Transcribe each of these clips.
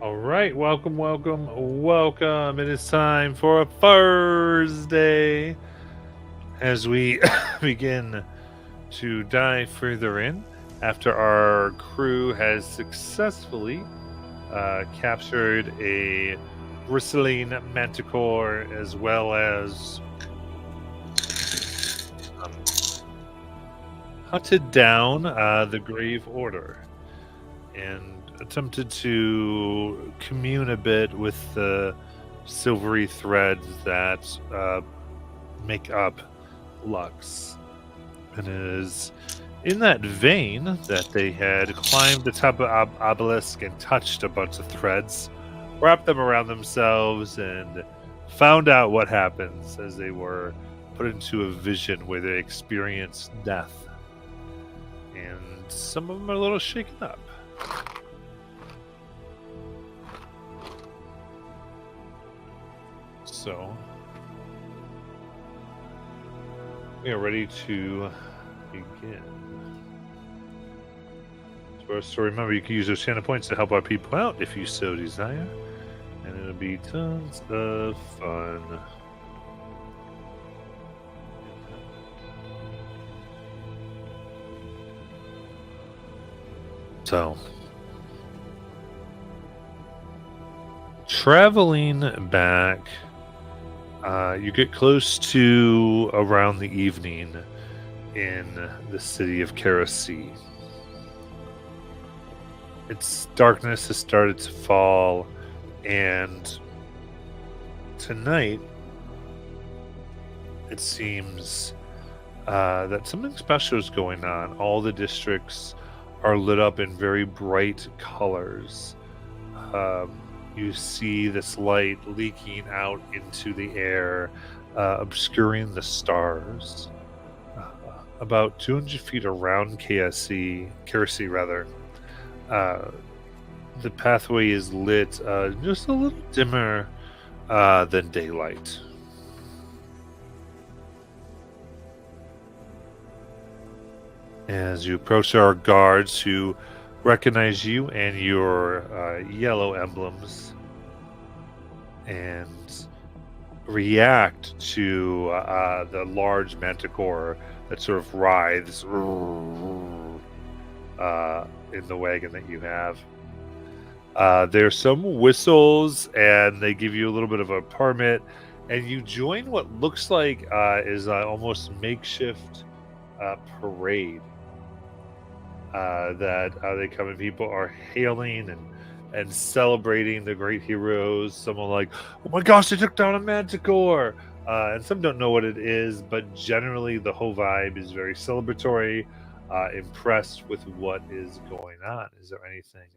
All right, welcome. It is time for a Thursday as we begin to dive further in after our crew has successfully captured a bristling manticore as well as um, hunted down the Grave Order and attempted to commune a bit with the silvery threads that make up Lux. And it is in that vein that they had climbed the top of obelisk and touched a bunch of threads, wrapped them around themselves, and found out what happens as they were put into a vision where they experienced death. And some of them are a little shaken up. So, we are ready to begin. So remember, you can use those channel points to help our people out if you so desire, and it'll be tons of fun. So, traveling back, you get close to around the evening in the city of Kerosene. Its darkness has started to fall, and tonight it seems that something special is going on. All the districts are lit up in very bright colors. You see this light leaking out into the air, obscuring the stars. About 200 feet around Kerosene, the pathway is lit just a little dimmer than daylight. As you approach, there are guards who recognize you and your yellow emblems and react to the large manticore that sort of writhes in the wagon that you have. There's some whistles, and they give you a little bit of a permit, and you join what looks like is almost makeshift parade. That they come and people are hailing and celebrating the great heroes. Someone like, oh my gosh, they took down a manticore, and some don't know what it is, but generally the whole vibe is very celebratory, impressed with what is going on. Is there anything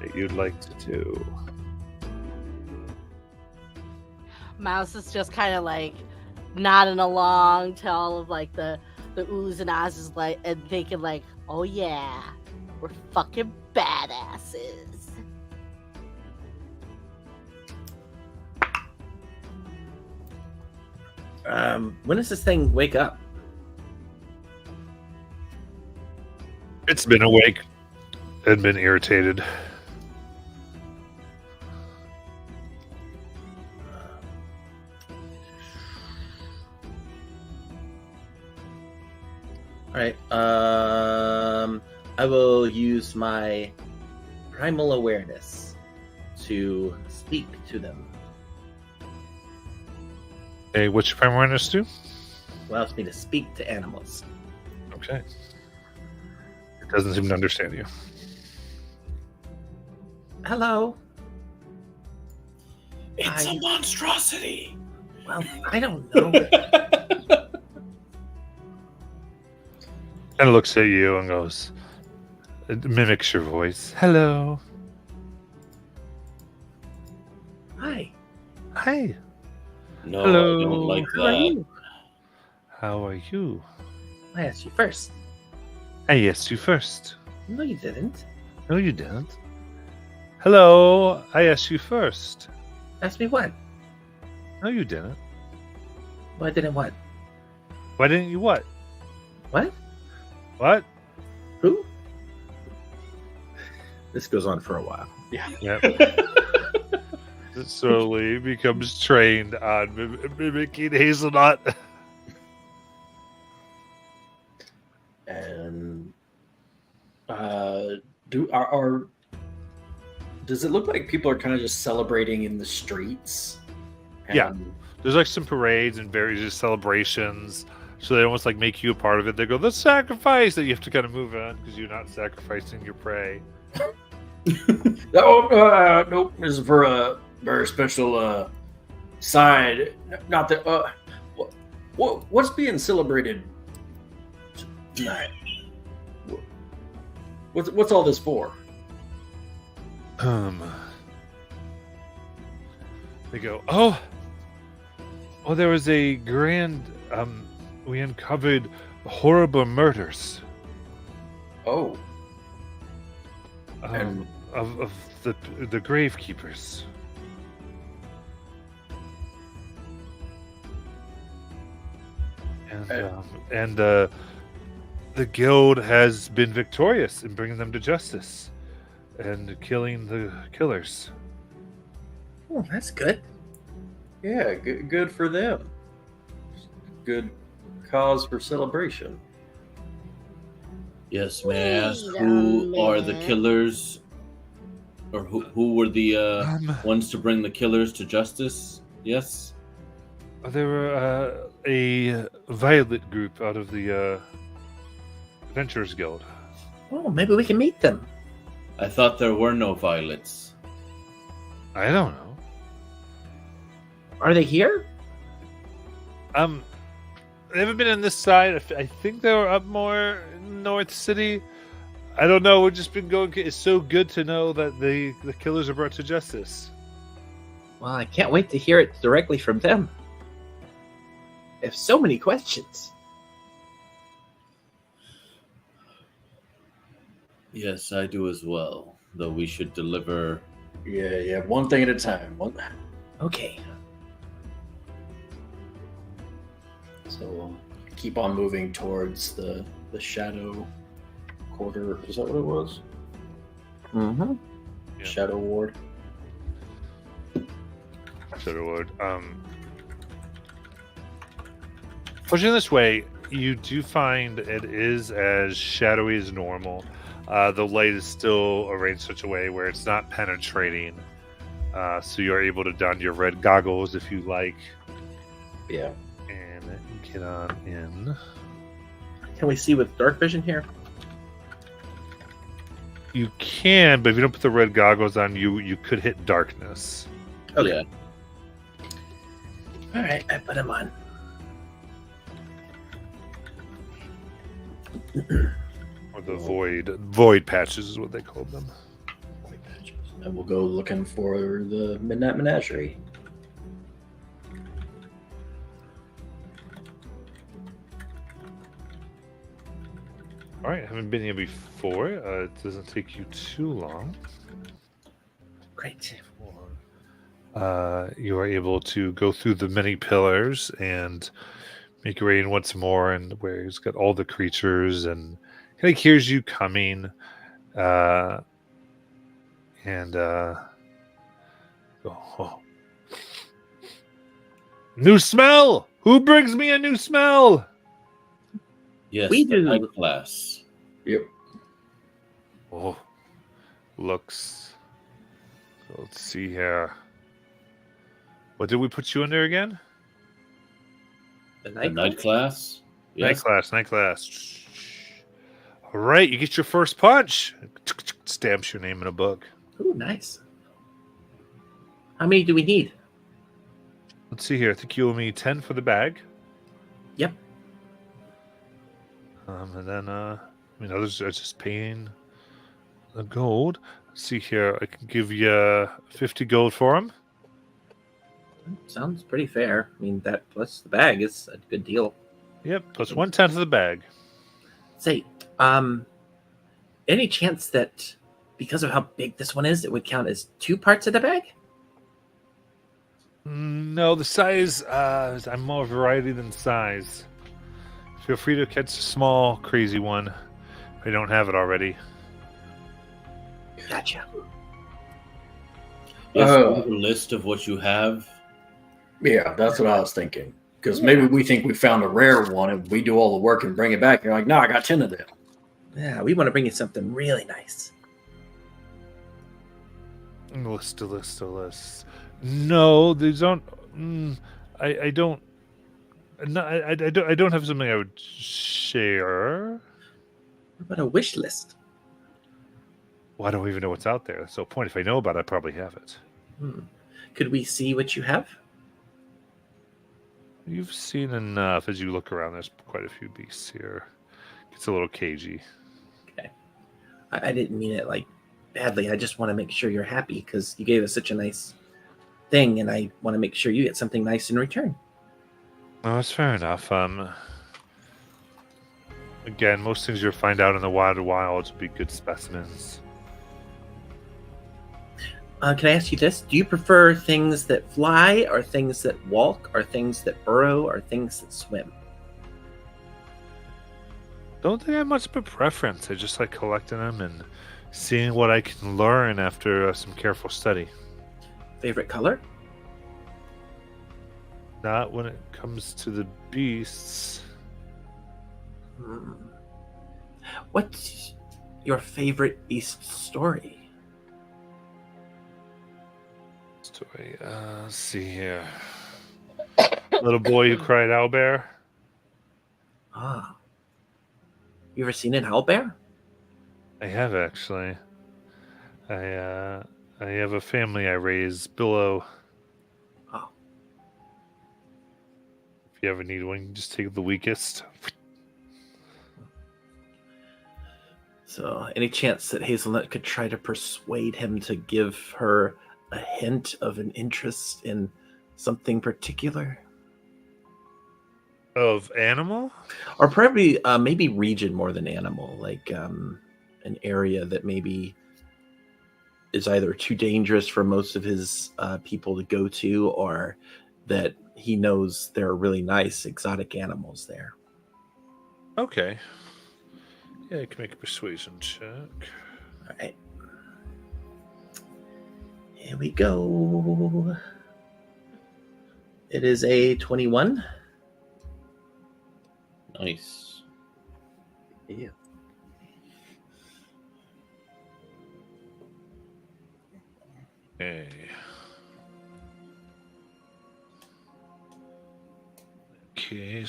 that you'd like to do? Mouse is just kind of like nodding along to all of like the oohs and ahs is like, and thinking like, oh yeah, we're fucking badasses. When does this thing wake up? It's been awake and been irritated. All right. I will use my primal awareness to speak to them. Hey, what's your prime awareness do? Allows me to speak to animals. Okay. It doesn't seem to understand you. Hello. It's a monstrosity. Well, I don't know. And looks at you and goes, it mimics your voice. Hello. Hi. Hi. No, Hello. I don't like How are that. you? How are you? I asked you first. I asked you first. No, you didn't. No, you didn't. Hello. I asked you first. Ask me what? No, you didn't. Well, I didn't what? Why didn't you what? What? What? Who? This goes on for a while. Yeah. Yep. It slowly becomes trained on mimicking Hazelnut. And does it look like people are kind of just celebrating in the streets? Yeah. And- There's like some parades and various celebrations. So they almost like make you a part of it. They go, let's sacrifice. And you have to kind of move on because you're not sacrificing your prey. Nope. This is for a very special side. Not that. What's being celebrated tonight? What's all this for? They go, oh, there was a grand. We uncovered horrible murders. Oh, Of the gravekeepers. And the guild has been victorious in bringing them to justice and killing the killers. Oh, that's good. yeah, good for them. Good cause for celebration. Yes, may I ask Wait a who are the minute. killers? Or who were the ones to bring the killers to justice? Yes? There were a violet group out of the Adventurers Guild. Oh, maybe we can meet them. I thought there were no violets. I don't know. Are they here? They haven't been on this side. I think they were up more in North City. I don't know. We've just been going. It's so good to know that the killers are brought to justice. Well, I can't wait to hear it directly from them. I have so many questions. Yes, I do as well. Though we should deliver. Yeah, one thing at a time. Okay. So keep on moving towards the shadow quarter. Is that what it was? Mm-hmm. Yeah. Shadow ward. Shadowwood. Pushing this way, you do find it is as shadowy as normal. The light is still arranged such a way where it's not penetrating. So you're able to don your red goggles if you like. Yeah. And get on in. Can we see with dark vision here? You can, but if you don't put the red goggles on, you could hit darkness. Okay. Yeah. All right, I put them on. Or the void patches is what they called them. And we'll go looking for the Midnight Menagerie. All right, haven't been here before. It doesn't take you too long. Great. You are able to go through the many pillars and make your way in once more, and where he's got all the creatures and kind of hears you coming, oh. New smell. Who brings me a new smell? Yes, We the do. night class. Yep. Oh, looks. Let's see here. What did we put you under again? The The night. night class? Night class. All right, you get your first punch. Stamps your name in a book. Ooh, nice. How many do we need? Let's see here. I think you owe me 10 for the bag. Yep. And then, others are just paying the gold. Let's see here. I can give you 50 gold for them. Sounds pretty fair. I mean, that plus the bag is a good deal. Yep, plus 1/10 of the bag. Say, any chance that because of how big this one is, it would count as 2 parts of the bag? No, the size, I'm more variety than size. Feel free to catch a small, crazy one if I don't have it already. Gotcha. Yes, Uh, do you have a list of what you have. Yeah, that's what I was thinking. Because maybe we think we found a rare one and we do all the work and bring it back. You're like, no, I got 10 of them. Yeah, we want to bring you something really nice. A list. No, these aren't. I don't. No, I don't have something I would share. What about a wish list? Well, I don't even know what's out there. So, point. If I know about it, I probably have it. Could we see what you have? You've seen enough as you look around. There's quite a few beasts here. It's a little cagey. Okay. I didn't mean it like badly. I just want to make sure you're happy because you gave us such a nice thing, and I want to make sure you get something nice in return. Oh, that's fair enough. Again, most things you'll find out in the wild wilds will be good specimens. Can I ask you this? Do you prefer things that fly, or things that walk, or things that burrow, or things that swim? Don't think I have much of a preference. I just like collecting them and seeing what I can learn after some careful study. Favorite color? Not when it comes to the beasts. What's your favorite beast story? Let's see here. Little boy who cried owlbear. Ah. You ever seen an owlbear? I have actually. I have a family I raise below. Oh. If you ever need one, you can just take the weakest. So, any chance that Hazelnut could try to persuade him to give her a hint of an interest in something particular? Of animal? Or probably maybe region more than animal, like an area that maybe is either too dangerous for most of his people to go to, or that he knows there are really nice exotic animals there. Okay. Yeah, you can make a persuasion check. All right. Here we go. It is a 21. Nice. Yeah. Okay. Okay.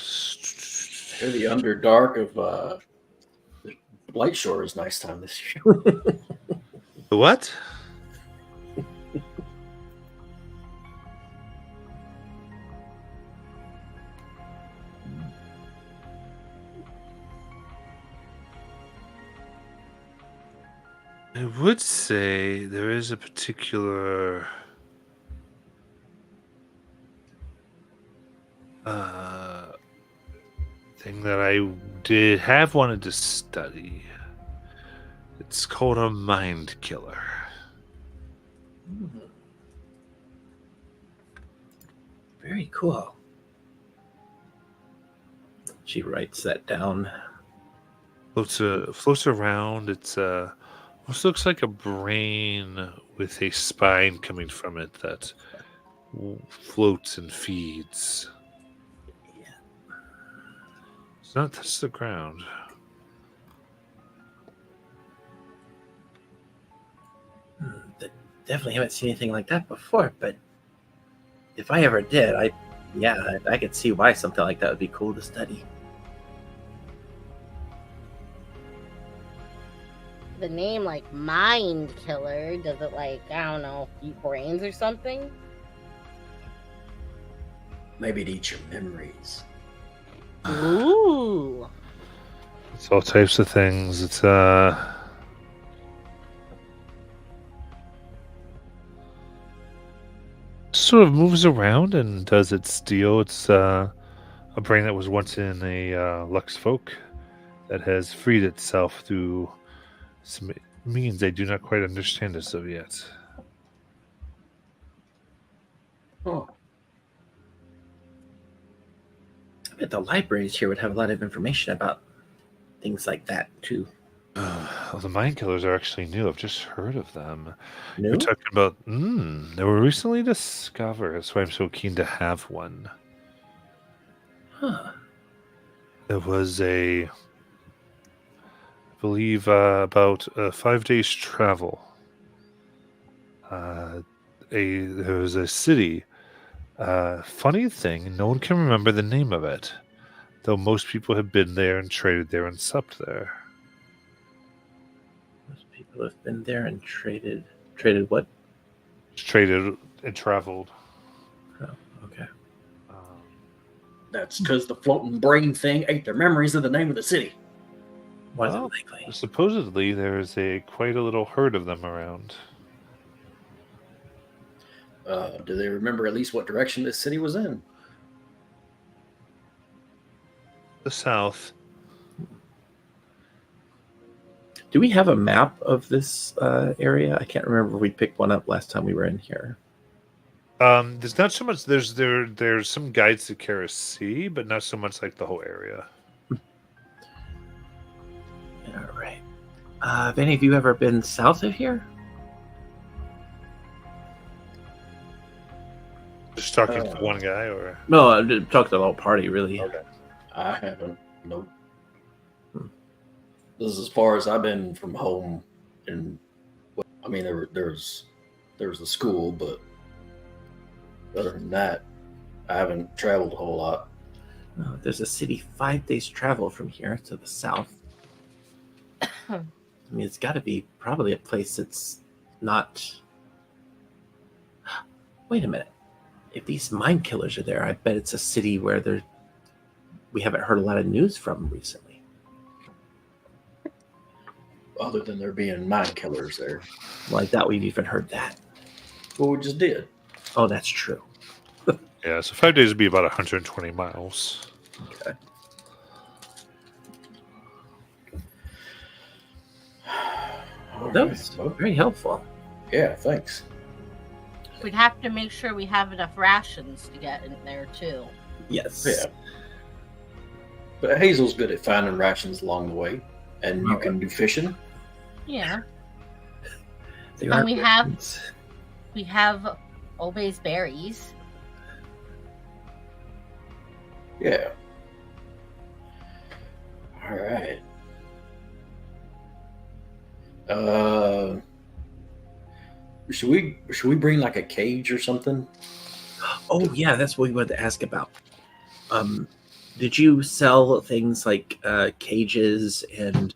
You're the Underdark of Blightshore is nice time this year. The what? I would say there is a particular thing that I did have wanted to study. It's called a mind killer. Very cool. She writes that down. Floats around. It's almost looks like a brain with a spine coming from it that floats and feeds. Yeah. Does not touch the ground. Definitely haven't seen anything like that before, but if I ever did, I could see why something like that would be cool to study. The name, like, mind killer, does it, like, I don't know, eat brains or something? Maybe to eat your memories. Ooh. It's all types of things. It's sort of moves around and does its deal. It's a brain that was once in a Lux folk that has freed itself through some means I do not quite understand as of yet. Oh, I bet the libraries here would have a lot of information about things like that too. The Mind Killers are actually new. I've just heard of them. No? You're talking about. They were recently discovered. That's why I'm so keen to have one. Huh. It was I believe, about 5 days travel. There was a city. Funny thing, no one can remember the name of it, though most people have been there and traded there and supped there. Most people have been there and traded. Traded what? Traded and traveled. Oh, okay. That's because the floating brain thing ate their memories of the name of the city. Why is it Well, likely? supposedly there is quite a little herd of them around. Do they remember at least what direction this city was in? The south. Do we have a map of this area? I can't remember if we picked one up last time we were in here. There's not so much. There's some guides to Karis Sea, but not so much like the whole area. All right. Have any of you ever been south of here? Just talking to one guy, or No, I'm just talking to the whole party, really. Okay. I haven't. Nope. Hmm. This is as far as I've been from home. And I mean, there's the school, but other than that, I haven't traveled a whole lot. Oh, there's a city 5 days travel from here to the south. I mean, it's got to be probably a place that's not. Wait a minute. If these mind killers are there, I bet it's a city where we haven't heard a lot of news from recently. Other than there being mind killers there. Well, I doubt we've even heard that. Well, we just did. Oh, that's true. yeah. So 5 days would be about 120 miles. Okay. That was very helpful. Yeah, thanks. We'd have to make sure we have enough rations to get in there too. Yes. Yeah. But Hazel's good at finding rations along the way, and you can do fishing. Yeah. They And are we have- friends. We have Obey's berries. Yeah. All right. Should we bring like a cage or something? Oh yeah, that's what we wanted to ask about. Did you sell things like cages and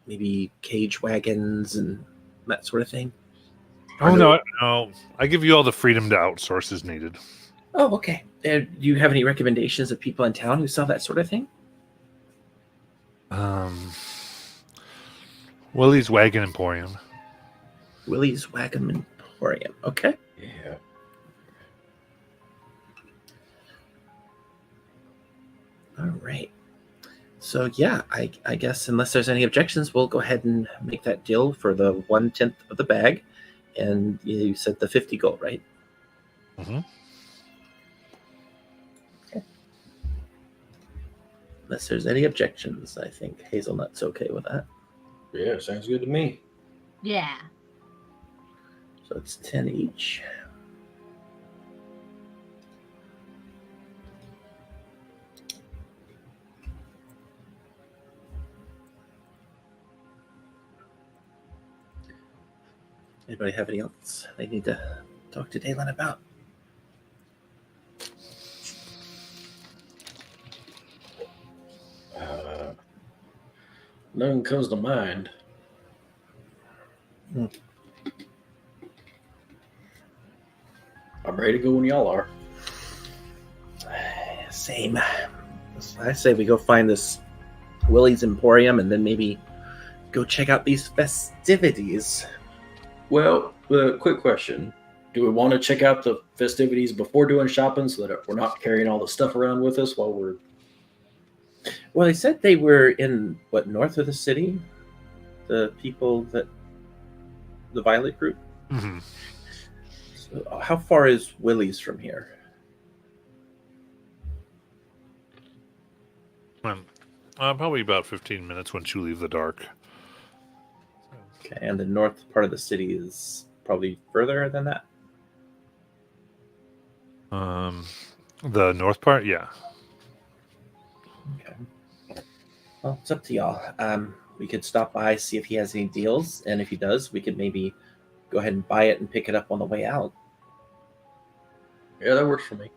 maybe cage wagons and that sort of thing? Oh no! I give you all the freedom to outsource as needed. Oh, okay. Do you have any recommendations of people in town who sell that sort of thing? Willie's Wagon Emporium. Willie's Wagon Emporium. Okay. Yeah. All right. So yeah, I guess unless there's any objections, we'll go ahead and make that deal for the 1/10 of the bag, and you said the 50 gold, right? Mm-hmm. Okay. Unless there's any objections, I think Hazelnut's okay with that. Yeah, sounds good to me. Yeah. So it's 10 each. Anybody have any else they need to talk to Dalen about? Nothing comes to mind. Hmm. I'm ready to go when y'all are. Same. I say we go find this Willie's Emporium and then maybe go check out these festivities. Well, quick question. Do we want to check out the festivities before doing shopping so that we're not carrying all the stuff around with us while we're... Well, they said they were in, north of the city? The people the Violet group? Mm-hmm. So how far is Willie's from here? Probably about 15 minutes once you leave the dark. Okay, and the north part of the city is probably further than that. The north part, yeah. Okay. Well, it's up to y'all. We could stop by, see if he has any deals, and if he does, we could maybe go ahead and buy it and pick it up on the way out. Yeah, that works for me.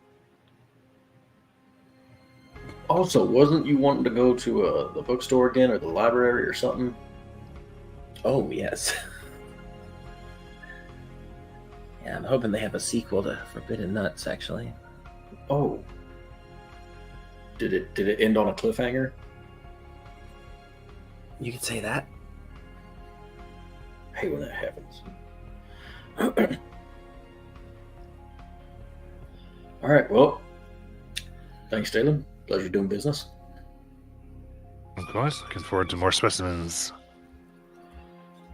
Also, wasn't you wanting to go to the bookstore again or the library or something? Oh, yes. Yeah, I'm hoping they have a sequel to Forbidden Nuts, actually. Oh. Did it end on a cliffhanger? You could say that. I hate when that happens. All right, well, thanks, Dalen. Pleasure doing business. Of course. Looking forward to more specimens.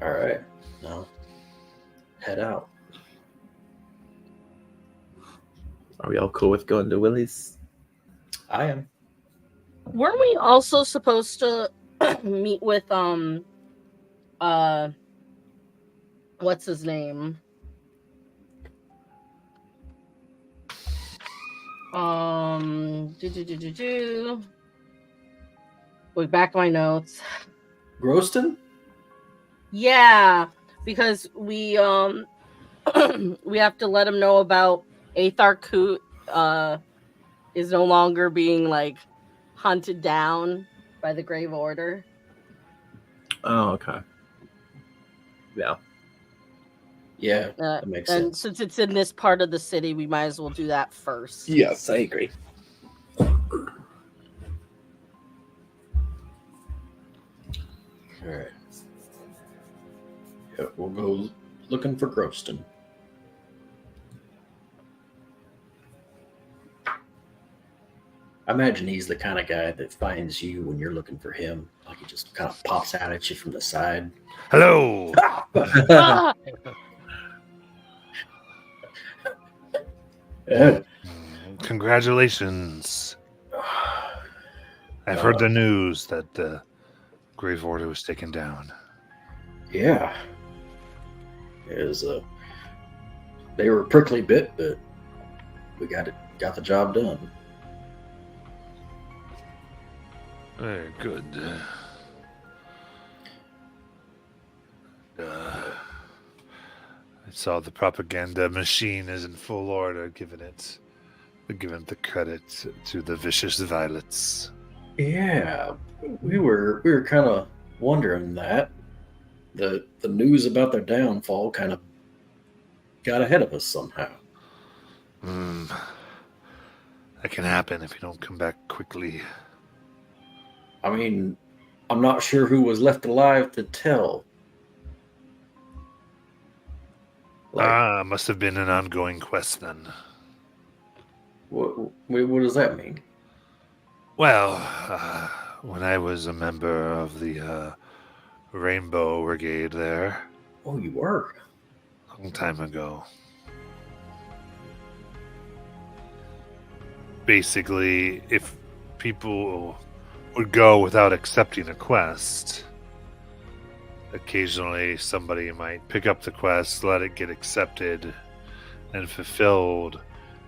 All right, now head out. Are we all cool with going to Willie's? I am. Weren't we also supposed to meet with what's his name? Wait, back my notes. Groston? Yeah, because we we have to let him know about Athar Kut is no longer being like hunted down by the Grave Order. Oh, okay. Yeah. Yeah, that makes and sense. since it's in this part of the city, we might as well do that first. Yes, I agree. All right. Yeah, we'll go looking for Groston. I imagine he's the kind of guy that finds you when you're looking for him. Like he just kind of pops out at you from the side. Hello. Ah! Yeah. Congratulations. I've heard the news that the Grave Order was taken down. Yeah. They were a prickly bit, but we got the job done. Very good. I saw the propaganda machine is in full order, giving it the credit to the vicious violets. Yeah, we were kind of wondering that. The news about their downfall kind of got ahead of us somehow. That can happen if you don't come back quickly. I mean, I'm not sure who was left alive to tell. Must have been an ongoing quest then. What does that mean? Well, when I was a member of the Rainbow Brigade there, Oh, you were? a long time ago. Basically, if people would go without accepting a quest, occasionally somebody might pick up the quest, let it get accepted and fulfilled,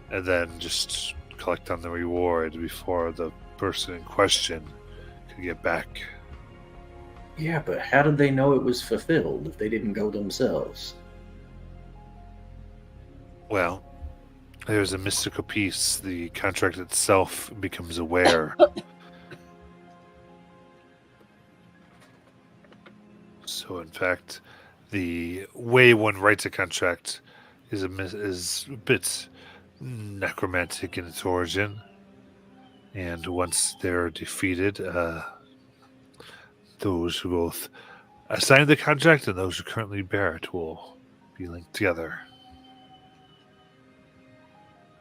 and then just collect on the reward before the person in question could get back. Yeah, but how did they know it was fulfilled if they didn't go themselves? Well, there's a mystical piece. The contract itself becomes aware. So, in fact, the way one writes a contract is a bit necromantic in its origin. And once they're defeated, those who both assigned the contract and those who currently bear it will be linked together.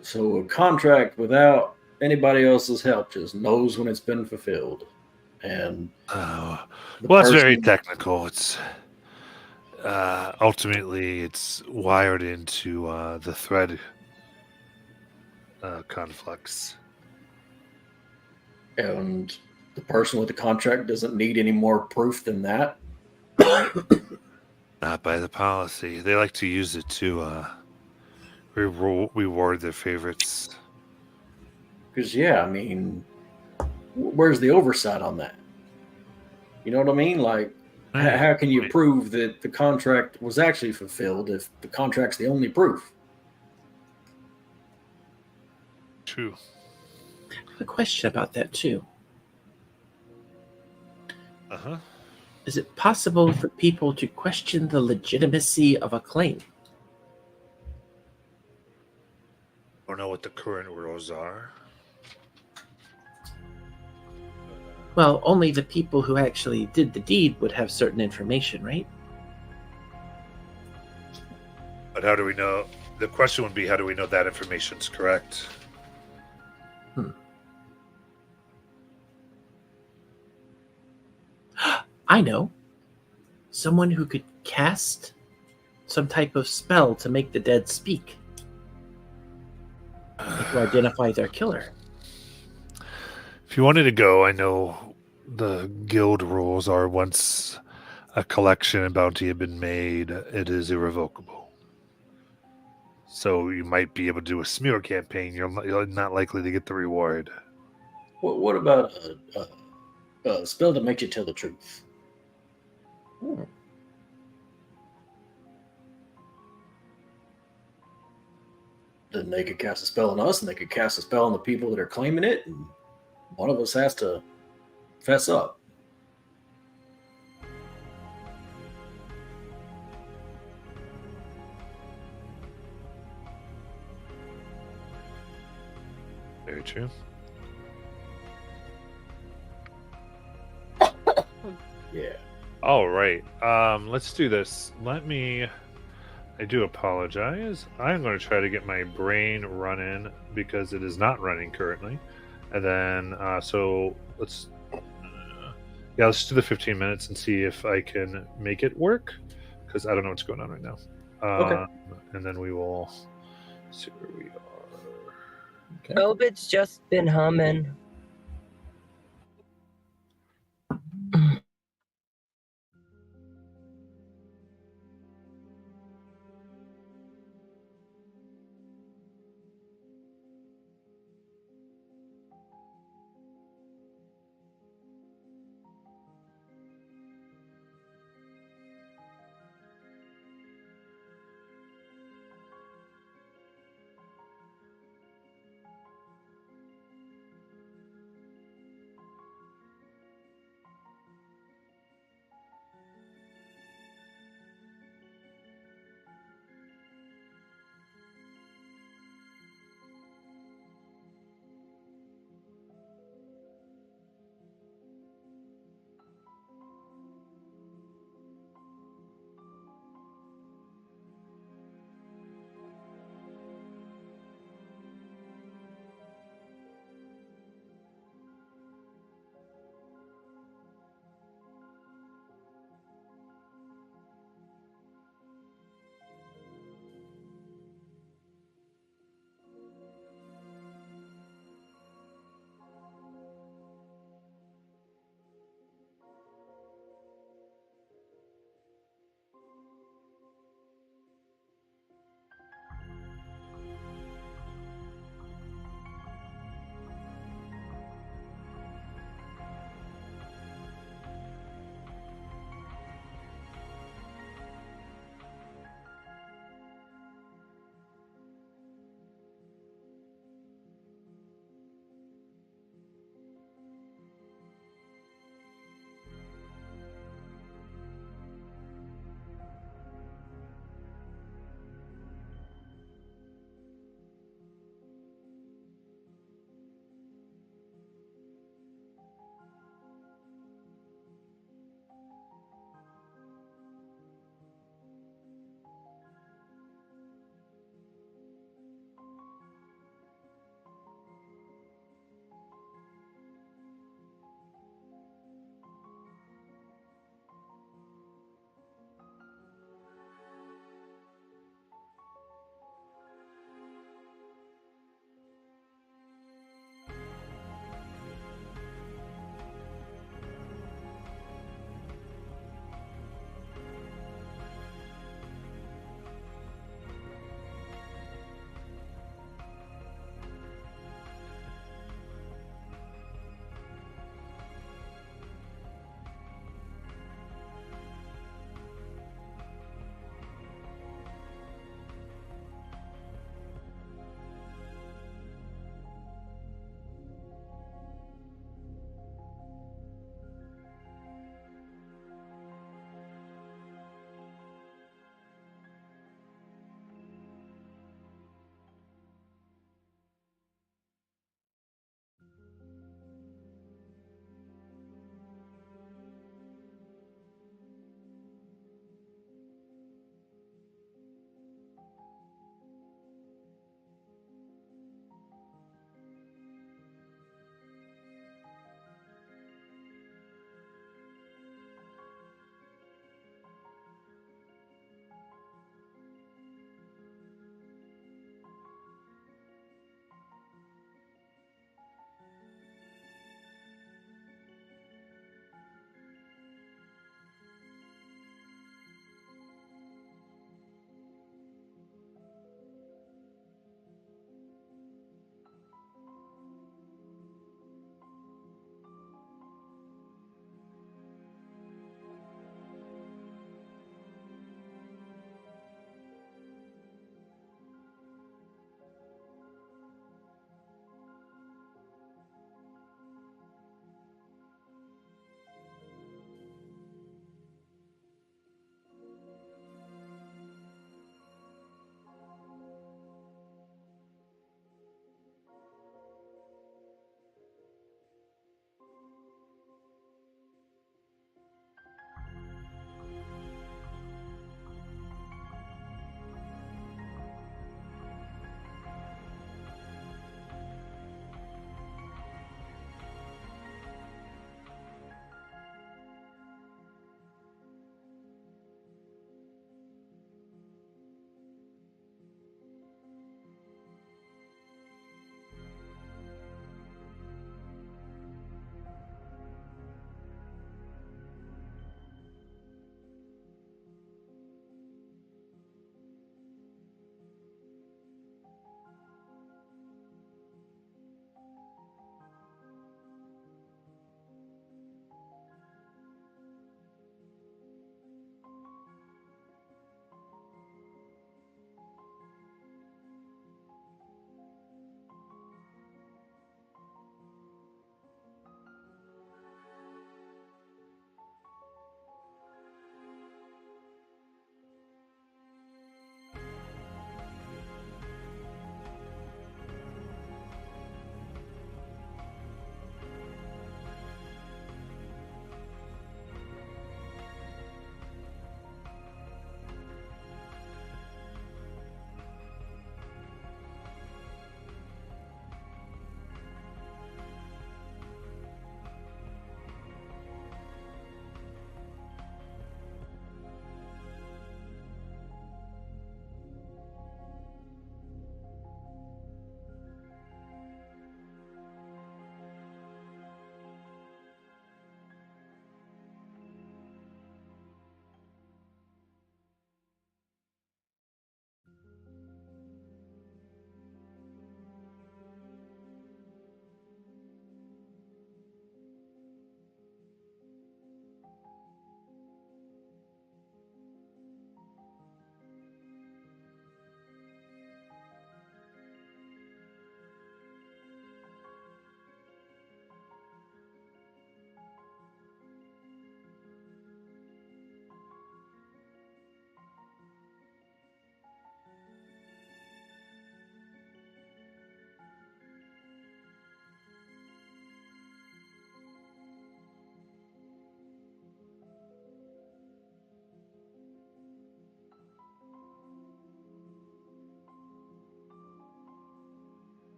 So a contract without anybody else's help just knows when it's been fulfilled. And Well, the that's very person- technical. It's ultimately it's wired into the thread conflux. And the person with the contract doesn't need any more proof than that. Not by the policy. They like to use it to reward their favorites. Because yeah, I mean, where's the oversight on that? You know what I mean? Like, how can you prove that the contract was actually fulfilled if the contract's the only proof? True. I have a question about that too. Uh-huh. Is it possible for people to question the legitimacy of a claim? I don't know what the current rules are. Well, only the people who actually did the deed would have certain information, right? But how do we know? The question would be, how do we know that information's correct? I know. Someone who could cast some type of spell to make the dead speak. To identify their killer. If you wanted to go, I know the guild rules are once a collection and bounty have been made, it is irrevocable. So you might be able to do a smear campaign. You're not likely to get the reward. What about a spell that makes you tell the truth? Then they could cast a spell on us, and they could cast a spell on the people that are claiming it, and one of us has to fess up. Very true. Yeah. All right. Let's do this. I do apologize. I'm going to try to get my brain running because it is not running currently. And then, so let's do the 15 minutes and see if I can make it work because I don't know what's going on right now. Okay. And then we will see where we are. Okay. COVID's just been humming.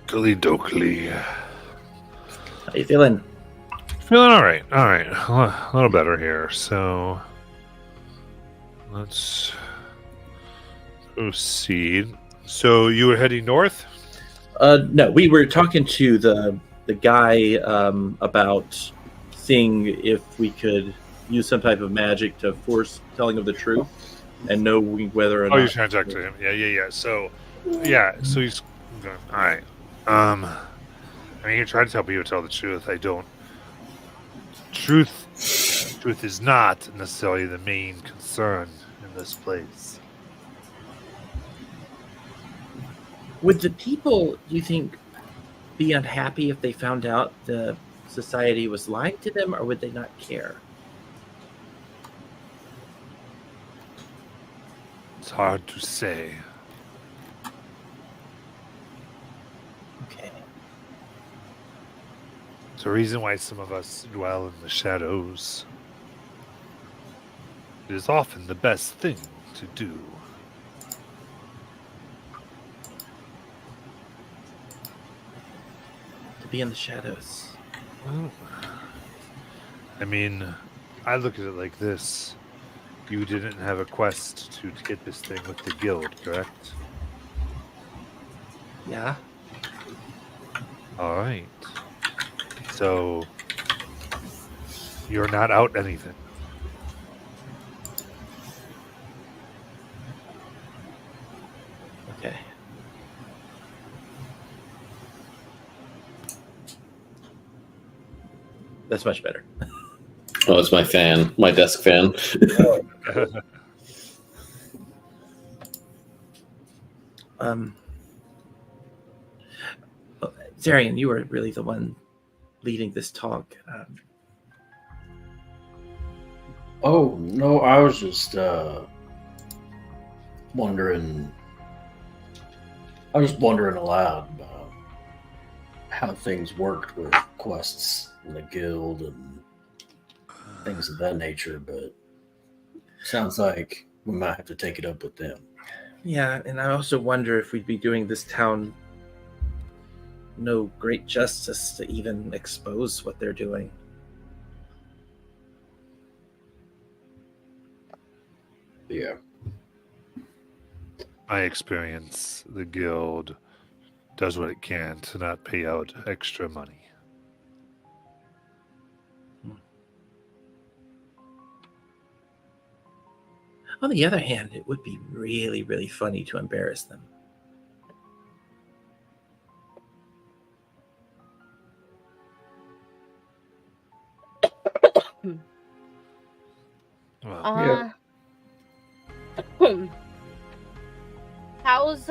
Gully Dokley. How you feeling? Feeling all right. All right. A little better here. So let's proceed. So you were heading north? No, we were talking to the guy about seeing if we could use some type of magic to force telling of the truth and know whether or Oh, not. you're trying to talk to him. Yeah. So he's going. All right. I mean, you're trying to tell people to tell the truth. I don't. Truth is not necessarily the main concern in this place. Would the people, do you think, be unhappy if they found out the society was lying to them, or would they not care? It's hard to say. Okay. It's a reason why some of us dwell in the shadows. It is often the best thing to do. To be in the shadows. Well, I mean, I look at it like this. You didn't have a quest to get this thing with the guild, correct? Yeah. All right. So, you're not out anything. Okay. That's much better. Oh, it's my fan, my desk fan. Zarian, you were really the one leading this talk. Oh no, I was just wondering. I was wondering aloud about how things worked with quests in the guild and things of that nature, but sounds like we might have to take it up with them. Yeah, and I also wonder if we'd be doing this town no great justice to even expose what they're doing. Yeah. My experience, the guild does what it can to not pay out extra money. On the other hand, it would be really, really funny to embarrass them. Well, How's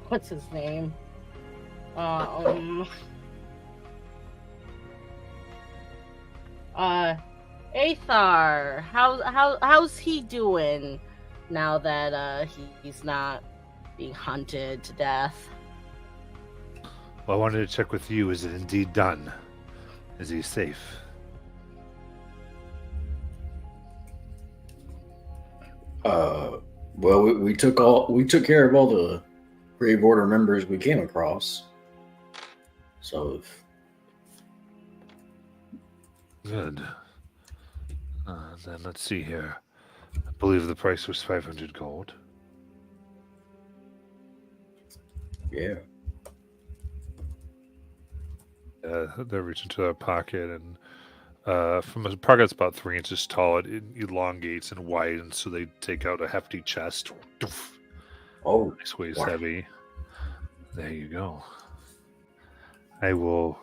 what's his name? Athar. How's he doing now that he's not being hunted to death? well, I wanted to check with you. Is it indeed done? Is he safe? Well, we took care of all the Grave Order members we came across. So if Good. Then let's see here. I believe the price was 500 gold. yeah. They reach into their pocket, and from a pocket that's about 3 inches tall, it elongates and widens, so they take out a hefty chest. Oh, This weighs wow. heavy. There you go. I will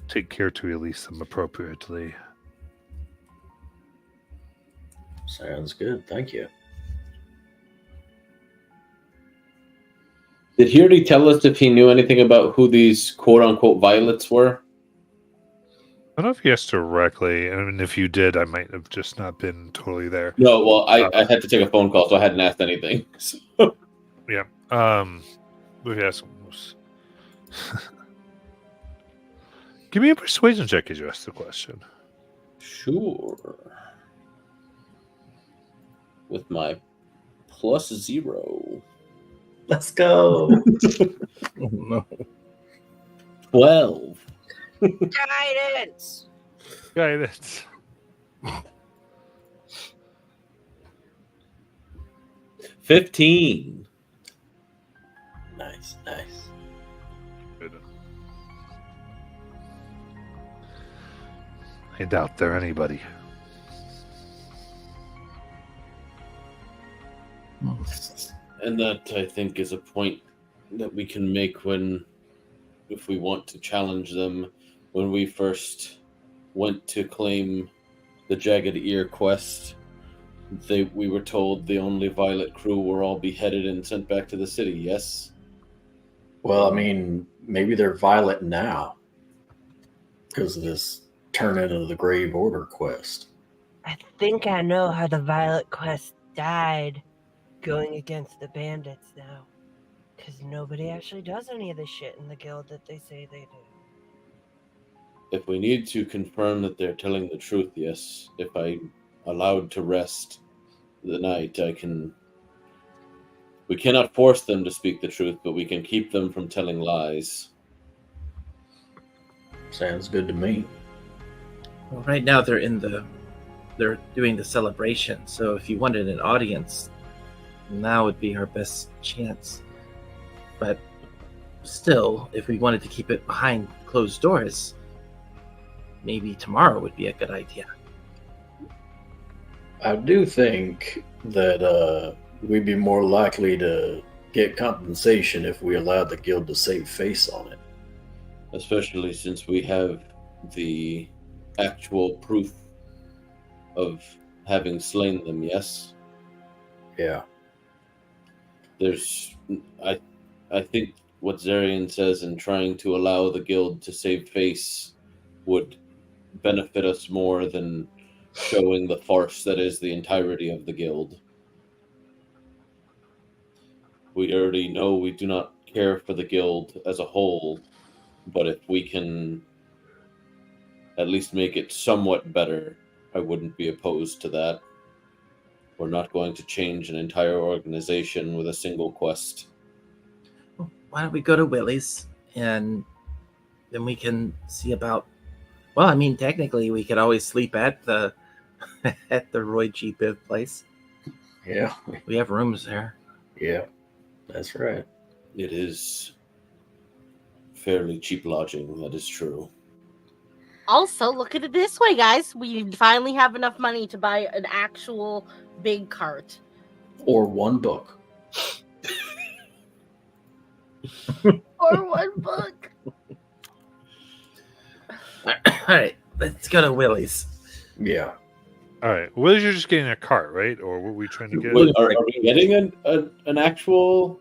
take care to release them appropriately. sounds good. Thank you. Did he already tell us if he knew anything about who these quote-unquote violets were? I don't know if he asked directly, and if you did, I might have just not been totally there. No, well, I had to take a phone call, so I hadn't asked anything. So. Yeah. But he asked give me a persuasion check as you ask the question. Sure. With my +0. Let's go. Oh, no. 12. Guidance! Guidance. 15. Nice. Good. I doubt they're anybody. And that, I think, is a point that we can make if we want to challenge them. When we first went to claim the Jagged Ear quest, we were told the only Violet crew were all beheaded and sent back to the city, yes? Well, I mean, maybe they're Violet now because of this turn into the Grave Order quest. I think I know how the Violet Quest died going against the bandits now. Because nobody actually does any of the shit in the guild that they say they do. If we need to confirm that they're telling the truth, yes. If I'm allowed to rest the night, I can... We cannot force them to speak the truth, but we can keep them from telling lies. Sounds good to me. Well, right now they're doing the celebration. So if you wanted an audience, now would be our best chance. But still, if we wanted to keep it behind closed doors, maybe tomorrow would be a good idea. I do think that we'd be more likely to get compensation if we allowed the guild to save face on it. Especially since we have the actual proof of having slain them, yes? Yeah. I think what Zarian says in trying to allow the guild to save face would benefit us more than showing the farce that is the entirety of the guild. We already know we do not care for the guild as a whole, but if we can at least make it somewhat better, I wouldn't be opposed to that. We're not going to change an entire organization with a single quest. Well, why don't we go to Willie's and then we can see about... Well, I mean, technically, we could always sleep at the Roy G. Biv place. Yeah. We have rooms there. Yeah. That's right. It is fairly cheap lodging, that is true. Also, look at it this way, guys. We finally have enough money to buy an actual big cart. Or one book. Or one book. All right, let's go to Willie's. Yeah. All right. Well, you're just getting a cart, right? Or were we trying to get? Wait, are we getting an actual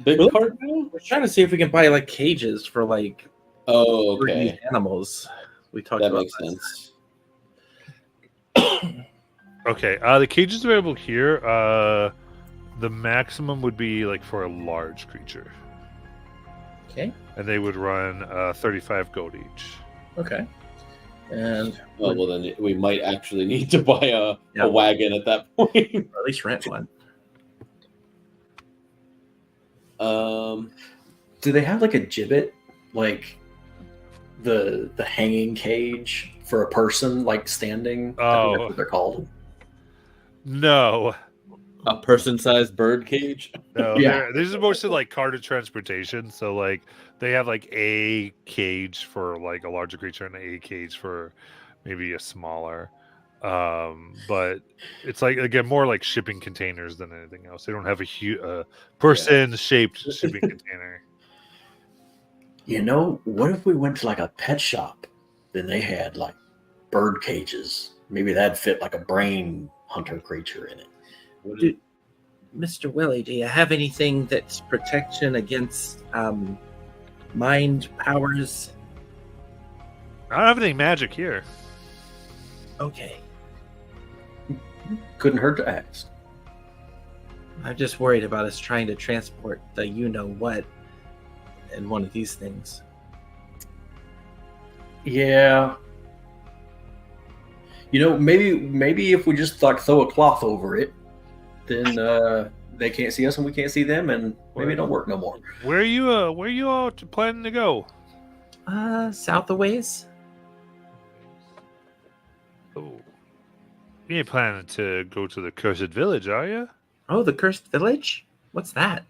big Really? cart now? We're trying to see if we can buy like cages for like Oh, breeding okay. animals. We talked That about makes that. sense. Okay. The cages available here. The maximum would be like for a large creature, Okay. and they would run 35 gold each. Okay. And Well, then we might actually need to buy Yeah. a wagon at that point. or at least rent one. Do they have like a gibbet? Like the hanging cage for a person like standing? I think that's what they're called. No, A person-sized bird cage. no. Yeah. This is mostly like carted transportation. So like they have like a cage for like a larger creature and a cage for maybe a smaller. But it's like again more like shipping containers than anything else. They don't have a huge person-shaped shipping container. You know, what if we went to like a pet shop? Then they had like bird cages. Maybe that'd fit like a brain hunter creature in it. Dude, Mr. Willie, do you have anything that's protection against mind powers? I don't have any magic here. Okay. Couldn't hurt to ask. I'm just worried about us trying to transport the you-know-what in one of these things. Yeah. You know, maybe if we just like throw a cloth over it, then they can't see us and we can't see them, and maybe it don't work no more. Where are you all planning to go? South a ways. Oh, you ain't planning to go to the Cursed Village, are you? Oh, the Cursed Village? What's that?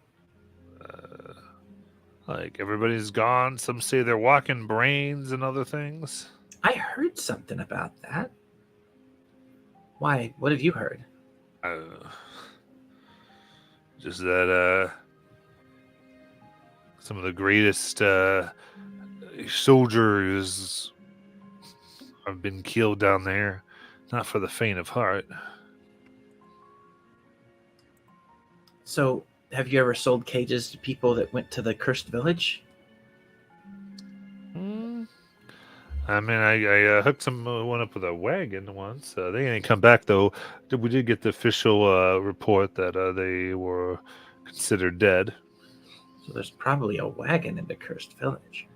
Like everybody's gone. Some say they're walking brains and other things. I heard something about that. Why? What have you heard? Just that some of the greatest soldiers have been killed down there. Not for the faint of heart. So, have you ever sold cages to people that went to the Cursed Village? I mean, I hooked one up with a wagon once. They didn't come back, though. We did get the official report that they were considered dead. So there's probably a wagon in the Cursed Village.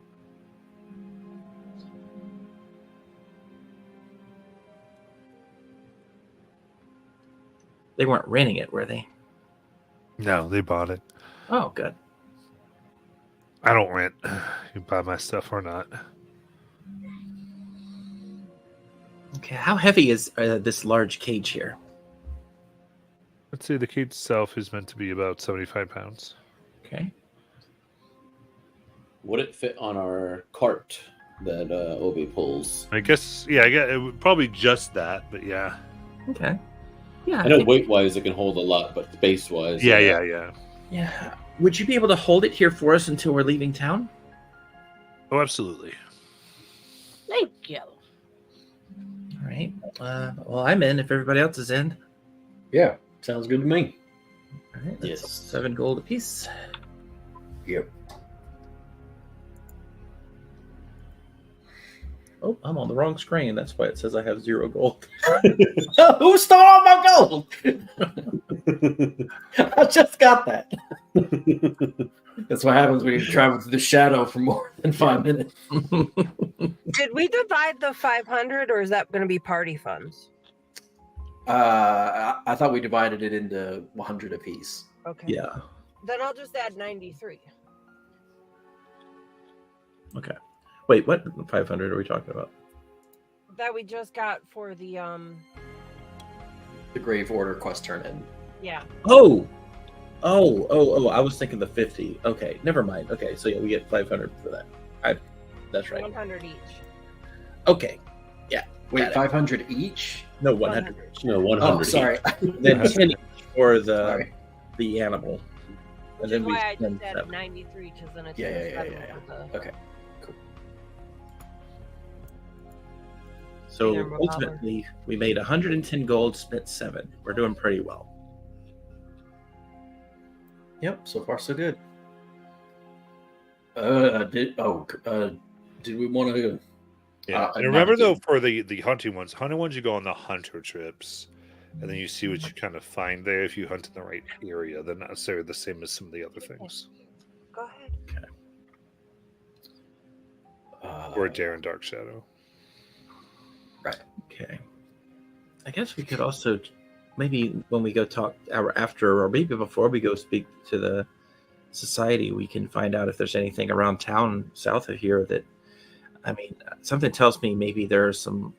They weren't renting it, were they? No, they bought it. Oh, good. I don't rent. You buy my stuff or not. Okay, how heavy is this large cage here? Let's say the cage itself is meant to be about 75 pounds. Okay. Would it fit on our cart that Obi pulls? I guess, yeah, it would probably just that, but yeah. Okay. Yeah. I know weight-wise it can hold a lot, but space-wise... Yeah. Yeah. Would you be able to hold it here for us until we're leaving town? Oh, absolutely. Thank you. All right. Well, I'm in if everybody else is in. Yeah, sounds good to me. All right. That's Yes. 7 gold apiece. Yep. Oh, I'm on the wrong screen. That's why it says I have 0 gold. Who stole all my gold? I just got that. That's what happens when you travel through the shadow for more than 5 minutes. Did we divide the 500, or is that going to be party funds? I thought we divided it into 100 apiece. Okay. Yeah. Then I'll just add 93. Okay. Wait, what 500 are we talking about? That we just got for the The Grave Order quest turn in. yeah. Oh, I was thinking the 50. Okay, never mind. Okay, so yeah, we get 500 for that. That's right. 100 each. Okay. Wait, Got it. 500 each? No, 100. No, 100. Oh, sorry. Then 10 each for Sorry. the animal. Which is why I just added 93, because then it's Yeah. the Okay. So Number ultimately, we made 110 gold, spent 7. We're doing pretty well. Yep, so far so good. Did we want to? Yeah. And And remember, not- though, for the hunting ones, you go on the hunter trips, and then you see what you kind of find there if you hunt in the right area. They're not necessarily the same as some of the other things. Go ahead. Or Darren Dark Shadow. Okay. I guess we could also, maybe when we go talk after, or maybe before we go speak to the society, we can find out if there's anything around town south of here that, I mean, something tells me maybe there are some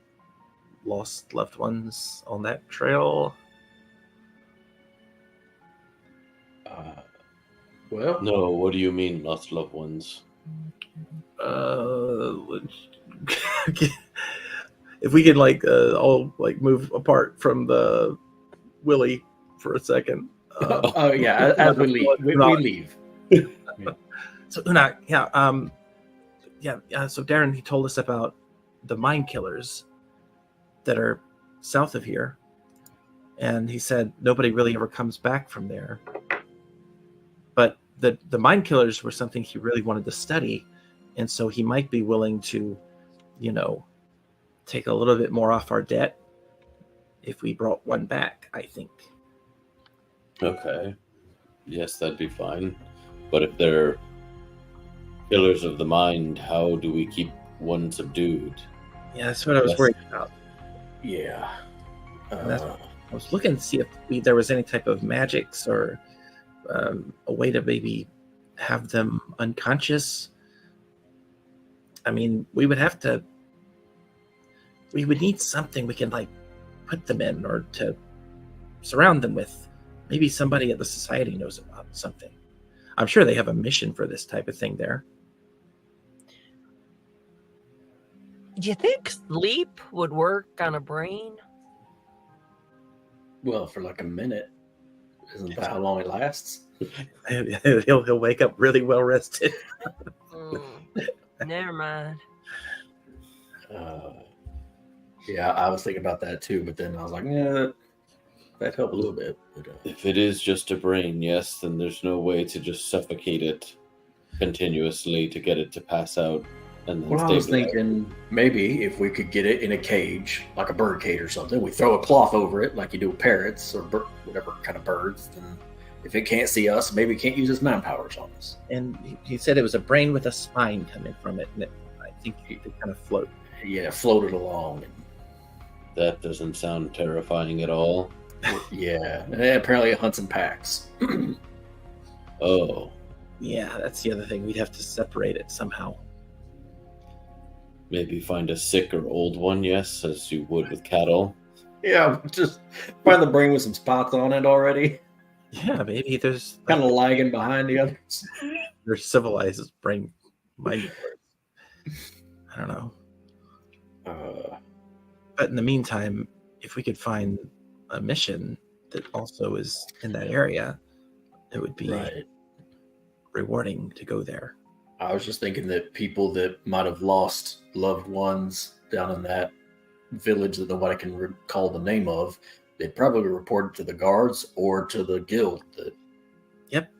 lost loved ones on that trail. Well, No, what do you mean, lost loved ones? If we can all move apart from the Willie for a second. oh yeah, as we leave, we leave. So Unak, so Darren, he told us about the mind killers that are south of here, and he said nobody really ever comes back from there. But the mind killers were something he really wanted to study, and so he might be willing to, take a little bit more off our debt if we brought one back, I think. Okay. Yes, that'd be fine. But if they're killers of the mind, how do we keep one subdued? Yeah, that's what I was worried about. Yeah. I was looking to see if there was any type of magics or a way to maybe have them unconscious. I mean, we would need something we can like put them in or to surround them with. Maybe somebody at the society knows about something. I'm sure they have a mission for this type of thing there. Do you think sleep would work on a brain? Well, for like a minute. Isn't that how long it lasts? He'll wake up really well rested. Never mind. Yeah, I was thinking about that too, but then I was like, yeah, that helped a little bit. But, If it is just a brain, yes, then there's no way to just suffocate it continuously to get it to pass out. And then well, I was stabilize. thinking maybe if we could get it in a cage, like a bird cage or something, we throw a cloth over it like you do with parrots or whatever kind of birds, then if it can't see us, maybe it can't use its mind powers on us. And he said it was a brain with a spine coming from it, and I think it kind of float. Yeah, float it along. That doesn't sound terrifying at all. Yeah, and apparently it hunts in packs. Oh, Yeah, that's the other thing. We'd have to separate it somehow. maybe find a sick or old one, yes, as you would with cattle. Yeah, just find the brain with some spots on it already, Yeah, maybe there's kind of lagging behind the others. there's civilized brain mind. I don't know. But in the meantime, if we could find a mission that also is in that area, it would be Right. rewarding to go there. I was just thinking that people that might have lost loved ones down in that village that nobody can recall the name of, they'd probably report it to the guards or to the guild. Yep.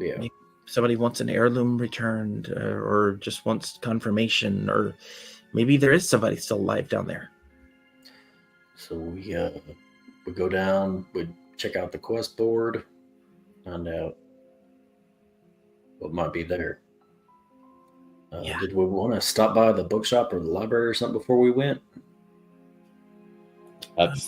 Yeah. Somebody wants an heirloom returned, or just wants confirmation, or maybe there is somebody still alive down there. So we go down, we check out the quest board, find out what might be there. Yeah. Did we want to stop by the bookshop or the library or something before we went?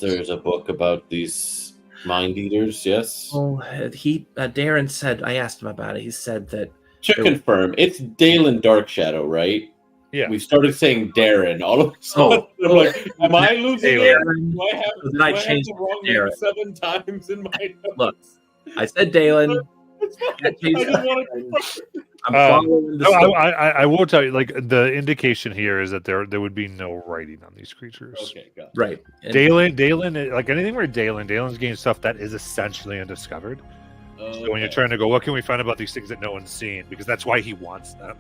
There's a book about these mind eaters, yes? Oh, Darren said, I asked him about it. He said that To confirm, it's Dalen Darkshadow, right? Yeah. We started saying Darren all of a sudden. I'm like, am I losing it? Dalen. Do I have, Then do I I have changed the wrong to Darren. name 7 times in my notes? Look, I said Dalen. It's fine. I I changed just wanted to I'm Um, following the No, story. I will tell you, like the indication here is that there would be no writing on these creatures. Okay, got it. Right. And Dalen, like anything where Dalen's getting stuff that is essentially undiscovered. So when you're trying to go, what can we find about these things that no one's seen? Because that's why he wants them.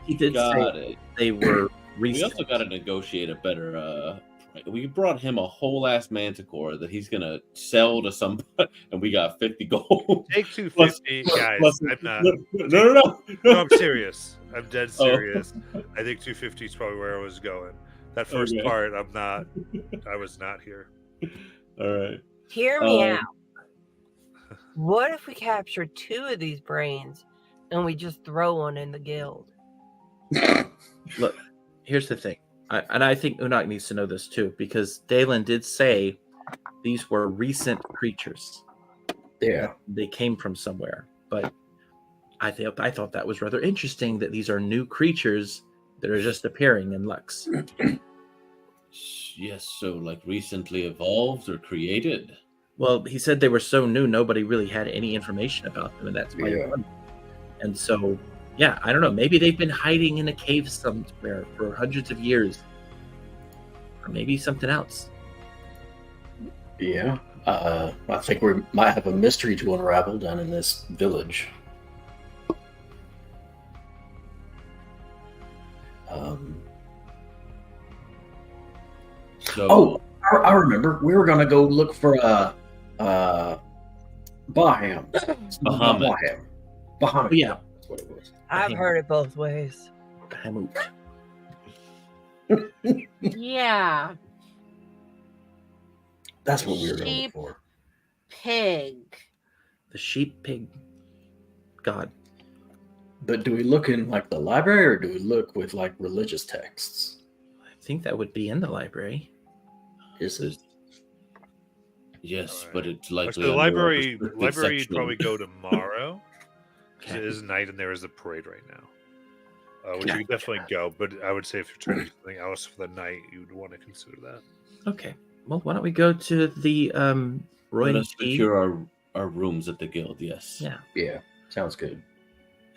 he did Got say it. they were We recent. also got to negotiate a better. We brought him a whole ass manticore that he's gonna sell to somebody, and we got 50 gold. Take 250, guys. I'm not. No. No, I'm serious. I'm dead Oh. serious. I think 250 is probably where I was going. That first Okay. part, I'm not. I was not here. All right. Hear me Um, out. What if we capture 2 of these brains and we just throw one in the guild? Look, here's the thing. I think Unak needs to know this too, because Dalen did say these were recent creatures. Yeah. They came from somewhere. But I thought that was rather interesting that these are new creatures that are just appearing in Lux. Yes. So, like, recently evolved or created. Well, he said they were so new, nobody really had any information about them, and that's why. Yeah. And so, yeah, I don't know. Maybe they've been hiding in a cave somewhere for hundreds of years, or maybe something else. Yeah. I think we might have a mystery to unravel down in this village. So, Oh, I remember. We were going to go look for Baham. Bahamut. Baham. Oh, yeah, That's what it was. I've heard it both ways. Bahamut. Yeah, That's what we were going Sheep. for. pig. The sheep pig god. But do we look in like the library or do we look with like religious texts? I think that would be in the library. Is it? Yes, Alright. but it's likely So the under a library restricted you'd section. probably go tomorrow. 'Cause Okay. it is night and there is a parade right now. Which you could definitely go, but I would say if you're trying to do something else for the night, you would want to consider that. Okay. Well, why don't we go to the Roy Let and us Tea, secure our rooms at the guild. Yes. Yeah. Yeah, sounds good.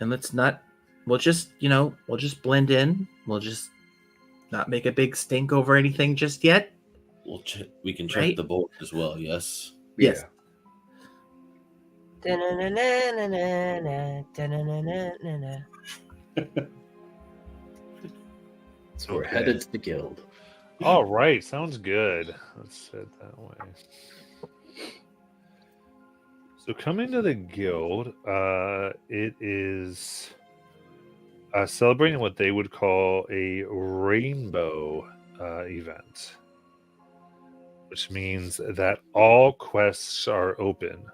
and let's not. We'll just we'll just blend in. We'll just not make a big stink over anything just yet. We can check Right. the board as well. Yes. Yes. Da-na-na-na-na-na, da-na-na-na-na-na. So we're Okay. headed to the guild. All right, sounds good. Let's set it that way. So coming to the guild, it is celebrating what they would call a rainbow event, which means that all quests are open.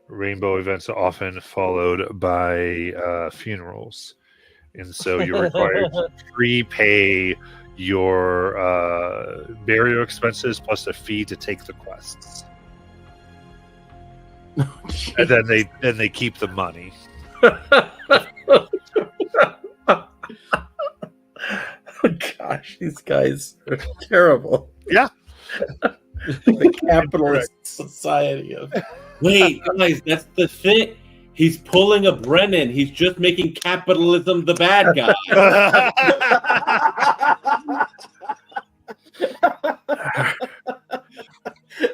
Rainbow events are often followed by funerals, and so you're required to prepay your burial expenses plus a fee to take the quests, and then they keep the money. Oh, gosh, these guys are terrible. Yeah. The capitalist society of. Wait, guys, that's the thing. He's pulling a Brennan. He's just making capitalism the bad guy.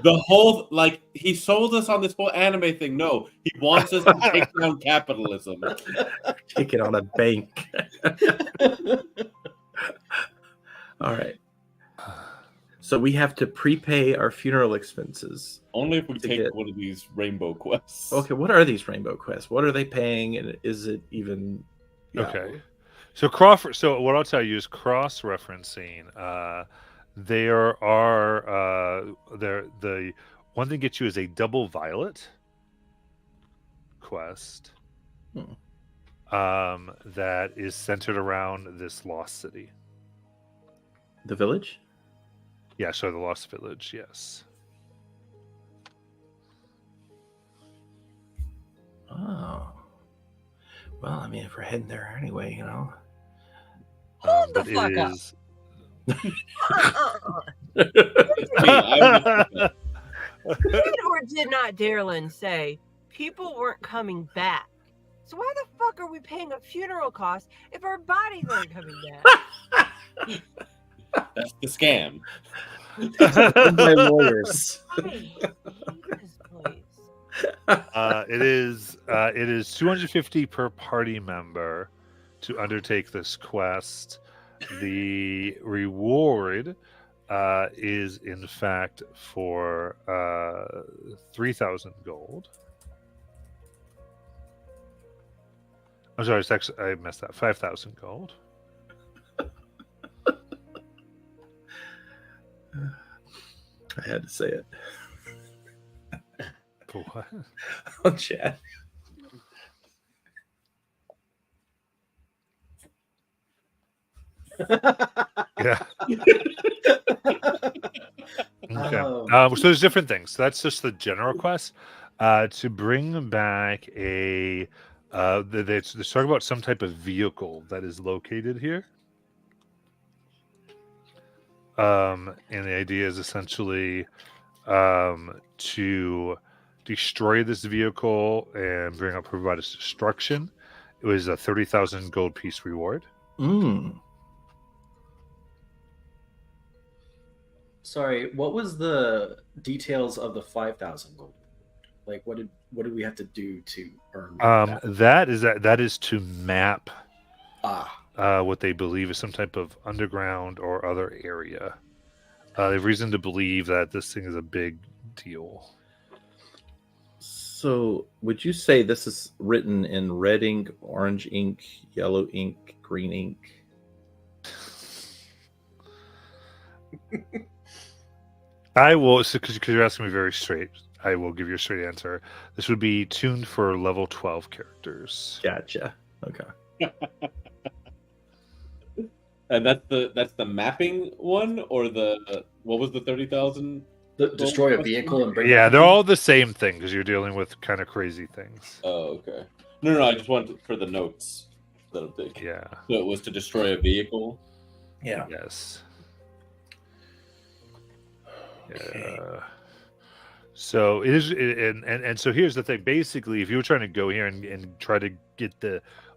The whole, he sold us on this whole anime thing. No, he wants us to take down capitalism. Take it on a bank. All right. So we have to prepay our funeral expenses. Only if we To take get- one of these rainbow quests. Okay, what are these rainbow quests? What are they paying, and is it even? Yeah. Okay. So what I'll tell you is cross-referencing. There are the one thing gets you is a double violet quest. That is centered around this lost city. The village. Yeah, so the lost village. Yes. Oh. Well, I mean, if we're heading there anyway, Hold the but it fuck up. is- Did or did not Darylin say people weren't coming back? So why the fuck are we paying a funeral cost if our bodies aren't coming back? That's the scam. My lawyers. Why? Jesus, please. it is 250 per party member to undertake this quest. The reward is in fact for 3,000 gold. I'm sorry, it's actually, I messed up. 5,000 gold. I had to say it. What? Oh, Chad. Yeah. Okay. Um, So there's different things. So that's just the general quest. To bring back a, they talk about some type of vehicle that is located here. And the idea is essentially to destroy this vehicle and provide its destruction. It was a 30,000 gold piece reward. Sorry, what was the details of the 5,000 gold? Like, what did we have to do to earn that? That is to map Ah, what they believe is some type of underground or other area. They have reason to believe that this thing is a big deal. So, would you say this is written in red ink, orange ink, yellow ink, green ink? I will, because you're asking me very straight, I will give you a straight answer. This would be tuned for level 12 characters. Gotcha. Okay. And that's the mapping one, or the what was the 30,000? Destroy a vehicle and bring Yeah, back they're a all the same thing because you're dealing with kind of crazy things. Oh, okay. No, I just wanted for the notes. That'll take. Yeah. So it was to destroy a vehicle. Yeah. Yes. Okay. So it is, and so here's the thing. Basically, if you were trying to go here and try to get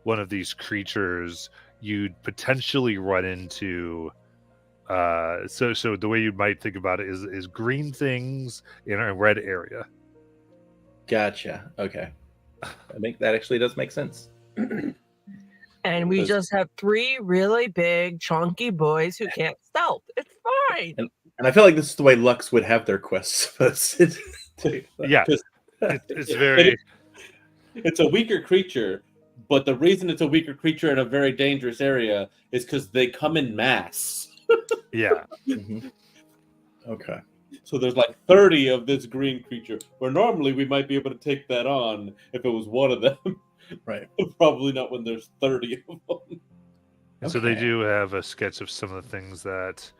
one of these creatures, you'd potentially run into. So the way you might think about it is green things in a red area. Gotcha. Okay. That actually does make sense. And we Because- just have 3 really big, chunky boys who can't stealth. It's fine. And I feel like this is the way Lux would have their quests posted. Yeah, Because- it's very. It's a weaker creature, but the reason it's a weaker creature in a very dangerous area is because they come in mass. Yeah. Mhm. Okay. So there's like 30 of this green creature, where normally we might be able to take that on if it was one of them. Right. Probably not when there's 30 of them. And so they Okay. do have a sketch of some of the things that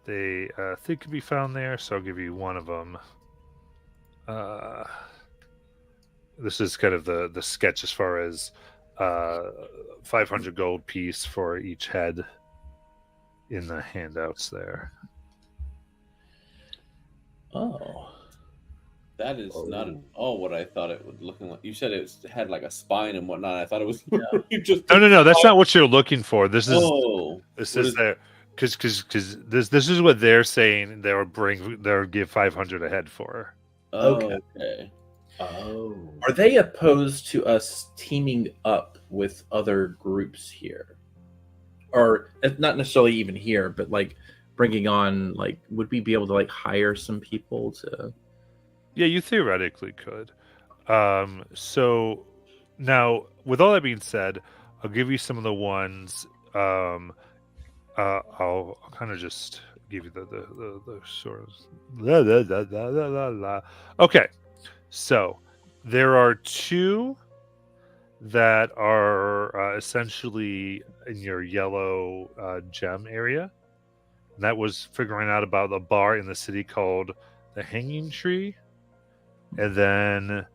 they think can be found there. So I'll give you one of them. This is kind of the sketch as far as 500 gold piece for each head in the handouts there. Oh. That is Oh. not at all what I thought it was looking like. You said had like a spine and whatnot. I thought it was just. No, that's not what you're looking for. This is Oh, this what is is- their because this is what they're saying they'll give 500 a head for. Okay. Okay. Oh. Are they opposed to us teaming up with other groups here? Or not necessarily even here, but like bringing on, like, would we be able to like hire some people to? Yeah, you theoretically could. So now, with all that being said, I'll give you some of the ones. I'll kind of just give you the sort of. Okay, so there are 2 that are essentially in your yellow gem area. And that was figuring out about the bar in the city called the Hanging Tree. And then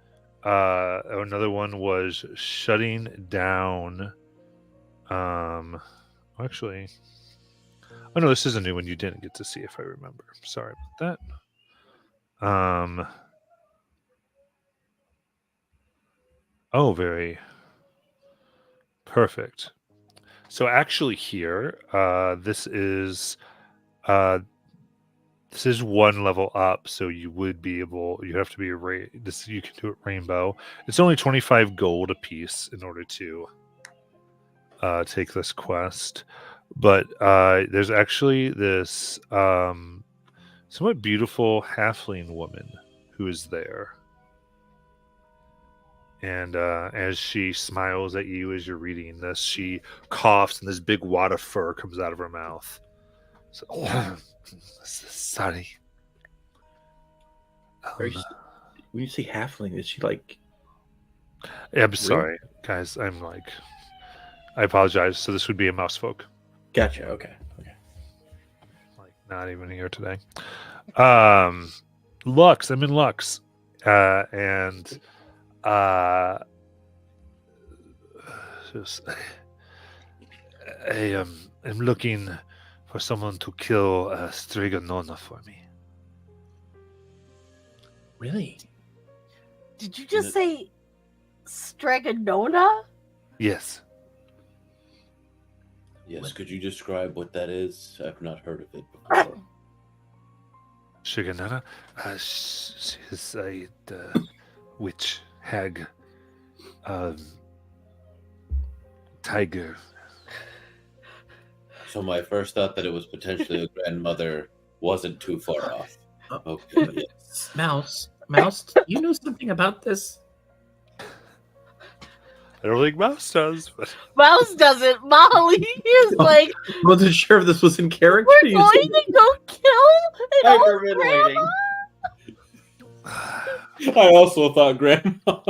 another one was shutting down. Actually, oh no, this is a new one you didn't get to see, if I remember. Sorry about that. Oh, very perfect. So actually, here, this is 1 level up, so you would be able. You have to be you can do it rainbow. It's only 25 gold a piece in order to take this quest, but there's actually this somewhat beautiful halfling woman who is there, and as she smiles at you as you're reading this, she coughs and this big wad of fur comes out of her mouth. So, sorry. When you say halfling, is she like? I'm sorry, guys. I apologize. So this would be a mouse folk. Gotcha. Okay. Like, not even here today. Lux. I'm in Lux, and I'm looking for someone to kill Strigonona for me. Really? Did you just say Stragonona? Yes. Yes. Could you describe what that is? I've not heard of it before. Strigonona? She's a witch, hag, tiger. So my first thought that it was potentially a grandmother wasn't too far off. Okay. Yes. Mouse, do you know something about this? I don't think Mouse does, but Mouse doesn't. Molly is like, I wasn't sure if this was in character. we're You going said- to go kill an old Hyperventilating. grandma. I also thought grandma.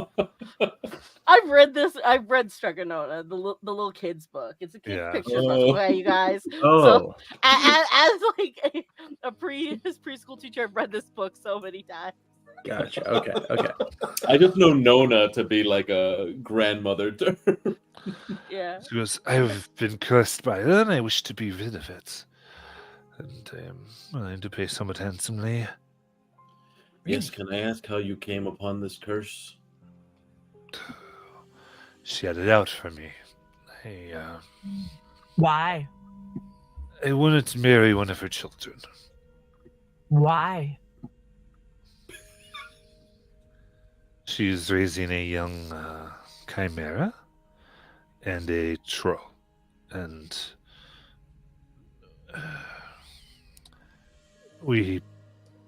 I've read this. I've read Struganona, the little kids book. It's a kids Yeah. picture book. Okay, you guys. So Oh, as like a preschool teacher, I've read this book so many times. gotcha. Okay, okay. I just know Nona to be like a grandmother term. Yeah. She goes, I've been cursed by it, and I wish to be rid of it. And I am willing to pay somewhat handsomely. Yes, can I ask how you came upon this curse? She had it out for me. Why? I wanted to marry one of her children. Why? She's raising a young chimera and a troll. And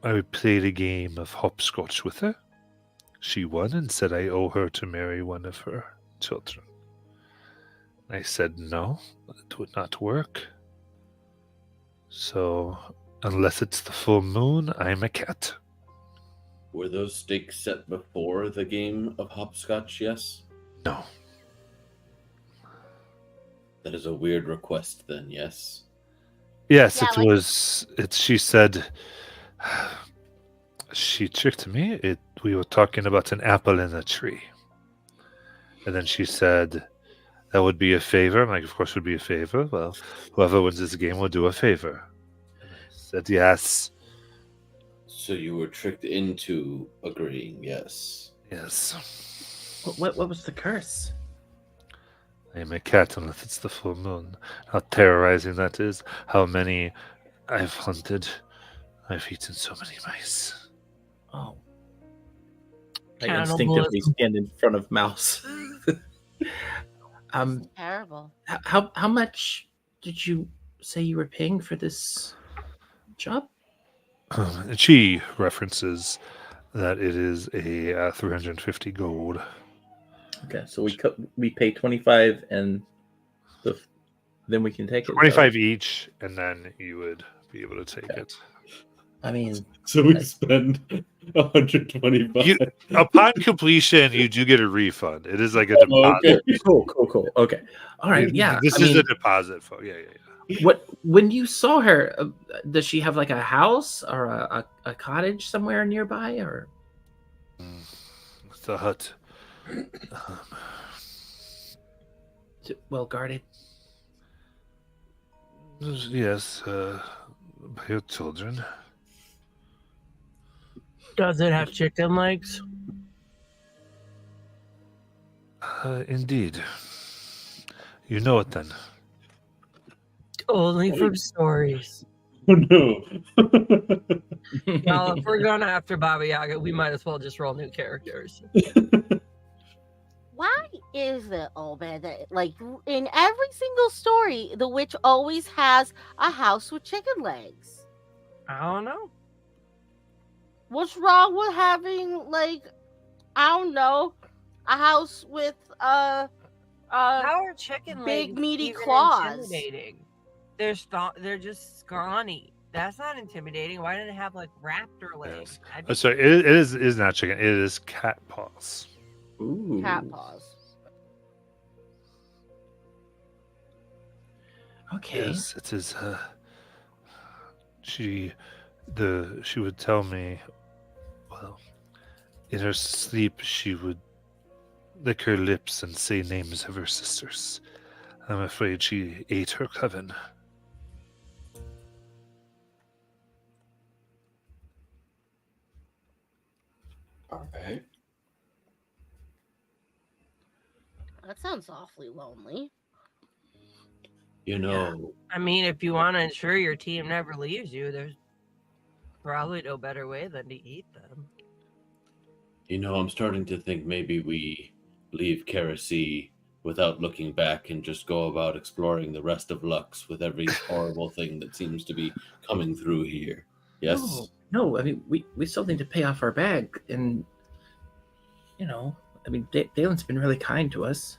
I played a game of hopscotch with her. She won and said I owe her to marry one of her children. I said no, it would not work. So, unless it's the full moon, I'm a cat. Were those stakes set before the game of hopscotch? Yes. No. That is a weird request, then. Yes. Yes, Yeah, it like- was. She said. She tricked me. We were talking about an apple in a tree. And then she said, that would be a favor. I'm like, of course, it would be a favor. Well, whoever wins this game will do a favor. And I said, yes. So you were tricked into agreeing. Yes. Yes. What was the curse? I am a cat unless it's the full moon. How terrorizing that is. How many I've hunted. I've eaten so many mice. Oh. I Cannibalism. instinctively stand in front of Mouse. Terrible. How much did you say you were paying for this job? And she references that it is a 350 gold. Okay, so we pay 25 and then we can take it. 25 each, and then you would be able to take Okay. it. I mean, So we spend 125. You, upon completion, you do get a refund. It is like a Oh, deposit. okay. cool. Okay. All right. Yeah. This I is mean, a deposit. Yeah. when you saw her, does she have like a house or a cottage somewhere nearby, or? It's a hut. Is it well guarded? Yes, by your children. Does it have chicken legs? Indeed. You know it then. Only from stories. Oh no. Well, if we're going after Baba Yaga, we might as well just roll new characters. Why is it, Obed, that like in every single story, the witch always has a house with chicken legs? I don't know. What's wrong with having like, I don't know, a house with How are chicken big, legs meaty even claws? intimidating? They're just scrawny. That's not intimidating. Why didn't it have like raptor legs? I'd be- Sorry, it is not chicken. It is cat paws. Ooh. cat paws? Okay. Yes, it is. She would tell me. Well, in her sleep, she would lick her lips and say names of her sisters. I'm afraid she ate her coven. All right. That sounds awfully lonely. You know, I mean, if you want to ensure your team never leaves you, there's probably no better way than to eat them. I'm starting to think maybe we leave Kerosene without looking back and just go about exploring the rest of Lux with every horrible thing that seems to be coming through here. Yes? No. I mean, we still need to pay off our bag, and I mean, Dalen's been really kind to us.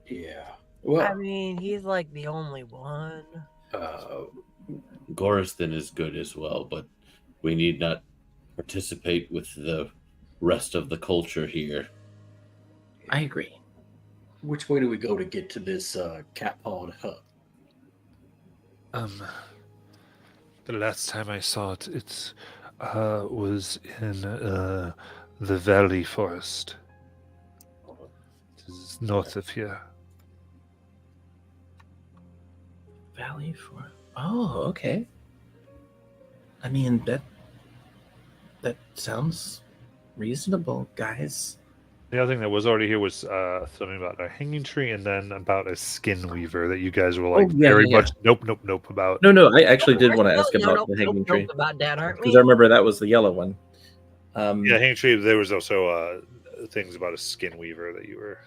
Yeah. I Well, mean, he's like the only one. uh, Goriston is good as well, but we need not participate with the rest of the culture here. I agree. Which way do we go to get to this cat-pawed hut? The last time I saw it, it was in the Valley Forest. It is north of here. Valley for. Oh, okay. I mean that sounds reasonable, guys. The other thing that was already here was something about a hanging tree, and then about a skin weaver that you guys were like very much nope about. No, I actually did want to No, ask no, about the hanging nope, tree nope about that, aren't because we? I remember that was the yellow one. Yeah, hanging tree. There was also things about a skin weaver that you were.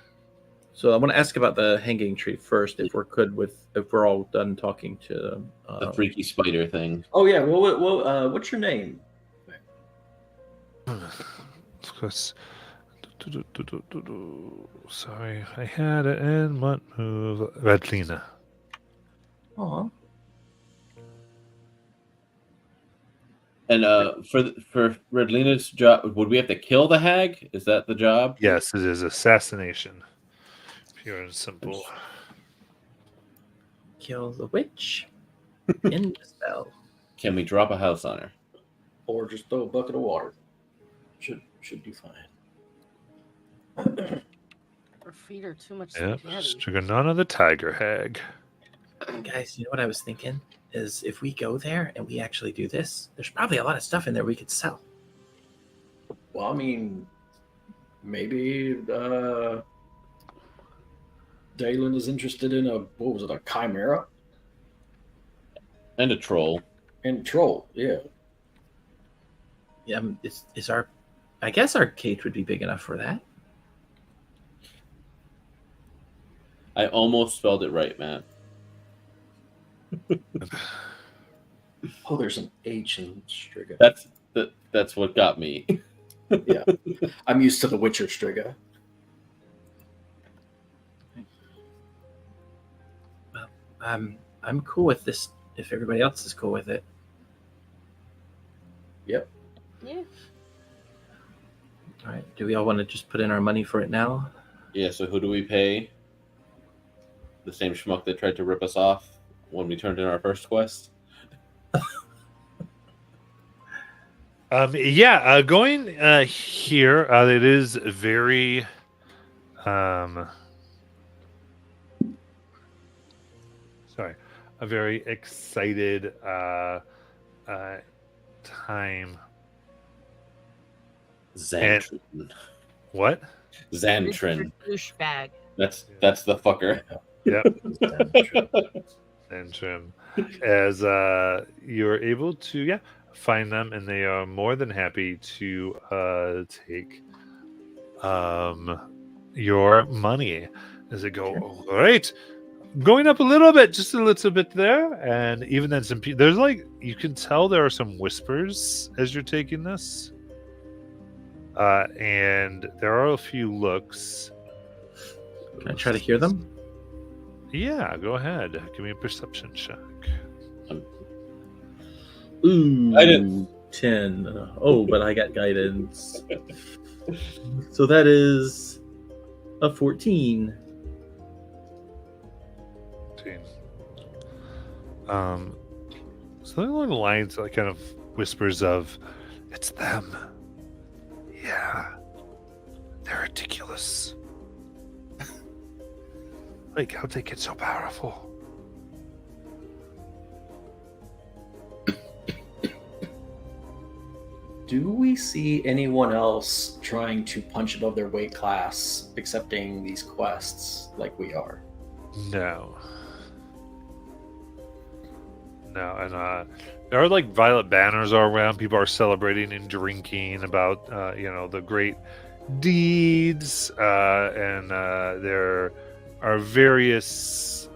So I want to ask about the hanging tree first, if we're all done talking to The freaky spider thing. Oh yeah. Well, what's your name? Of course. Sorry, I had it in what move? Redlina. Aw. And for Redlina's job, would we have to kill the hag? Is that the job? Yes, it is assassination. Pure and simple. Kill the witch in the spell. Can we drop a house on her? Or just throw a bucket of water? Should do fine. Her feet are too much Yep, spaghetti. Striganana the tiger hag. Guys, you know what I was thinking? Is if we go there and we actually do this, there's probably a lot of stuff in there we could sell. Well, I mean, maybe Dalen is interested in a chimera And a troll. and troll. Yeah. Yeah, is our, I guess our cage would be big enough for that. I almost spelled it right, Matt. Oh, there's an H in Striga. That's what got me. Yeah. I'm used to the Witcher Striga. Well, I'm cool with this if everybody else is cool with it. Yep. Yeah. All right. Do we all want to just put in our money for it now? Yeah, so who do we pay? The same schmuck that tried to rip us off when we turned in our first quest? Going here, it is very a very excited time. Xantrin. What? Xantrin. Douchebag. That's the fucker. Yep. And trim. As you're able to find them, and they are more than happy to take your money as they go, all right, going up a little bit, just a little bit there. And even then there's like, you can tell there are some whispers as you're taking this, and there are a few looks. Can I try to hear them? Yeah, go ahead, give me a perception check. Ooh, I didn't. 10. Oh, but I got guidance. So that is a 14. Something along the lines, like kind of whispers of, it's them. Yeah, they're ridiculous. Like, how'd they get so powerful? Do we see anyone else trying to punch above their weight class, accepting these quests like we are? No, and there are like violet banners all around. People are celebrating and drinking about the great deeds, and there are various.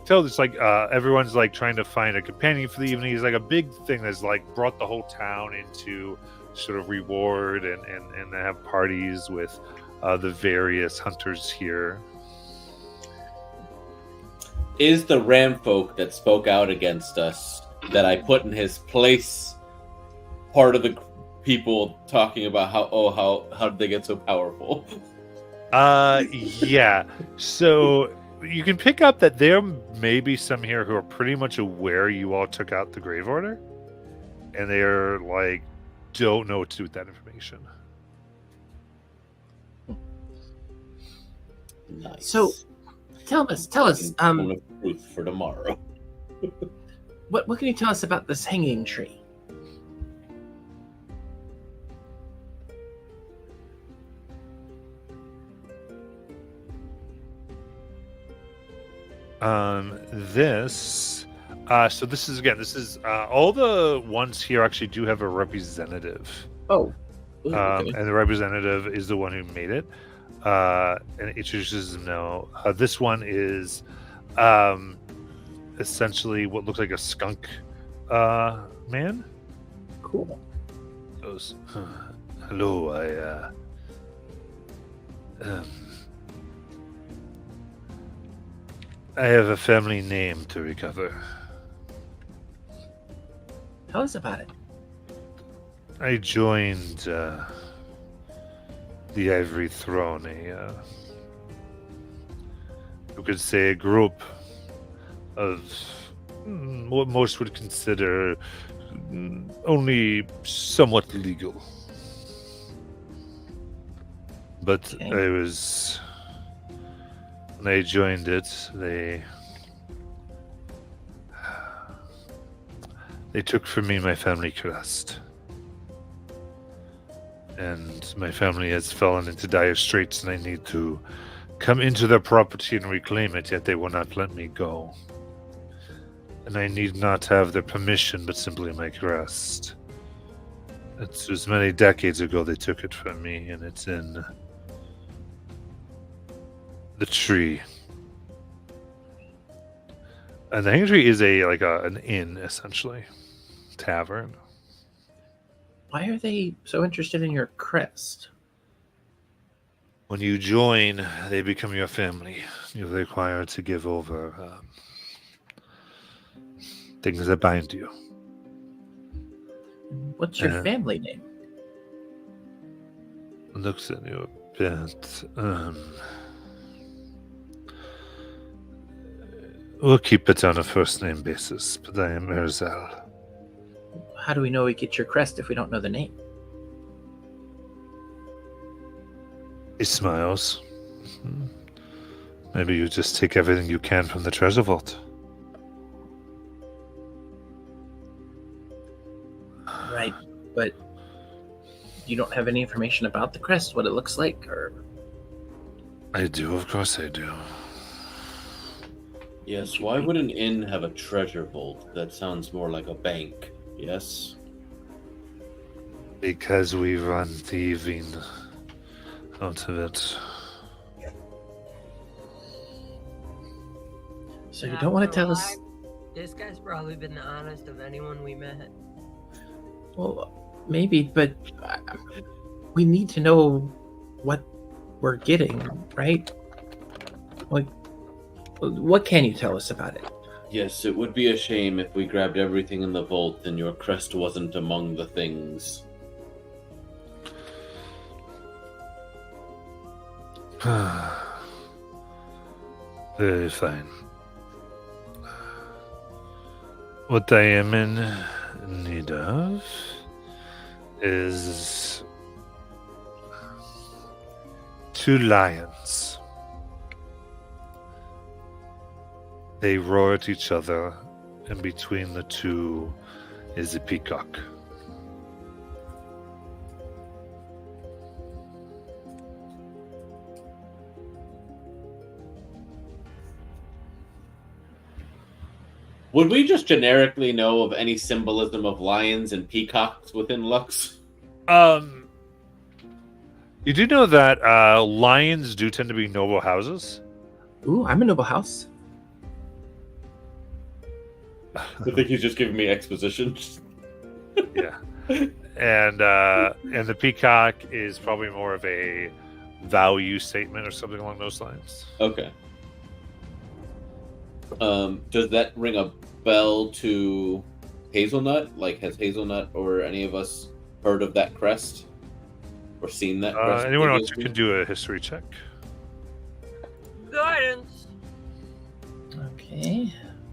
Tell it's like everyone's like trying to find a companion for the evening. It's like a big thing that's like brought the whole town into sort of reward and have parties with the various hunters here. Is the ram folk that spoke out against us that I put in his place part of the people talking about how did they get so powerful? Yeah. So you can pick up that there may be some here who are pretty much aware you all took out the Grave Order, and they're like, don't know what to do with that information. Nice. So, tell us, Moment of truth for tomorrow. what can you tell us about this hanging tree? So this is all the ones here actually do have a representative. Oh, ooh, okay. And the representative is the one who made it, and it introduces them now. This one is essentially what looks like a skunk man. Cool. Goes, hello, I have a family name to recover. Tell us about it. I joined the Ivory Throne, you could say a group of what most would consider only somewhat legal. But Okay. when I joined it, they took from me my family crest. And my family has fallen into dire straits, and I need to come into their property and reclaim it, yet they will not let me go. And I need not have their permission, but simply my crest. It was many decades ago they took it from me, and it's in the tree. And the hanging tree is an inn, essentially. Tavern. Why are they so interested in your crest? When you join, they become your family. You're required to give over things that bind you. What's your family name? Looks at you a bit. We'll keep it on a first name basis, but I am Erzal. How do we know we get your crest if we don't know the name? He smiles. Maybe you just take everything you can from the treasure vault. Right, but you don't have any information about the crest, what it looks like, or... I do, of course I do. Yes, why would an inn have a treasure vault? That sounds more like a bank. Yes? Because we run thieving out of it. So you don't want to tell us... This guy's probably been the honest of anyone we met. Well, maybe, but we need to know what we're getting, right? Like, what can you tell us about it? Yes, it would be a shame if we grabbed everything in the vault and your crest wasn't among the things. Very fine. What I am in need of is 2 lions. They roar at each other, and between the 2 is a peacock. Would we just generically know of any symbolism of lions and peacocks within Lux? You do know that lions do tend to be noble houses? Ooh, I'm a noble house. I think he's just giving me exposition. Yeah. And the peacock is probably more of a value statement or something along those lines. Okay. Does that ring a bell to Hazelnut? Like, has Hazelnut or any of us heard of that crest or seen that crest? Anyone else previously? can do a history check. Guidance. Okay.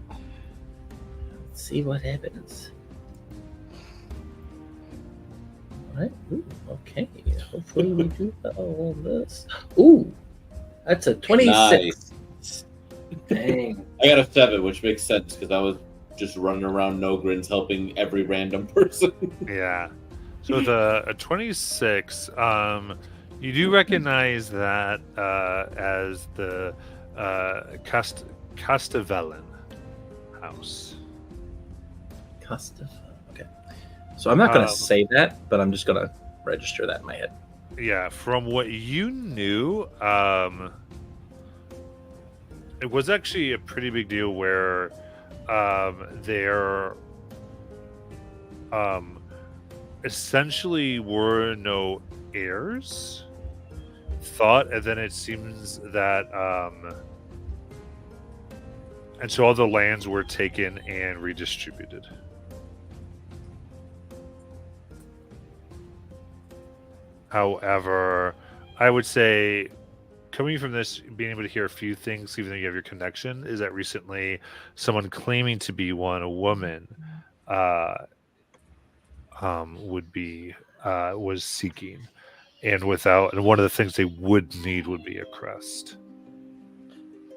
Let's see what happens. What? Ooh, okay. Hopefully we do all this. Ooh, that's a 26. Nice. Dang. I got a 7, which makes sense because I was just running around Nogrins helping every random person. Yeah. So with a 26, you do recognize that as the Castavellin house. Custom. Okay. So I'm not going to Um, say that, but I'm just going to register that in my head. Yeah, from what you knew, it was actually a pretty big deal where there essentially were no heirs thought, and then it seems that and so all the lands were taken and redistributed. However, I would say, coming from this, being able to hear a few things, even though you have your connection, is that recently someone claiming to be one, a woman, would be was seeking, and one of the things they would need would be a crest.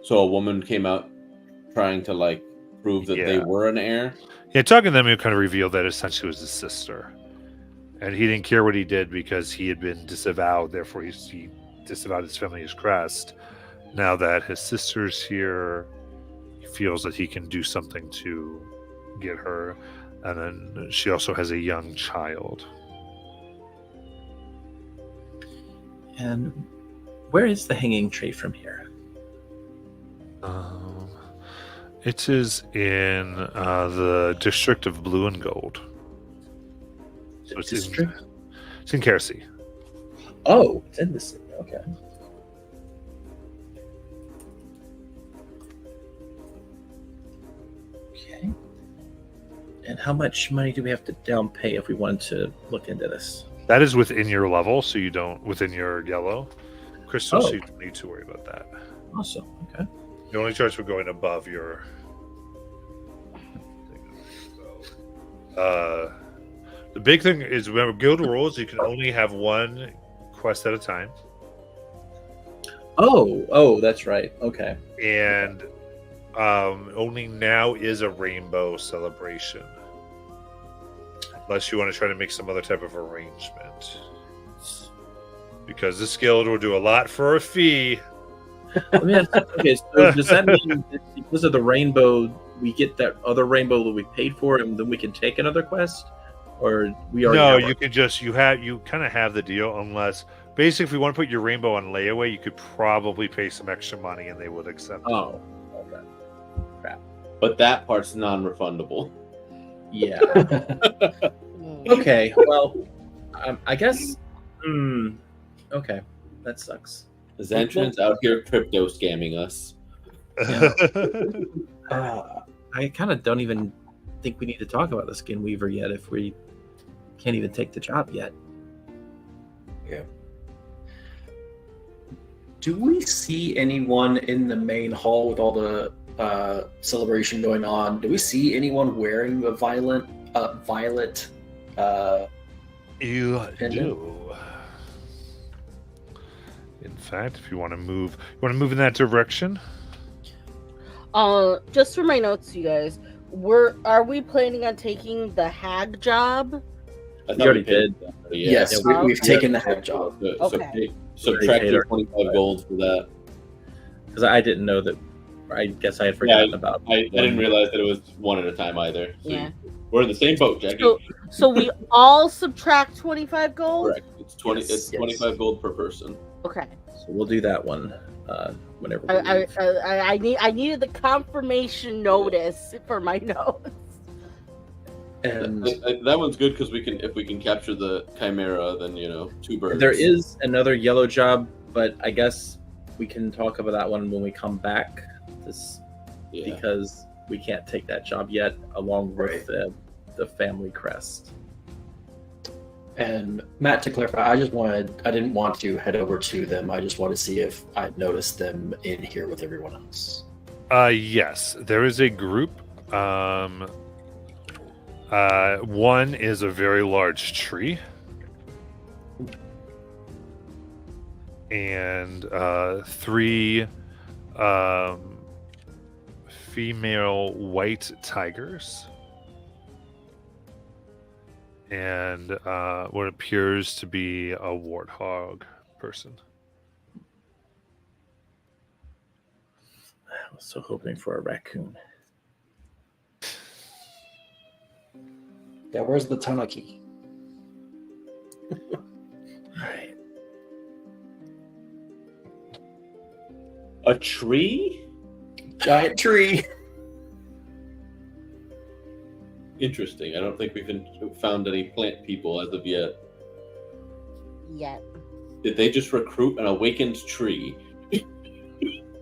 So a woman came out trying to like prove that they Yeah. were an heir. Yeah, talking to them, it kind of revealed that essentially it was his sister, and he didn't care what he did because he had been disavowed. Therefore, he disavowed his family's crest. Now that his sister's here, he feels that he can do something to get her, and then she also has a young child. And where is the hanging tree from here? It is in the district of Blue and Gold. So it's District? it's in Kersey. Oh, it's in the city. Okay. Okay. And how much money do we have to down pay if we wanted to look into this? That is within your level, so you don't within your yellow crystal. So Oh. you don't need to worry about that. Awesome. Okay. The only charge for going above your. The big thing is, remember, guild rules. You can only have one quest at a time, Oh, that's right. Okay. and only now is a rainbow celebration. Unless you want to try to make some other type of arrangement, because this guild will do a lot for a fee. Let me ask, okay, so does that mean that because of the rainbow, we get that other rainbow that we paid for, and then we can take another quest, or we already? No, have you our- could just you kind of have the deal, unless basically if you want to put your rainbow on layaway, you could probably pay some extra money and they would accept it. Oh, okay. But that part's non-refundable. Yeah. Mm. Okay. Well, I guess. Okay, that sucks. Xantran's out here crypto scamming us. I kind of don't even think we need to talk about the Skin Weaver yet if we can't even take the job yet. Do we see anyone in the main hall with all the celebration going on? Do we see anyone wearing a violet? You Pendant? do. In fact, if you want to move in that direction. Just for my notes, you guys, are we planning on taking the hag job? I thought We already paid did. that already, yeah. Yes, we- we've taken the head job. Okay. Subtract paid your our- 25 gold for that. Because I didn't know that. I guess I had forgotten Yeah, about. I didn't realize that it was one at a time either. So Yeah. We're in the same boat, Jackie. So we all subtract 25 gold? Correct. It's 20. Yes, It's yes. 25 gold per person. Okay. So we'll do that one whenever. We I leave. needed the confirmation notice for my notes. And That one's good because if we can capture the chimera, then 2 birds. there is another yellow job, but I guess we can talk about that one when we come back. Yeah. Because we can't take that job yet, along with the family crest. And Matt, to clarify, I didn't want to head over to them. I just wanted to see if I'd noticed them in here with everyone else. Yes, there is a group. One is a very large tree. And 3 female white tigers. And what appears to be a warthog person. I was so hoping for a raccoon. Yeah, where's the Tanuki? All right. A tree? Giant tree. Interesting. I don't think we've found any plant people as of yet. Yet. Did they just recruit an awakened tree?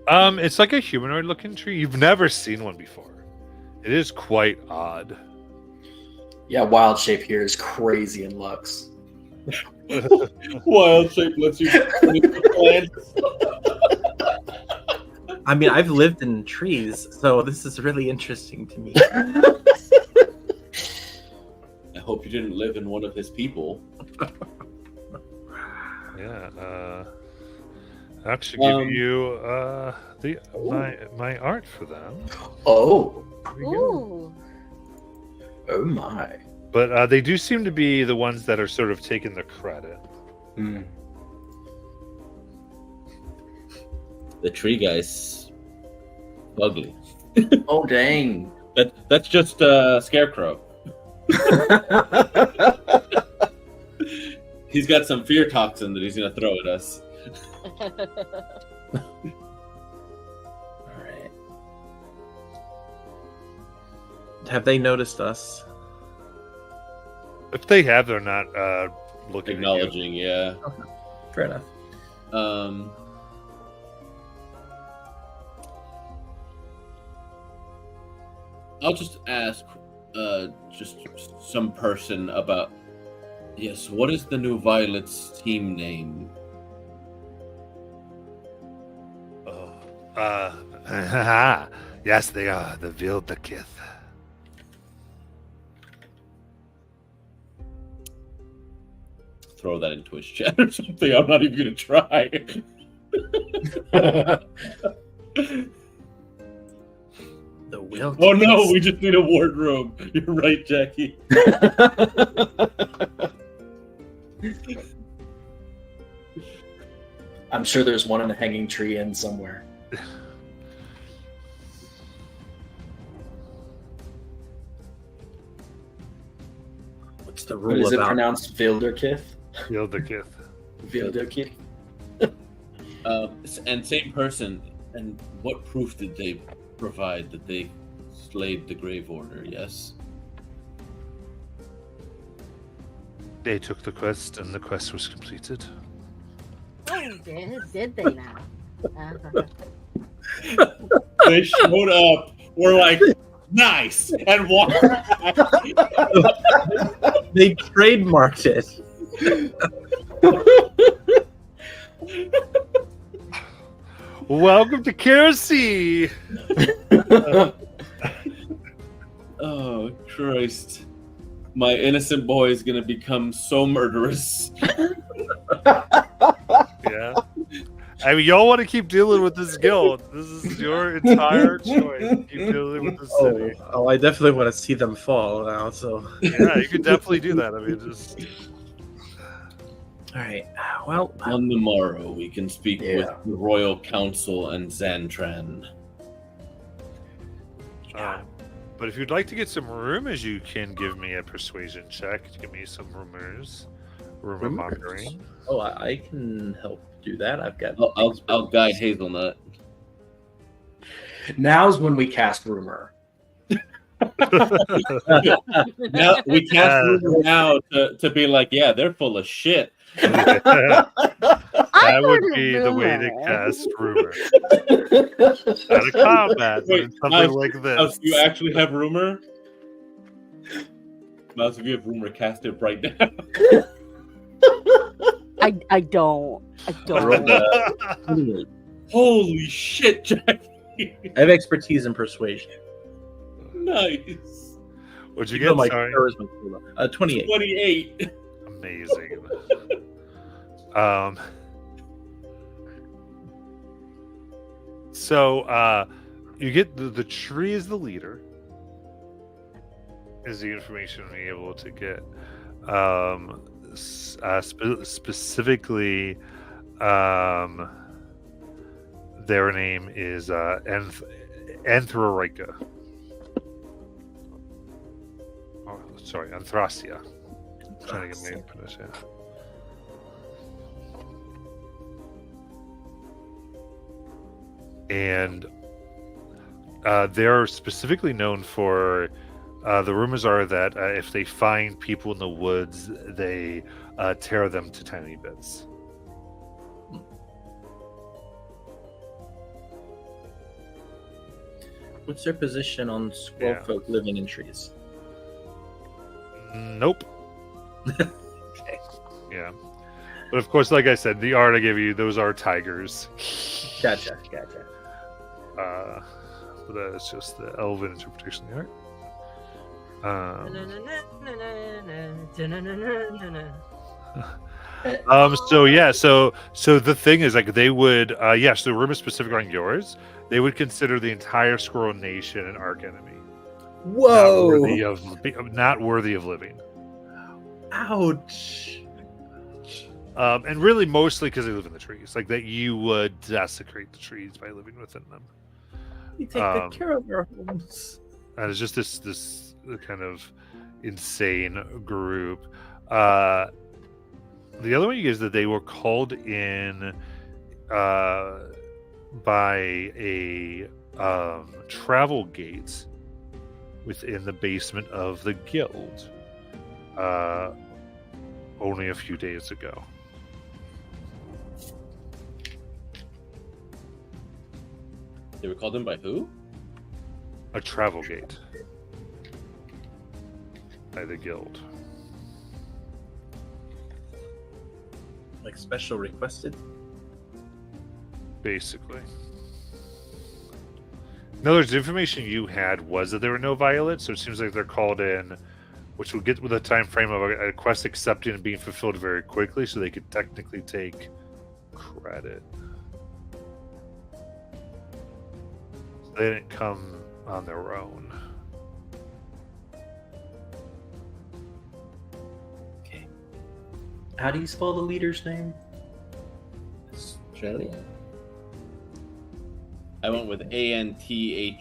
It's like a humanoid-looking tree. You've never seen one before. It is quite odd. Yeah, wild shape here is crazy in Lux. Wild shape lets you plants. I mean, I've lived in trees, so this is really interesting to me. I hope you didn't live in one of his people. Yeah. I'll actually give you my art for them. Oh. There we go. Ooh. Oh my. But they do seem to be the ones that are sort of taking the credit. The tree guy's ugly. Oh dang. That's just a scarecrow. He's got some fear toxin that he's gonna throw at us. All right. Have they noticed us? If they have, they're not looking Acknowledging, yeah. Fair enough. I'll just ask just some person about, yes, what is the new Violets team name? at you. Yes, they are the Vildakith. Throw that into his chat or something. I'm not even going to try. The will. Oh no, we just need a wardrobe. You're right, Jackie. I'm sure there's one in a hanging tree in somewhere. What's the But rule is it about? pronounced Vilderkith? Vildakith. Vilderkith? And same person. And what proof did they provide that they slayed the Grave Order? Yes. They took the quest, and the quest was completed. Oh, did they now? They showed up. We're like, nice, and walked back. They trademarked it. Welcome to Kerosene! Oh, Christ. My innocent boy is going to become so murderous. Yeah. I mean, y'all want to keep dealing with this guild. This is your entire choice. Keep dealing with the city. Oh, I definitely want to see them fall now. So, Yeah, you could definitely do that. I mean, just all right. Well, On the morrow, we can speak with Yeah. the Royal Council and Xantran. but if you'd like to get some rumors, you can give me a persuasion check to give me some rumors. Rumor mongering. oh, I can help do that. I've got. I'll guide Hazelnut. Now's when we cast rumor. Now, we cast rumor now to be like, yeah, they're full of shit. That I would heard a be the way to rumor. cast rumor. Not a combat, but Wait, it's something Mouse, like Mouse, this. do you actually have rumor? Mouse, if you have rumor, cast it right now. I don't. I I rolled don't. a 28. Holy shit, Jackie! I have expertise in persuasion. Nice. What'd you Even though get? my Sorry. charisma's too low. 28. 28. Amazing. So you get the tree is the leader. Is the information we're able to get. Specifically, their name is Anthrorica. Oh, sorry, Anthracia. I'm trying to get my pronunciation. And they're specifically known for. The rumors are that if they find people in the woods, they tear them to tiny bits. What's their position on squirrel Yeah. folk living in trees? Nope. Okay. Yeah. But of course, like I said, the art I gave you, those are tigers. Gotcha. But that is just the elven interpretation of the art. So yeah, so the thing is, like, they would yes, the room is specific on yours. They would consider the entire Squirrel Nation an arch enemy. Whoa! Not worthy of living. Ouch! And really mostly because they live in the trees. Like, that you would desecrate the trees by living within them. We take good care of our homes. And it's just this kind of insane group. The other one is that they were called in by a travel gate within the basement of the guild only a few days ago. They were called in by who? A travel gate by the guild. Like special requested. Basically. In other words, the information you had was that there were no violets, so it seems like they're called in, which will get with a time frame of a quest accepted and being fulfilled very quickly, so they could technically take credit. So they didn't come on their own. Okay. How do you spell the leader's name? Australia. I went with Anthrosia.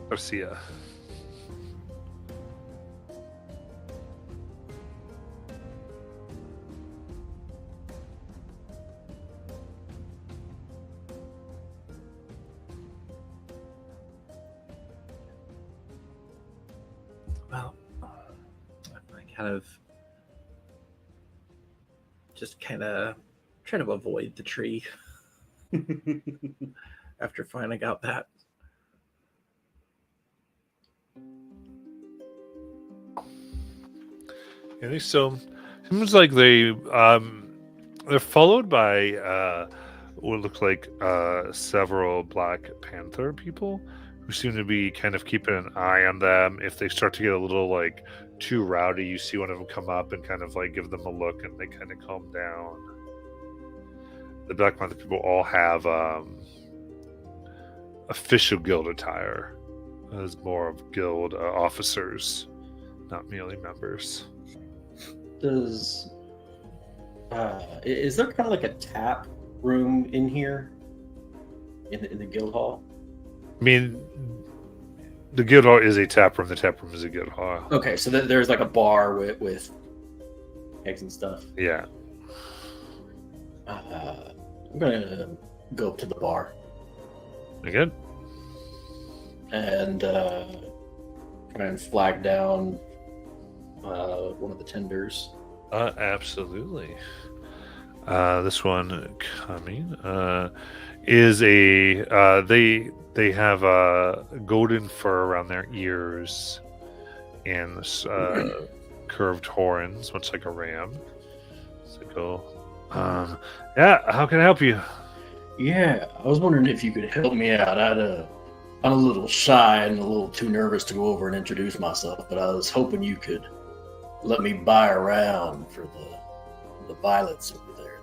Garcia. Well, I kind of try to avoid the tree after finding out that. I think so. Seems like they're followed by what looks like several Black Panther people who seem to be kind of keeping an eye on them. If they start to get a little like too rowdy, you see one of them come up and kind of like give them a look, and they kind of calm down. The Black Panther people all have official guild attire, as more of guild officers, not merely members. Does is there kind of like a tap room in here in the guild hall? I mean, the guild hall is a tap room. The tap room is a guild hall. Okay, so there's like a bar with eggs and stuff. Yeah. I'm gonna go up to the bar Again? and try and flag down one of the tenders. Absolutely. This one coming is a they have golden fur around their ears and curved horns, much like a ram. So go. Yeah, how can I help you? Yeah, I was wondering if you could help me out. I'm a little shy and a little too nervous to go over and introduce myself, but I was hoping you could let me buy around for the violets over there,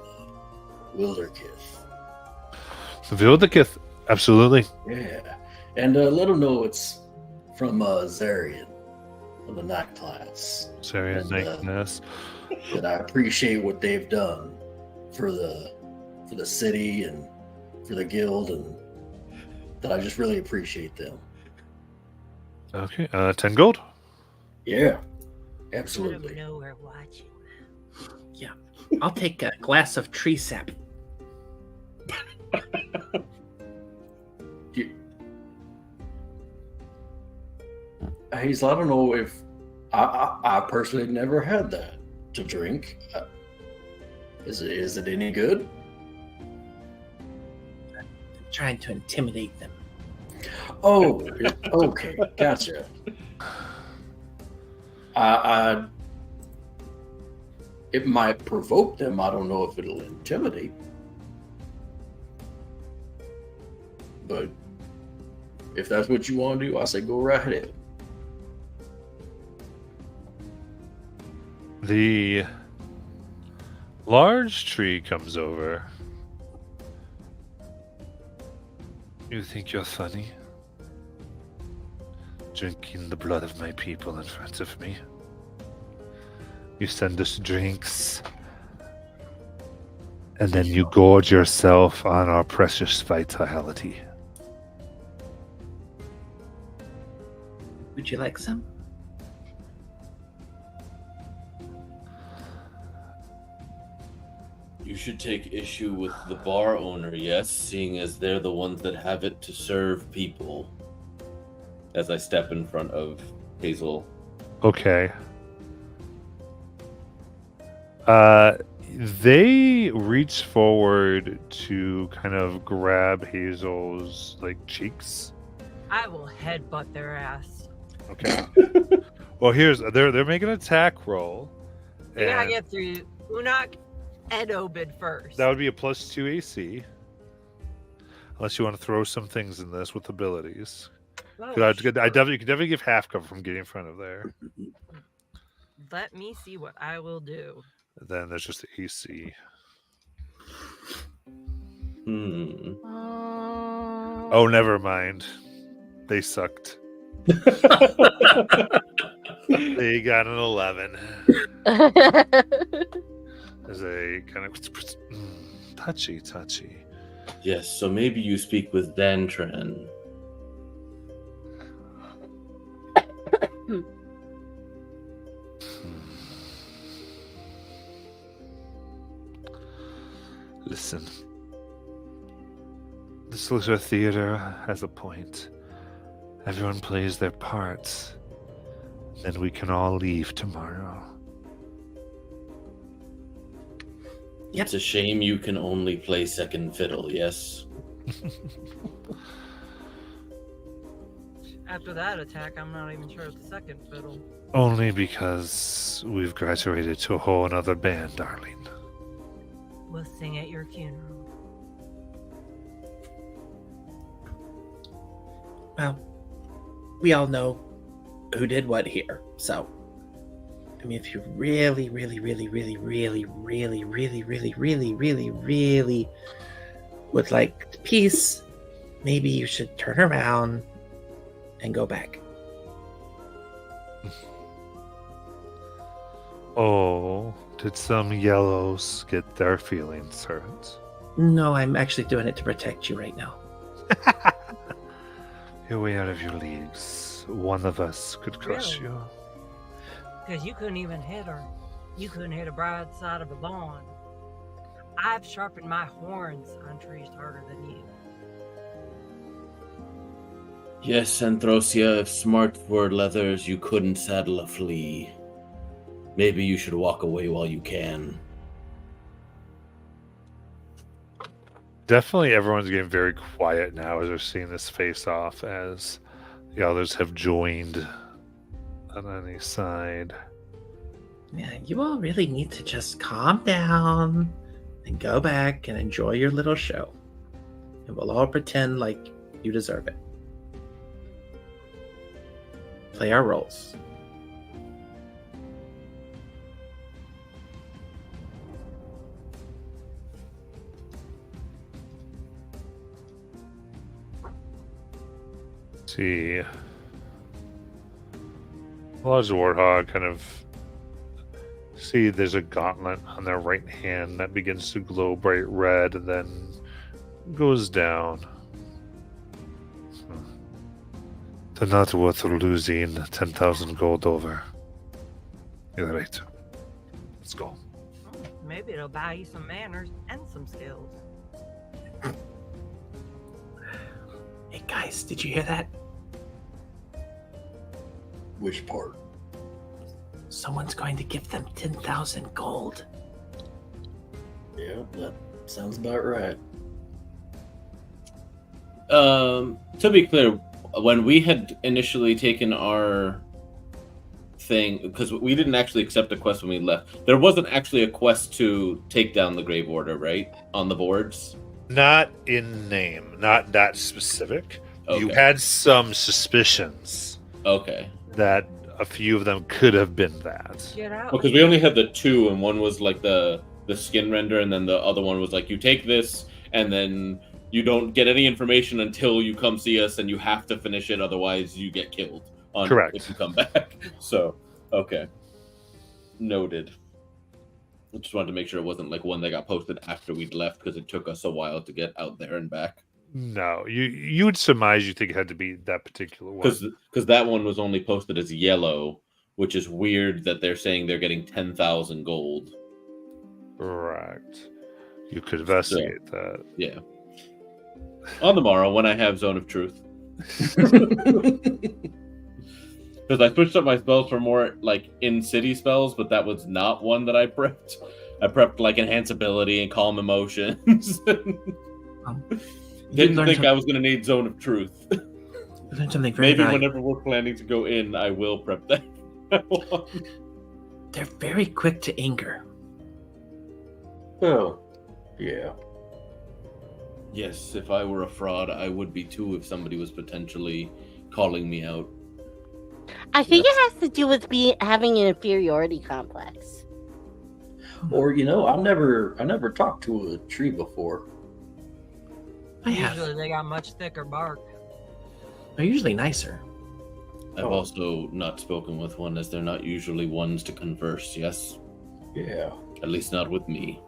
the Wilderkith. The Vildikith, absolutely. Yeah, and let them know it's from Zarian of the night class. Sorry, And, niceness. That I appreciate what they've done for the city and for the guild, and that I just really appreciate them. Okay, 10 gold. Yeah, Let 'em absolutely. know we're watching. I'll take a glass of tree sap. Hazel, I don't know if I personally never had that to drink. Is it any good? Trying to intimidate them. Oh, okay, gotcha. It might provoke them. I don't know if it'll intimidate. But if that's what you want to do, I say go right ahead. The large tree comes over. You think you're funny? Drinking the blood of my people in front of me. You send us drinks. And then you gorge yourself on our precious vitality. Would you like some? You should take issue with the bar owner, yes, seeing as they're the ones that have it to serve people. As I step in front of Hazel. Okay. They reach forward to kind of grab Hazel's like cheeks. I will headbutt their ass. Okay. Well, they're making an attack roll. We gotta and get through Unak and Obid first. that would be a +2 AC. Unless you want to throw some things in this with abilities. Oh, I shit. definitely give half cover from getting in front of there. Let me see what I will do. Then there's just the AC. Oh, never mind. They sucked. They got an 11. As a kind of touchy. Yes, so maybe you speak with Dantran. Listen. The Soldier Theater has a point. Everyone plays their parts. Then we can all leave tomorrow. It's a shame you can only play second fiddle, yes? After that attack, I'm not even sure it's the second fiddle. Only because we've graduated to a whole another band, darling. We'll sing at your funeral. Well, we all know who did what here, so I mean, if you really would like peace, maybe you should turn around and go back. Oh, did some yellows get their feelings hurt? No, I'm actually doing it to protect you right now. You're way out of your leagues. One of us could crush Really? you. Because you couldn't even hit her. You couldn't hit a broadside of a lawn. I've sharpened my horns on trees harder than you. Yes, Anthrosia, if smart were leathers, you couldn't saddle a flea. maybe you should walk away while you can. Definitely everyone's getting very quiet now as they're seeing this face off as the others have joined on any side. Yeah, you all really need to just calm down and go back and enjoy your little show. And we'll all pretend like you deserve it. Play our roles. See. Large warthog kind of see there's a gauntlet on their right hand that begins to glow bright red and then goes down. They're not worth losing 10,000 gold over. You're right. Let's go. Maybe it'll buy you some manners and some skills. Hey guys, did you hear that? Which part? Someone's going to give them 10,000 gold. Yeah, that sounds about right. To be clear, when we had initially taken our thing, because we didn't actually accept a quest when we left, there wasn't actually a quest to take down the Grave Order, right? On the boards? Not in name, not that specific. You Okay. had some suspicions Okay. that a few of them could have been that. Get out. Because we only had the two, and one was like the skin render, and then the other one was like, you take this, and then you don't get any information until you come see us, and you have to finish it, otherwise you get killed. Correct. If you come back. So, okay. Noted. I just wanted to make sure it wasn't like one that got posted after we'd left, because it took us a while to get out there and back. No, you would surmise you think it had to be that particular one. Because that one was only posted as yellow, which is weird that they're saying they're getting 10,000 gold. Correct. You could investigate that. Yeah. On the morrow, when I have Zone of Truth. Because I switched up my spells for more like in-city spells, but that was not one that I prepped. I prepped like Enhance Ability and Calm Emotions. Didn't think I was going to need Zone of Truth. Learned something very Maybe valuable. whenever we're planning to go in, I will prep that. They're very quick to anger. Oh, yeah. Yes, if I were a fraud, I would be too if somebody was potentially calling me out. I think it has to do with having an inferiority complex. Or I never talked to a tree before. I have. Usually they got much thicker bark. They're usually nicer. I've Oh. also not spoken with one, as they're not usually ones to converse, yes? Yeah. At least not with me.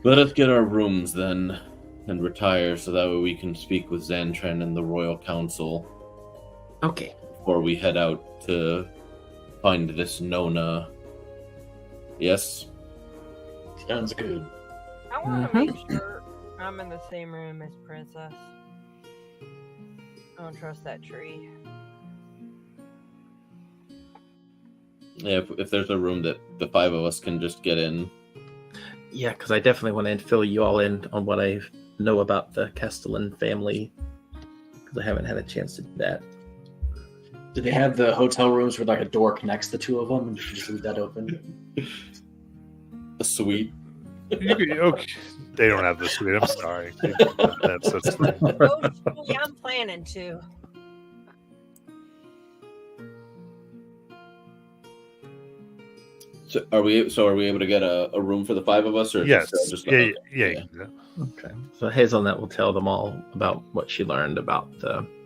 Let us get our rooms then, and retire so that way we can speak with Xantran and the Royal Council Okay. before we head out to find this Nona. Yes? Sounds good. I want to make sure I'm in the same room as Princess. I don't trust that tree. Yeah, if there's a room that the five of us can just get in. Yeah, because I definitely want to fill you all in on what I know about the Castellan family. Because I haven't had a chance to do that. Do they have the hotel rooms where like a door connects the two of them and you can just leave that open? A suite. Okay. They don't have the suite. I'm sorry. That's Oh, yeah, I'm planning to. So are we able to get a room for the five of us, or is it yes. still just Yeah, okay. yeah. Okay. So Hazelnut will tell them all about what she learned about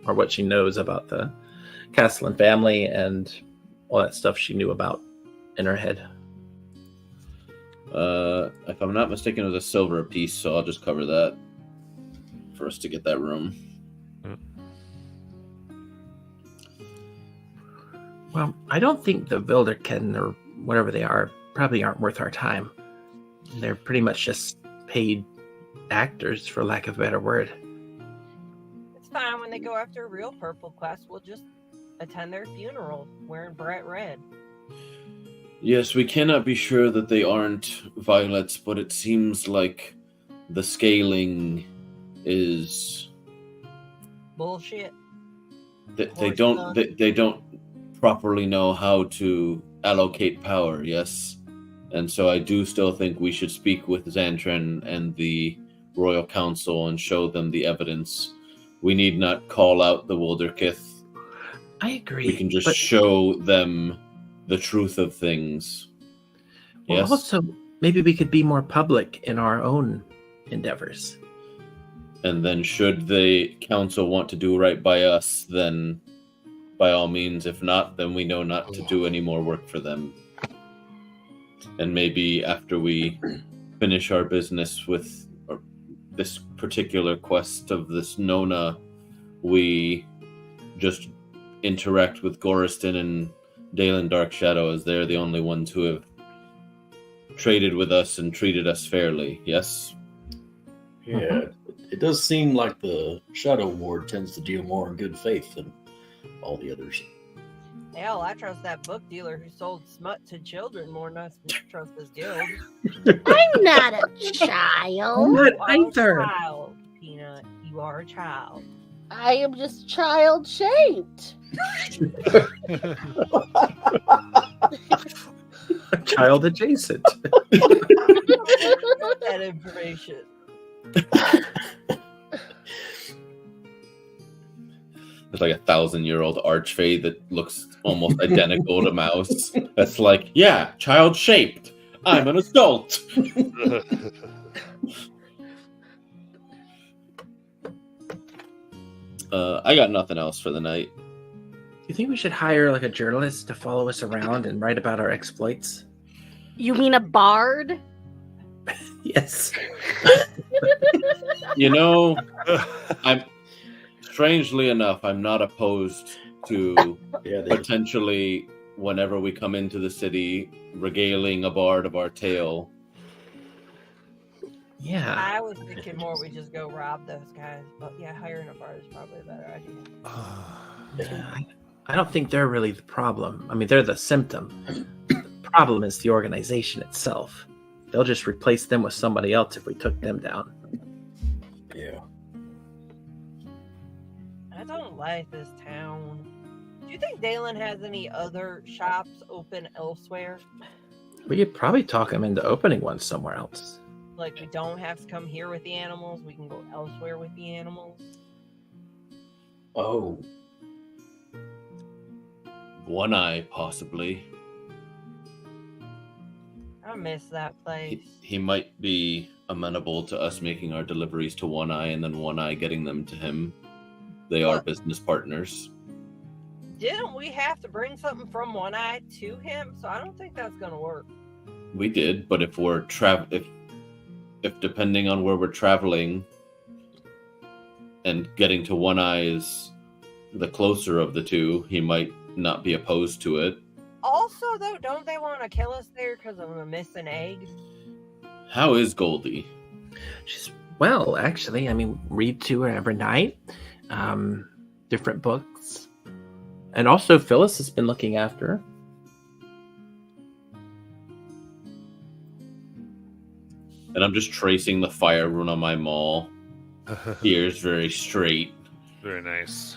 or what she knows about the Castellan family and all that stuff she knew about in her head. If I'm not mistaken, it was a silver apiece, so I'll just cover that for us to get that room. Well, I don't think the Vilderken or whatever they are probably aren't worth our time. They're pretty much just paid actors, for lack of a better word. It's fine when they go after a real purple quest. We'll just attend their funeral wearing bright red. Yes, we cannot be sure that they aren't violets, but it seems like the scaling is Bullshit. they don't properly know how to allocate power. Yes, and so I do still think we should speak with Xantran and the Royal Council and show them the evidence. We need not call out the Wilderkith. I agree. We can just but- show them the truth of things. Well, Yes. also, maybe we could be more public in our own endeavors. And then should the council want to do right by us, then by all means. If not, then we know not to do any more work for them. And maybe after we finish our business with this particular quest of this Nona, we just interact with Goriston and Dalen Darkshadow, as they're the only ones who have traded with us and treated us fairly. Yes? Yeah, it does seem like the Shadow Ward tends to deal more in good faith than all the others. Hell, I trust that book dealer who sold smut to children more than I trust this guild. I'm not a child. Not You are either. a child, Peanut. You are a child. I am just child shaped. Child adjacent. That information. There's like 1,000-year-old archfey that looks almost identical to Mouse. That's like, yeah, child-shaped. I'm an adult. I got nothing else for the night. You think we should hire like a journalist to follow us around and write about our exploits? You mean a bard? Yes. You know, I'm strangely enough, I'm not opposed to Yeah, they, potentially, whenever we come into the city, regaling a bard of our tale. Yeah. I was thinking more we just go rob those guys, but yeah, hiring a bard is probably a better idea. Yeah, I don't think they're really the problem. I mean, they're the symptom. The problem is the organization itself. They'll just replace them with somebody else if we took them down. yeah. I don't like this town. Do you think Dalen has any other shops open elsewhere? We could probably talk them into opening one somewhere else. Like, we don't have to come here with the animals, we can go elsewhere with the animals? Oh, One Eye, possibly. I miss that place. He might be amenable to us making our deliveries to One Eye and then One Eye getting them to him. They are What? business partners. Didn't we have to bring something from One Eye to him? So I don't think that's gonna work. We did, but if we're if depending on where we're traveling and getting to One Eye is the closer of the two, he might not be opposed to it. Also, though, don't they want to kill us there because of a missing egg? How is Goldie? She's well, actually. I mean, read to her every night. Different books, and also Phyllis has been looking after her. And I'm just tracing the fire rune on my maul. Ears very straight. Very nice.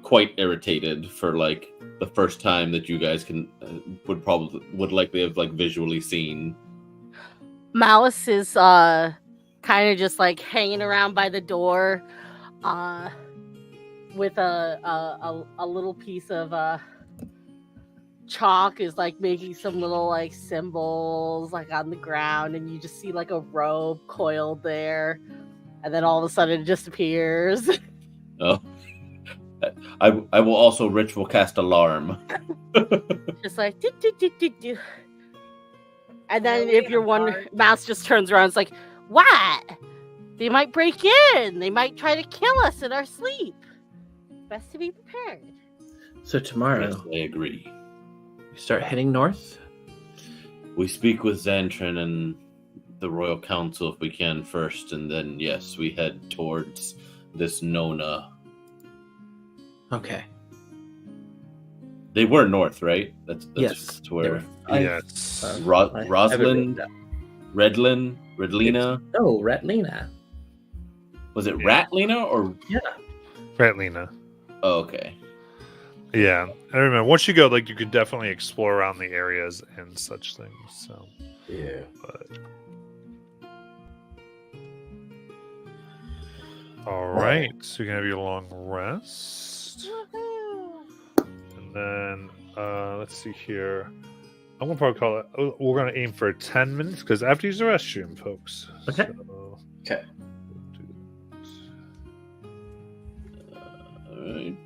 Quite irritated for like the first time that you guys would likely have like visually seen. Mouse is kind of just like hanging around by the door with a little piece of chalk, is like making some little like symbols like on the ground, and you just see like a robe coiled there, and then all of a sudden it just appears. Oh, I will also ritual cast alarm. Just like do, do, do, do, do. And then Really if you're a wondering, bard? Mouse just turns around. It's like, what? They might break in. They might try to kill us in our sleep. Best to be prepared. So tomorrow Yes, I agree. we start heading north. We speak with Xantran and the Royal Council if we can first, and then yes, we head towards this Nona. Okay. They were north, right? That's Yes, to where Yes. I have it Roslyn, written Redlina. Oh, Ratlina. Was it Yeah. Ratlina or? Yeah. Ratlina. Oh, okay. Yeah. I remember once you go, like, you could definitely explore around the areas and such things. So, Yeah. but. All right. So you can have your long rest. And then, let's see here. I'm going to probably call it, we're going to aim for 10 minutes because I have to use the restroom, folks. Okay. So, Okay. All right.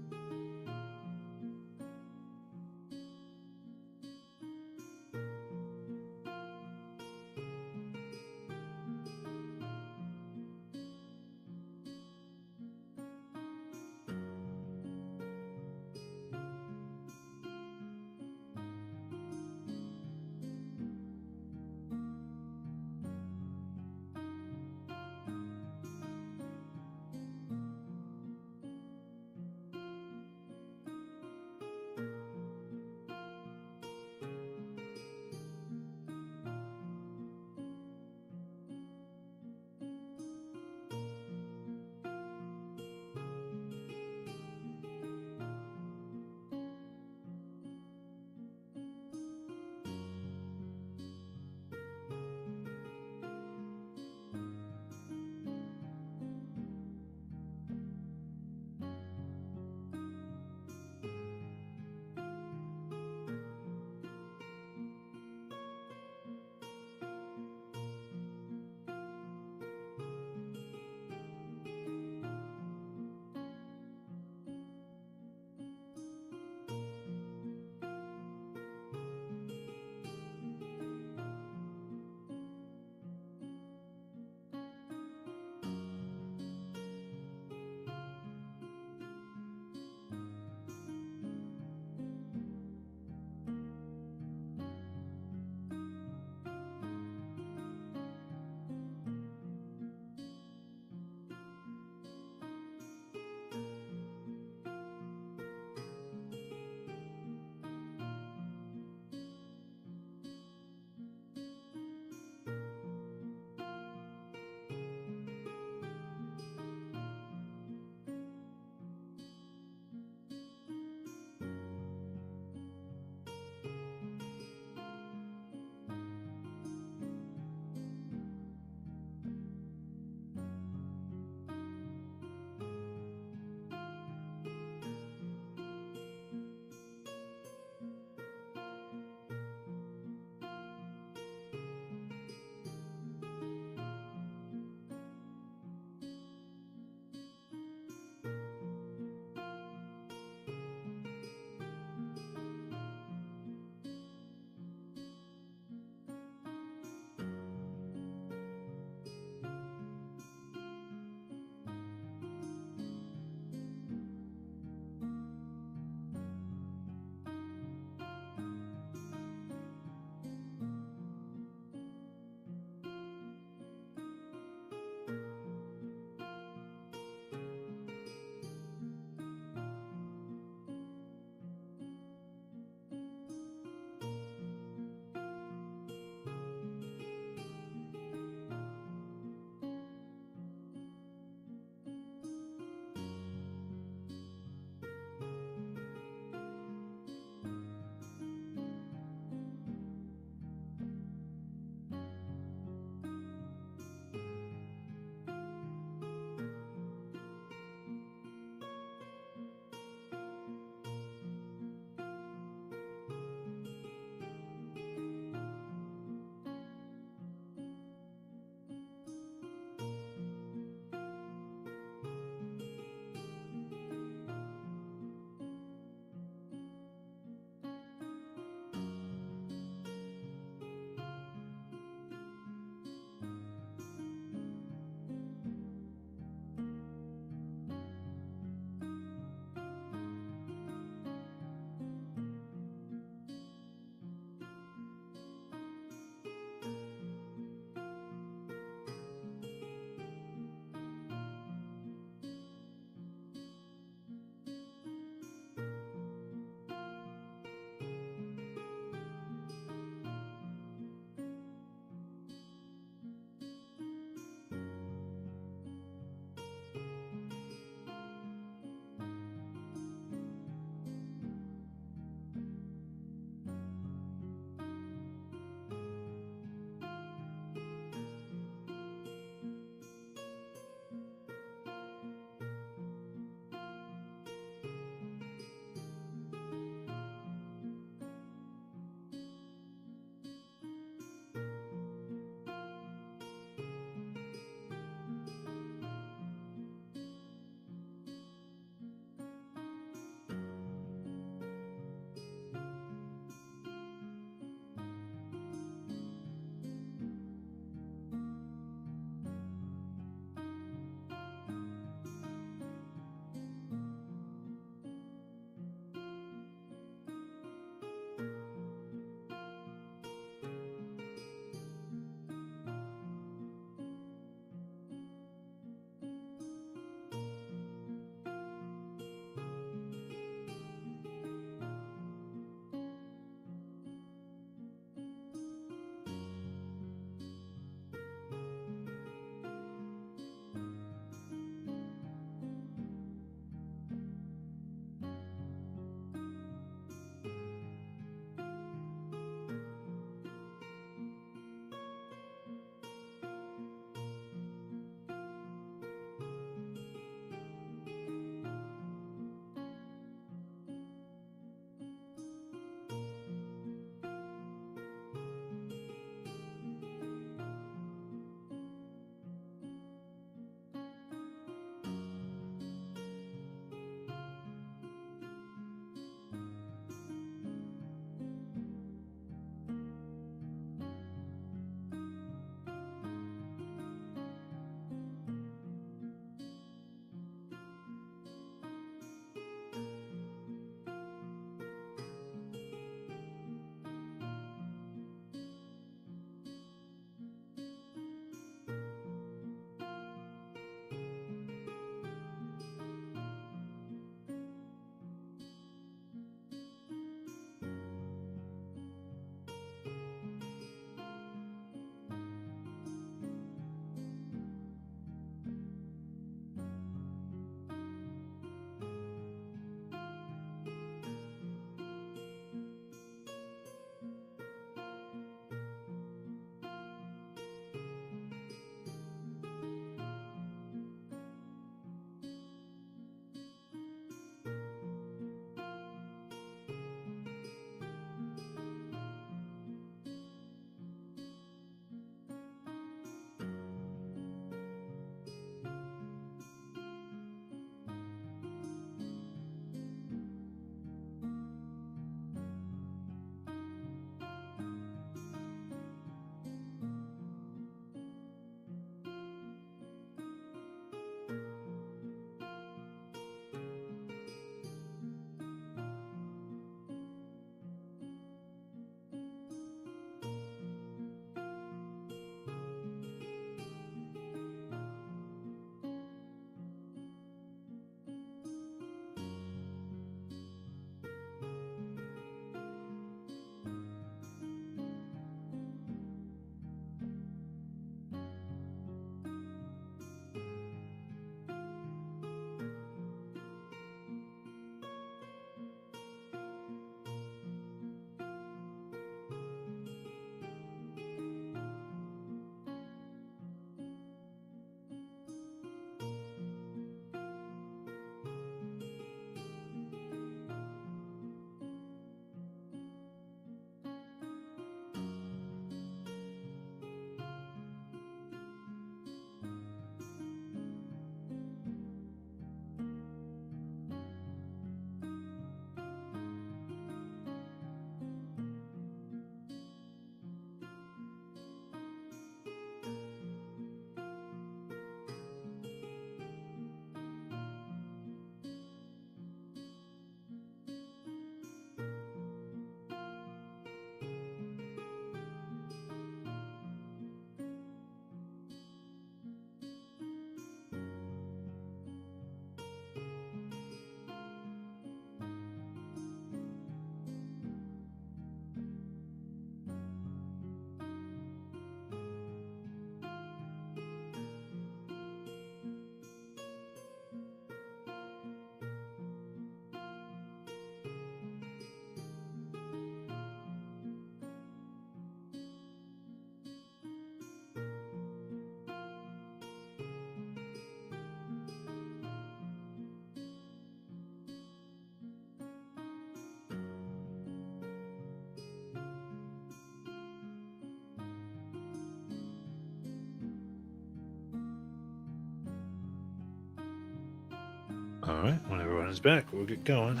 All right, when everyone is back, we'll get going.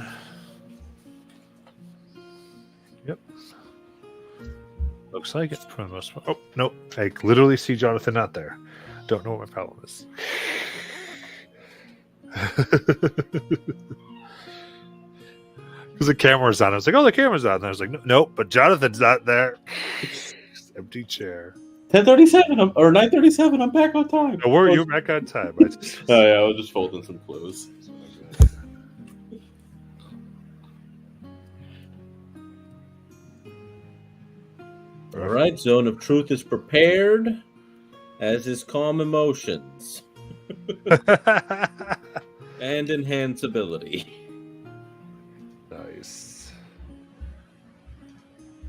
Yep. Looks like it for the most part. Oh, nope. I literally see Jonathan not there. Don't know what my problem is. Because the camera's on. I was like, oh, the camera's on. And I was like, nope, but Jonathan's not there. Empty chair. 10:37 or 9:37. I'm back on time. Oh, you're back on time. Oh yeah, I was just folding some clothes. All right, Zone of Truth is prepared, as is Calm Emotions and Enhance Ability. Nice.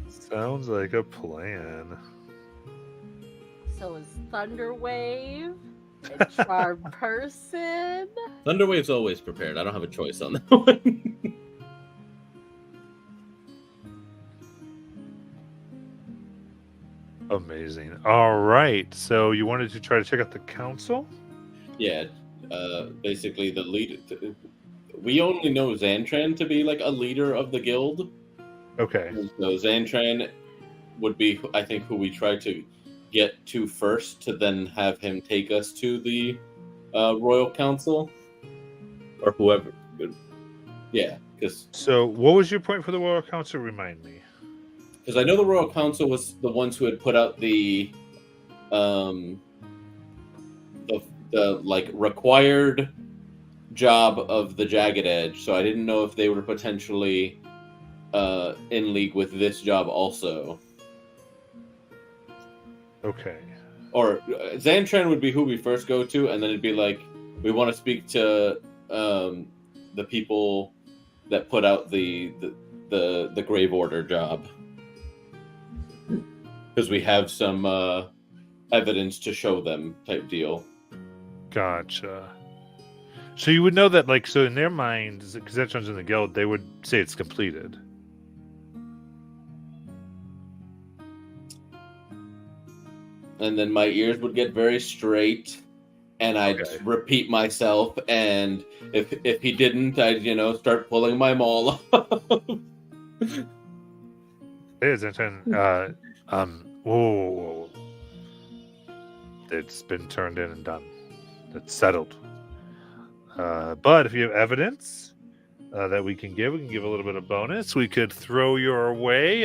Sounds like a plan. So is Thunderwave a charmed person? Thunderwave's always prepared. I don't have a choice on that one. Amazing. All right. So you wanted to try to check out the council? Yeah, basically the leader. We only know Xantran to be like a leader of the guild. Okay. So Xantran would be, I think, who we try to get to first, to then have him take us to the Royal Council, or whoever. Yeah, because So what was your point for the Royal Council? Remind me. I know the Royal Council was the ones who had put out the like required job of the Jagged Edge. So I didn't know if they were potentially in league with this job also. Okay. Or Xantran would be who we first go to, and then it'd be like, we want to speak to the people that put out the Grave Order job, because we have some evidence to show them, type deal. Gotcha. So you would know that, like, so in their minds, because Xantran's in the guild, they would say it's completed. And then my ears would get very straight, and I'd Okay. repeat myself. And if he didn't, I'd start pulling my maul off. Hey, Xantran, whoa. It's been turned in and done. It's settled. But if you have evidence that we can give a little bit of bonus. We could throw your way,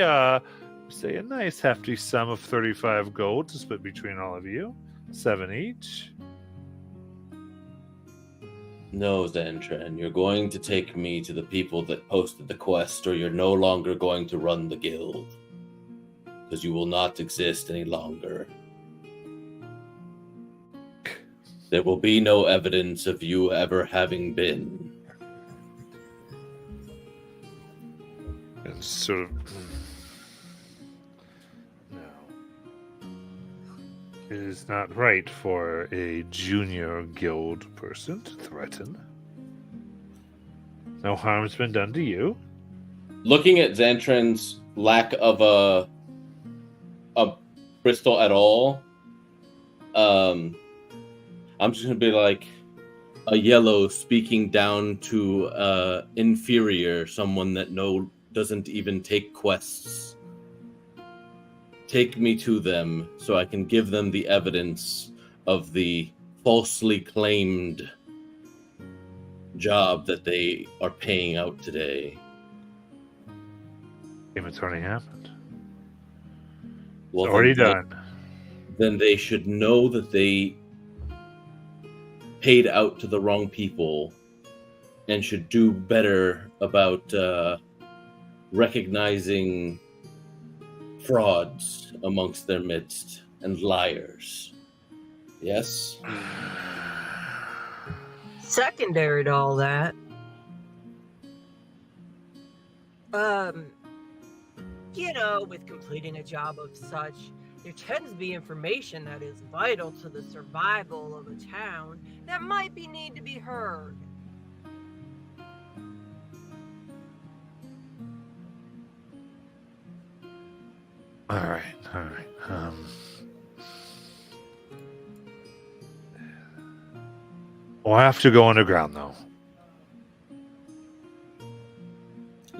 say, a nice hefty sum of 35 gold to split between all of you. 7 each. No, Xantran, you're going to take me to the people that posted the quest, or you're no longer going to run the guild. Because you will not exist any longer. There will be no evidence of you ever having been. And sort of... No. It is not right for a junior guild person to threaten. No harm's been done to you. Looking at Xantran's lack of a crystal at all, I'm just gonna be like a yellow speaking down to inferior, someone that doesn't even take quests. Take me to them so I can give them the evidence of the falsely claimed job that they are paying out today. It's already happened. Well, It's already then done. Then they should know that they paid out to the wrong people and should do better about recognizing frauds amongst their midst and liars. Yes? Secondary to all that, with completing a job of such, there tends to be information that is vital to the survival of a town that might need to be heard. All right. We'll have to go underground, though.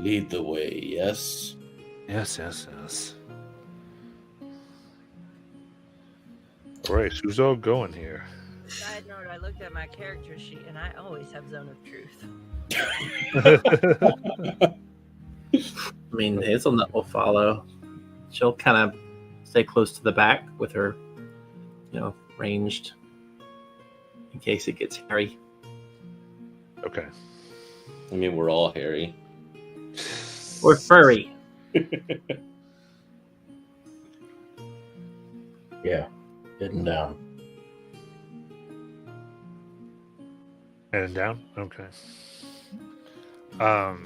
lead the way, yes? Yes. All right, who's all going here? Side note, I looked at my character sheet and I always have Zone of Truth. I mean, Hazelnut will follow. She'll kind of stay close to the back with her, ranged in case it gets hairy. Okay. I mean, we're all hairy. Or furry. Yeah, hidden down. Heading down? Okay. All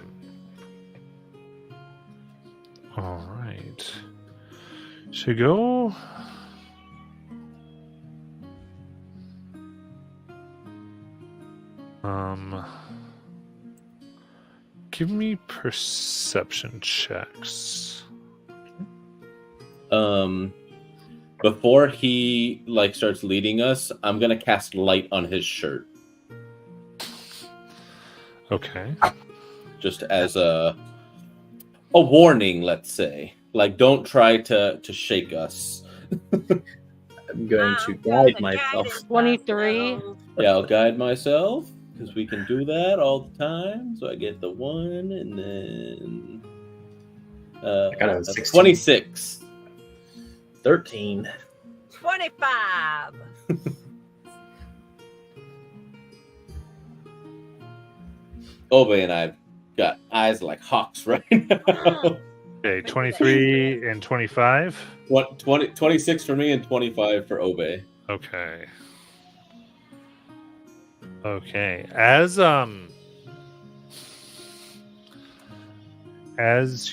right. Should we go? Give me perception checks. Before he starts leading us, I'm gonna cast light on his shirt, Okay. just as a warning. Let's say, don't try to shake us. I'm going to guide myself. 23. Yeah, I'll guide myself because we can do that all the time. So I get the 1, and then I got a 16. 26. 13. 25. Obe and I've got eyes like hawks right now. Okay, 23 and 25. 26 for me and 25 for Obe. Okay. Okay. As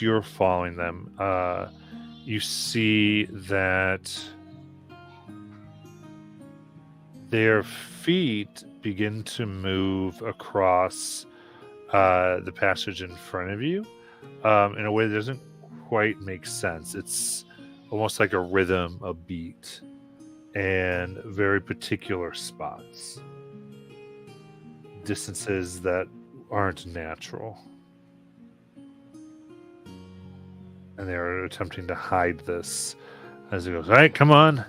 you're following them, you see that their feet begin to move across the passage in front of you in a way that doesn't quite make sense. It's almost like a rhythm, a beat, and very particular spots. Distances that aren't natural. And they're attempting to hide this as it goes. All right, come on.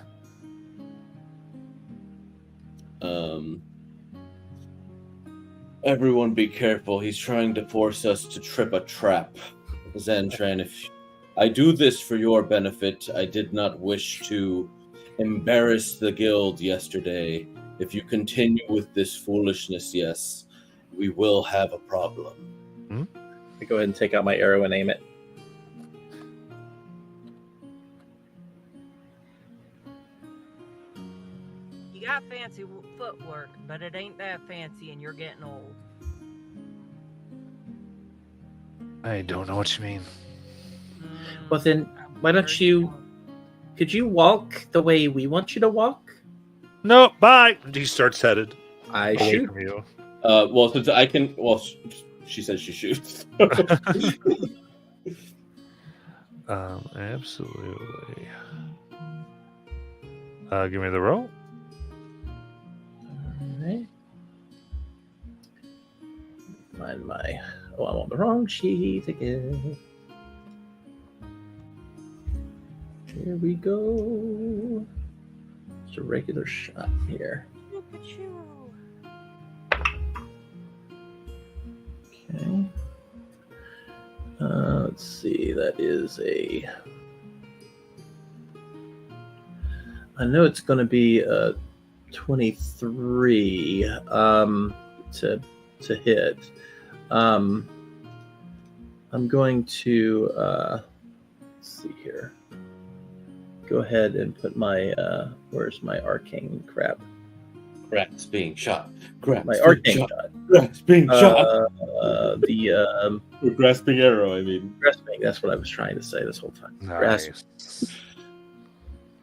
Everyone be careful. He's trying to force us to trip a trap. Zantran, if I do this for your benefit, I did not wish to embarrass the guild yesterday. If you continue with this foolishness, yes, we will have a problem. I go ahead and take out my arrow and aim it. You got fancy footwork, but it ain't that fancy and you're getting old. I don't know what you mean. Well, then, why don't you... Could you walk the way we want you to walk? No, bye. He starts headed I away shoot. from you. Well, since I can... Well, she says she shoots. Absolutely. Give me the roll. Alright. Find my... Oh, I'm on the wrong sheet again. Here we go. Just a regular shot here. Look at you. Okay. Let's see. That is a... I know it's going to be a 23 to hit. I'm going to let's see here. Go ahead and put my where's my arcane crap? Grats being shot. Grats My being arcane shot. shot. Grats being shot. The Grasping arrow, I mean. grasping. That's what I was trying to say this whole time. Grasp Nice.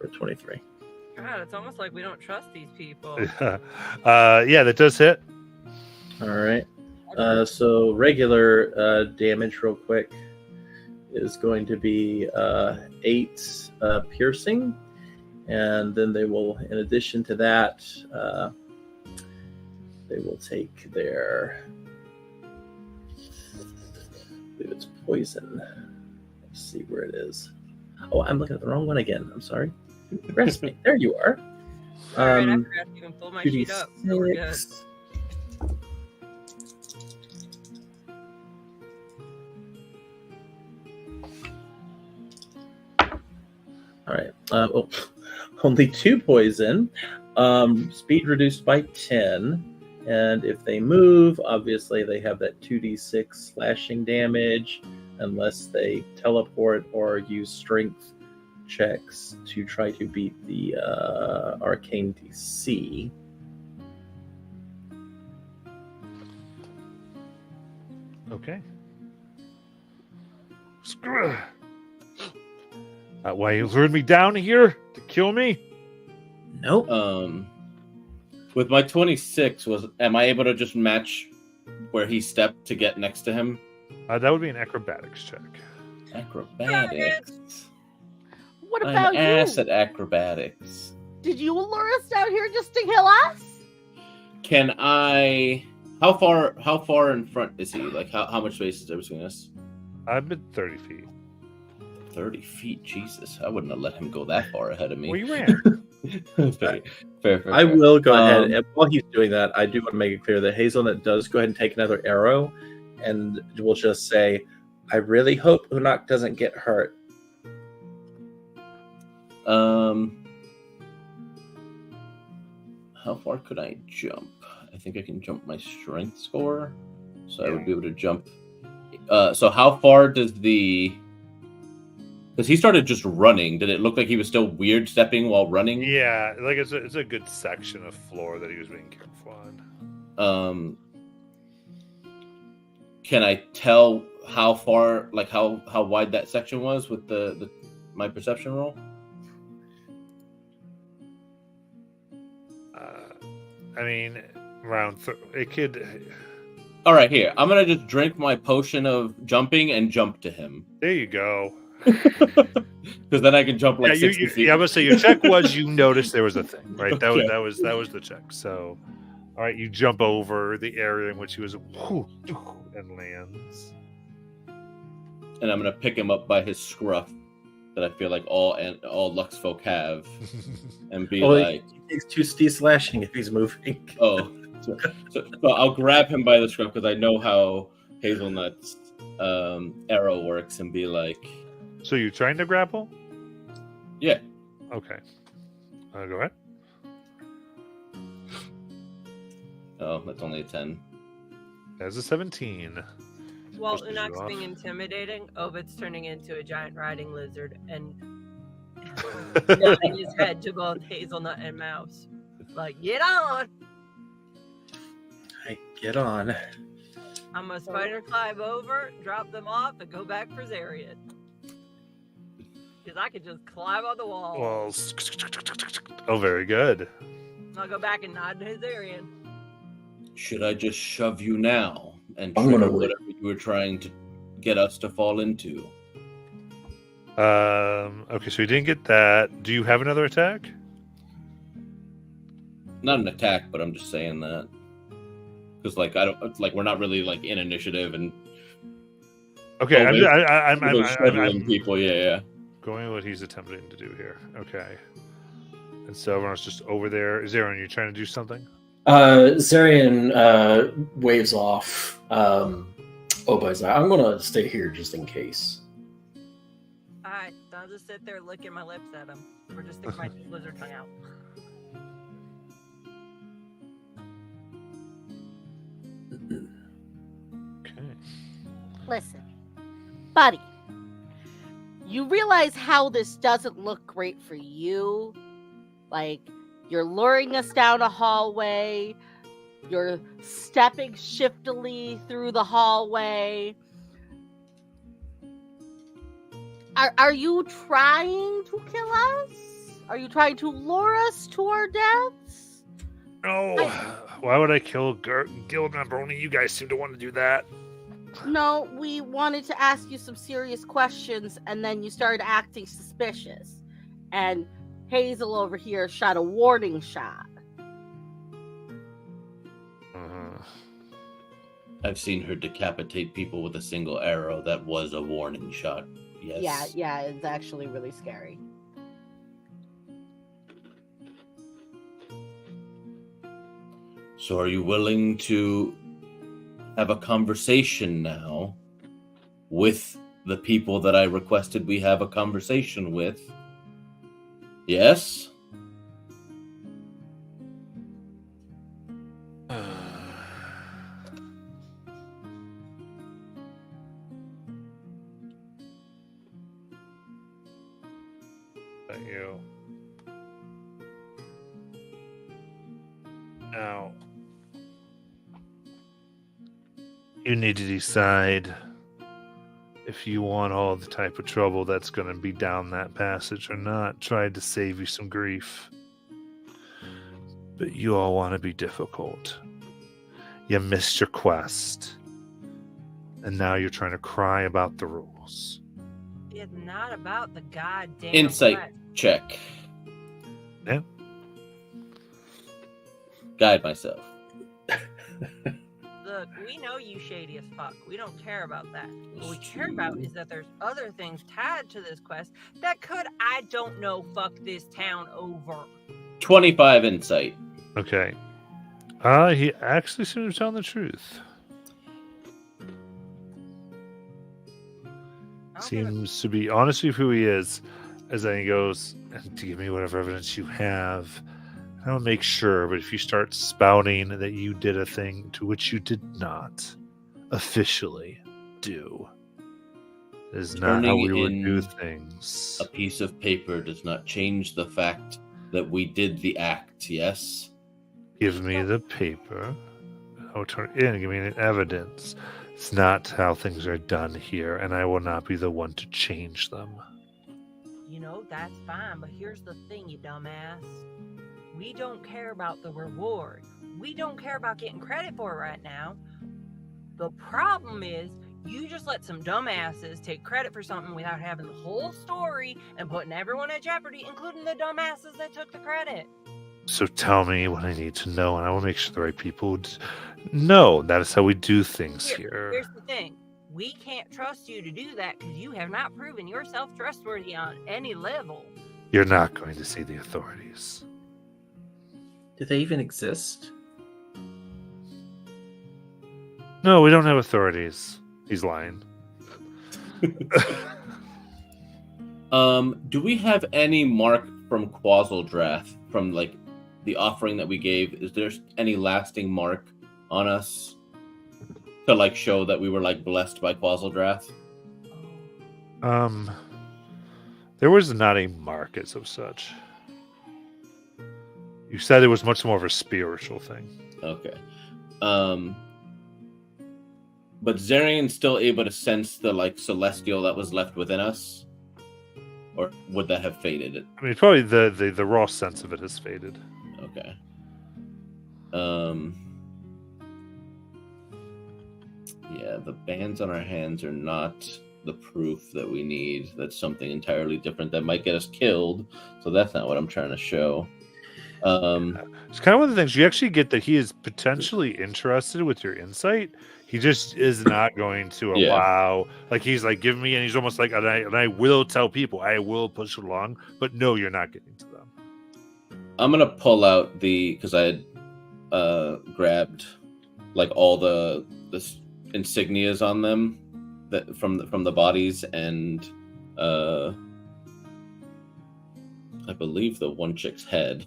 for 23. God, it's almost like we don't trust these people. Yeah, that does hit. All right. So regular damage, real quick, is going to be 8 piercing, and then they will, in addition to that, they will take their. believe it's poison. Let's see where it is. Oh, I'm looking at the wrong one again. I'm sorry. Rest me. There you are. Alright, I forgot to even pull my sheet up. So we're good. 2d6. All right. Only 2 poison. Speed reduced by 10. And if they move, obviously they have that 2d6 slashing damage, unless they teleport or use strength checks to try to beat the arcane DC. Okay. Screw it. Why you lured me down here to kill me? Nope. With my 26, am I able to just match where he stepped to get next to him? That would be an acrobatics check. Acrobatics. What I'm about you? ass at acrobatics. Did you lure us down here just to kill us? Can I? How far in front is he? Like how much space is there between us? I've been 30 feet. 30 feet. Jesus, I wouldn't have let him go that far ahead of me. Well, you ran. fair. I will go ahead, and while he's doing that, I do want to make it clear that Hazelnut does go ahead and take another arrow, and we'll just say, I really hope Unak doesn't get hurt. How far could I jump? I think I can jump my strength score, so I would be able to jump. So how far does the? Because he started just running. Did it look like he was still weird stepping while running? Yeah, like it's a good section of floor that he was being careful on. Can I tell how far, like how wide that section was with my perception roll? I mean, it could. All right, here. I'm gonna just drink my potion of jumping and jump to him. There you go. Because then I can jump like 60 feet. Yeah, I would say your check was you noticed there was a thing, right? That was the check. So, all right, you jump over the area in which he was, and lands. And I'm gonna pick him up by his scruff that I feel like all Lux folk have, and be like, he takes 2d slashing if he's moving. oh, so I'll grab him by the scruff because I know how Hazelnut's arrow works, and be like. So you're trying to grapple? Yeah. Okay. Go ahead. Oh, that's only a 10. That's a 17. While Pushes you Unak's off. being intimidating, Obit's turning into a giant riding lizard and nodding his head to both Hazelnut and Mouse. Like, get on! I get on. I'm a spider climb over, drop them off, and go back for Zarian. Because I could just climb on the wall. Well, oh, very good. I'll go back and nod to Zarian. Should I just shove you now and I'm trigger gonna wait. whatever you were trying to get us to fall into? Okay, so you didn't get that. Do you have another attack? Not an attack, but I'm just saying that because like I don't like we're not really like in initiative and Okay, we're shuttling I'm people. Yeah. going with what he's attempting to do here. Okay, and so everyone's just over there. Zaron, you trying to do something? Zarian waves off. Oboe's like, I'm gonna stay here just in case. Alright, so I'll just sit there licking my lips at him. Or just stick my lizard tongue out. Okay. Listen, buddy, you realize how this doesn't look great for you? Like, you're luring us down a hallway, you're stepping shiftily through the hallway. Are you trying to kill us? Are you trying to lure us to our deaths? No. Why would I kill guild member? Only you guys seem to want to do that. No, we wanted to ask you some serious questions, and then you started acting suspicious. And Hazel over here shot a warning shot. I've seen her decapitate people with a single arrow. That was a warning shot. Yes. Yeah, it's actually really scary. So are you willing to have a conversation now with the people that I requested we have a conversation with? Yes? Thank you. Now, you need to decide if you want all the type of trouble that's going to be down that passage or not. Tried to save you some grief. But you all want to be difficult. You missed your quest. And now you're trying to cry about the rules. It's not about the goddamn Insight quest. check. Yeah. Guide myself. Look, we know you shady as fuck. We don't care about that. What we care about is that there's other things tied to this quest that could, I don't know, fuck this town over. 25 insight. Okay. He actually seems to be telling the truth. Seems to be honest with who he is. As then he goes, and to give me whatever evidence you have. I will make sure, but if you start spouting that you did a thing to which you did not officially do, it is not how we would do things. A piece of paper does not change the fact that we did the act, yes? Give me the paper. I will turn it in and give me an evidence. It's not how things are done here, and I will not be the one to change them. You know, that's fine, but here's the thing, you dumbass. We don't care about the reward. We don't care about getting credit for it right now. The problem is, you just let some dumbasses take credit for something without having the whole story and putting everyone at jeopardy, including the dumbasses that took the credit. So tell me what I need to know, and I will make sure the right people know. That is how we do things here. Here's the thing. We can't trust you to do that because you have not proven yourself trustworthy on any level. You're not going to see the authorities. Do they even exist? No, we don't have authorities. He's lying. Do we have any mark from Quazeldrath, from like the offering that we gave? Is there any lasting mark on us to like show that we were like blessed by Quazeldrath? There was not a mark as of such. You said it was much more of a spiritual thing. Okay. But Zarian's still able to sense the like celestial that was left within us? Or would that have faded? I mean, probably the raw sense of it has faded. Okay. Yeah, the bands on our hands are not the proof that we need. That's something entirely different that might get us killed. So that's not what I'm trying to show. It's kind of one of the things you actually get that he is potentially interested with your insight. He just is not going to allow, like he's like, give me, and he's almost like, and I will tell people, I will push it along, but no, you're not getting to them. I'm gonna pull out because I had grabbed like all the insignias on them that from the bodies, and I believe the one chick's head.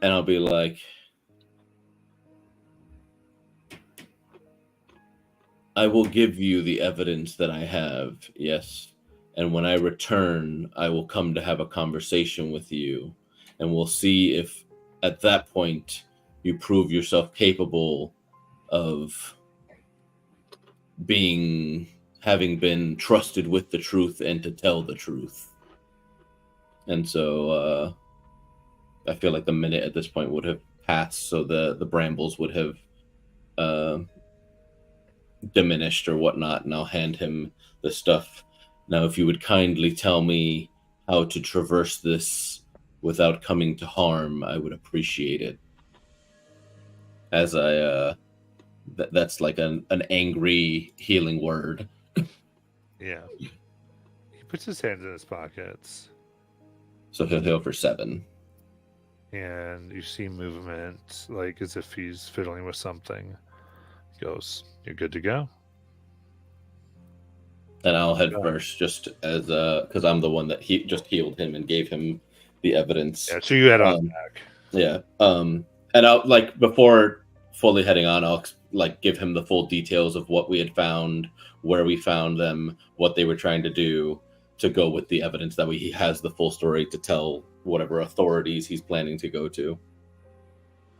And I'll be like, I will give you the evidence that I have, yes. And when I return, I will come to have a conversation with you. And we'll see if at that point you prove yourself capable of having been trusted with the truth and to tell the truth. And so, I feel like the minute at this point would have passed, so the brambles would have diminished or whatnot, and I'll hand him the stuff. Now, if you would kindly tell me how to traverse this without coming to harm, I would appreciate it. As I that's like an angry healing word. Yeah. He puts his hands in his pockets, So he'll heal for 7. and you see movement, like as if he's fiddling with something. He goes, "You're good to go." And I'll head Yeah. first, just as because I'm the one that he just healed him and gave him the evidence. Yeah, so you head on Um, back. Yeah. And I'll like before fully heading on, I'll like give him the full details of what we had found, where we found them, what they were trying to do, to go with the evidence. That way, he has the full story to tell whatever authorities he's planning to go to.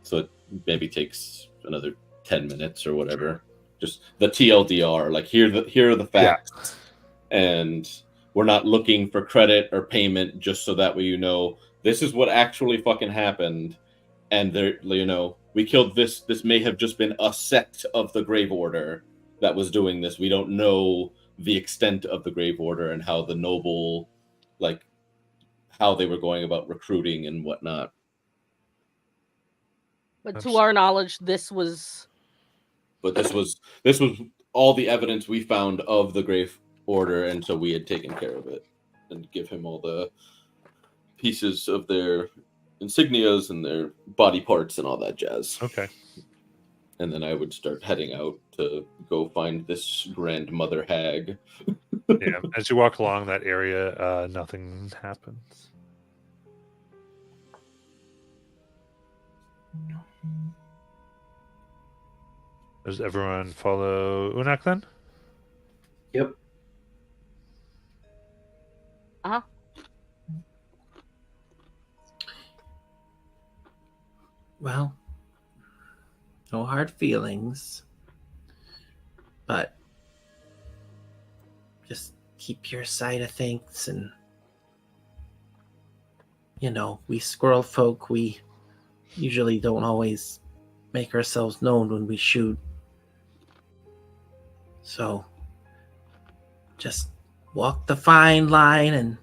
So it maybe takes another 10 minutes or whatever. Just the TLDR, like here are the facts, and we're not looking for credit or payment, just so that way you know this is what actually fucking happened, and there, you know, we killed this. This may have just been a sect of the Grave Order that was doing this. We don't know the extent of the Grave Order and how the noble, like, how they were going about recruiting and whatnot. But to our knowledge, this was But this was all the evidence we found of the Grave Order, and so we had taken care of it and give him all the pieces of their insignias and their body parts and all that jazz. Okay. And then I would start heading out to go find this grandmother hag. Yeah. As you walk along that area, nothing happens. Does everyone follow Unak then? Yep. Well, no hard feelings, but just keep your side of things. And you know, we squirrel folk, we usually don't always make ourselves known when we shoot. So just walk the fine line, and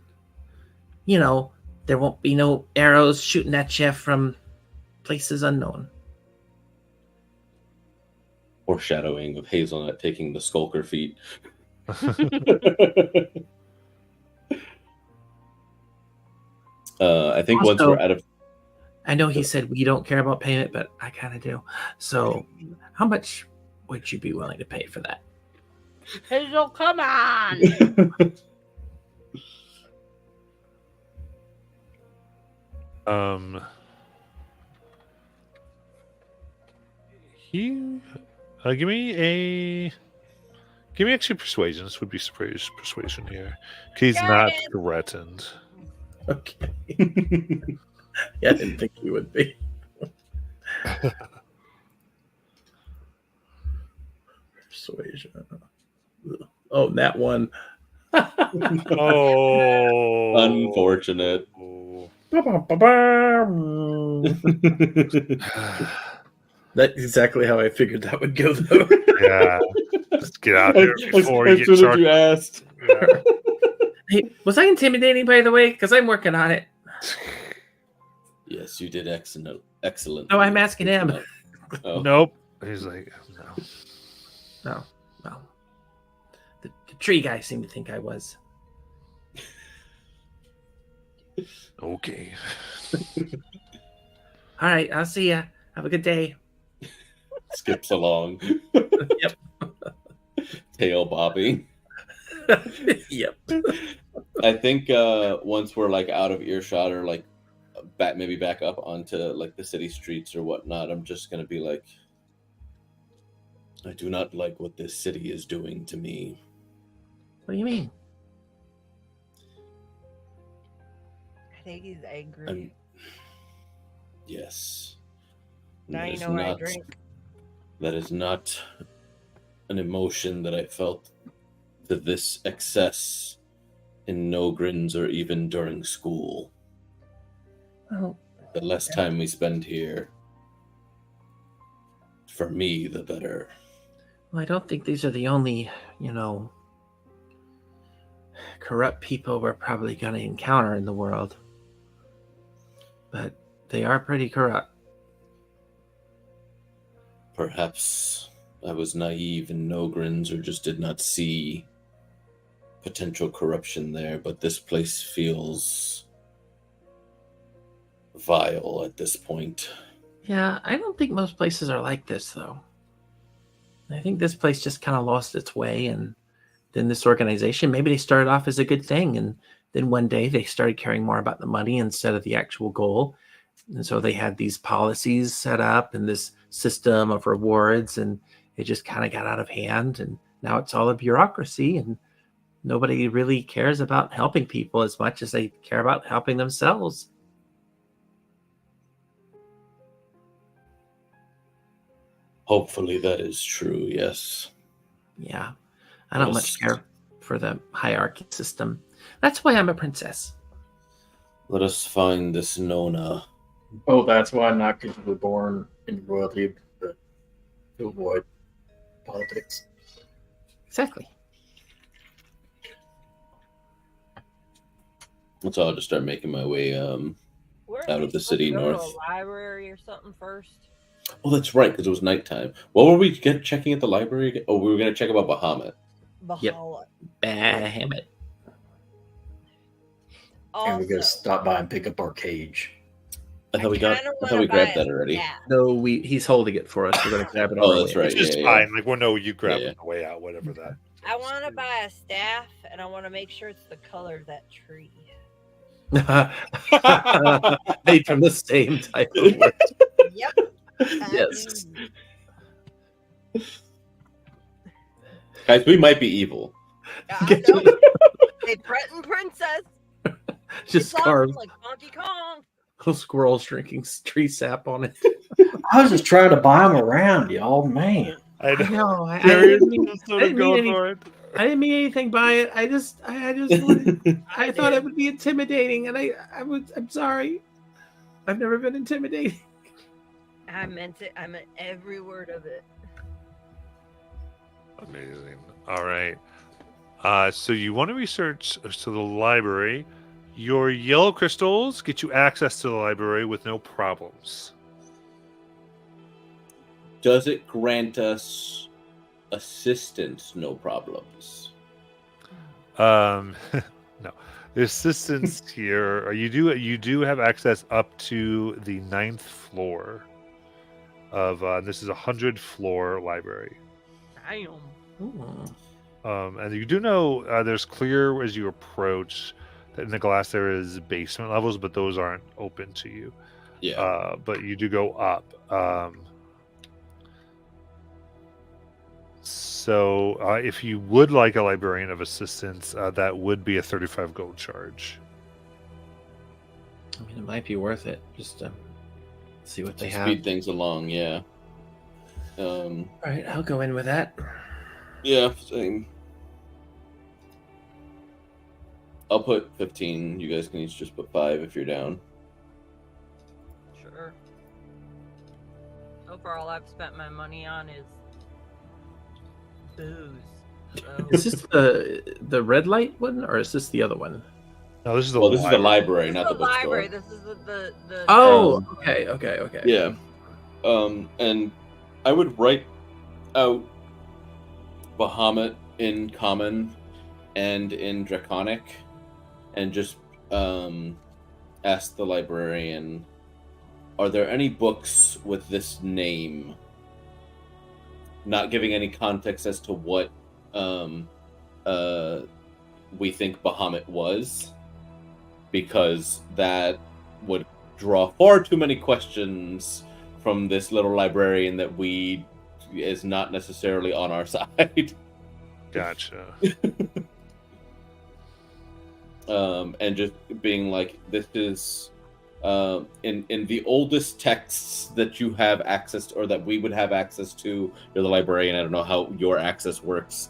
you know, there won't be no arrows shooting at you from places unknown. Foreshadowing of Hazelnut taking the skulker feat. I think once Also, we're out of... I know he said we don't care about payment, but I kind of do. So, how much would you be willing to pay for that? Hazel, come on. He give me actually persuasion. This would be persuasion here. He's not threatened. Okay. Yeah, I didn't think he would be. Persuasion. Oh, that one. Oh, Unfortunate. That's exactly how I figured that would go, though. Yeah. Just get out there before you as get soon as charged. you asked. Yeah. Hey, was I intimidating, by the way? Because I'm working on it. Yes, you did excellent. Oh, I'm asking him. Oh. Nope. He's like, no. No. The tree guy seemed to think I was. Okay. All right, I'll see ya. Have a good day. Skips along. Yep. Tail bobbing. Yep. I think once we're like out of earshot or like maybe back up onto like the city streets or whatnot, I'm just gonna be like, I do not like what this city is doing to me. What do you mean? I think he's angry. Yes. Now That you is know what I not- drink. That is not an emotion that I felt to this excess in Nogrins or even during school. Oh, The less time we spend here, for me, the better. well, I don't think these are the only, corrupt people we're probably going to encounter in the world. But they are pretty corrupt. Perhaps I was naive in Nogrins or just did not see potential corruption there, but this place feels vile at this point. Yeah, I don't think most places are like this, though. I think this place just kind of lost its way, and then this organization, maybe they started off as a good thing, and then one day they started caring more about the money instead of the actual goal. And so they had these policies set up and this system of rewards, and it just kind of got out of hand. And now it's all a bureaucracy, and nobody really cares about helping people as much as they care about helping themselves. Hopefully that is true, yes. Yeah, I don't much care for the hierarchy system. That's why I'm a princess. Let us find this Nona. Oh, that's why I'm not capably born in royalty, but to avoid politics. Exactly. So I'll just start making my way Weren't out we of the supposed city to go to north. a library or something first? Oh, that's right, because it was nighttime. What were we checking at the library again? Oh, we were going to check about Bahamut. Yep. Bahamut. Bahamut. And we gotta Also, stop by and pick up our cage. I thought we grabbed that already. Yeah. No, he's holding it for us. We're going to grab it on Oh, our that's way. right. It's just yeah. fine. Like, well, no, you grab Yeah. it on the way out, whatever that. I want to buy a staff, and I want to make sure it's the color of that tree. Made from the same type of wood. Yep. Yes. Guys, we might be evil. I know. They threaten princess. Just It's awesome, carved like Donkey Kong. little squirrels drinking tree sap on it. I was just trying to buy them around, y'all. Man. I I know. know. I Darius didn't mean, is sort I of didn't mean going any- for it. I didn't mean anything by it. I just wanted, I thought it would be intimidating, and I'm sorry. I've never been intimidating. I meant it. I meant every word of it. Amazing. All right. So you want to research to the library. Your yellow crystals get you access to the library with no problems. Does it grant us assistance? No problems. No, the assistants here. You do have access up to the 9th floor of. This is a 100-floor library. Damn. And you do know there's clear as you approach that in the glass there is basement levels, but those aren't open to you. Yeah. But you do go up. So if you would like a librarian of assistance, that would be a 35 gold charge. I mean, it might be worth it just to see what they to have. speed things along, yeah. All right, I'll go in with that. Yeah, same. I'll put 15. You guys can each just put 5 if you're down. Sure. So far, all I've spent my money on is booze. So. Is this the red light one, or is this the other one? No, this is the Well, this is the library, This not is the the bookstore. library. This is the Oh, okay. Yeah. And I would write out Bahamut in Common and in Draconic and just ask the librarian, are there any books with this name? Not giving any context as to what we think Bahamut was, because that would draw far too many questions from this little librarian that is not necessarily on our side. Gotcha. And just being like, this is in the oldest texts that you have access to, or that we would have access to. You're the librarian. I don't know how your access works.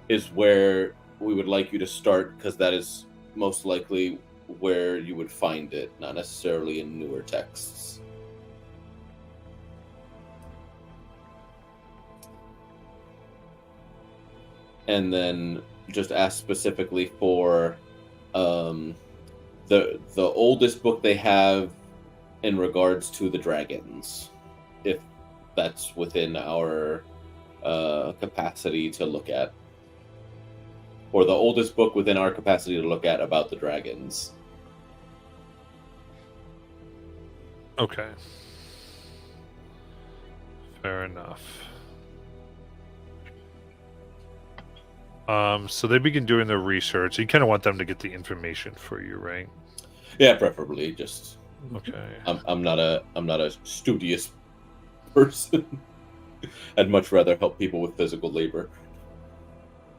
Is where we would like you to start, because that is most likely where you would find it, not necessarily in newer texts. And then just ask specifically for the oldest book they have in regards to the dragons, if that's within our capacity to look at, or the oldest book within our capacity to look at about the dragons. Okay. Fair enough. So they begin doing their research. You kind of want them to get the information for you, right? Yeah, preferably. Just Okay. I'm not a studious person. I'd much rather help people with physical labor.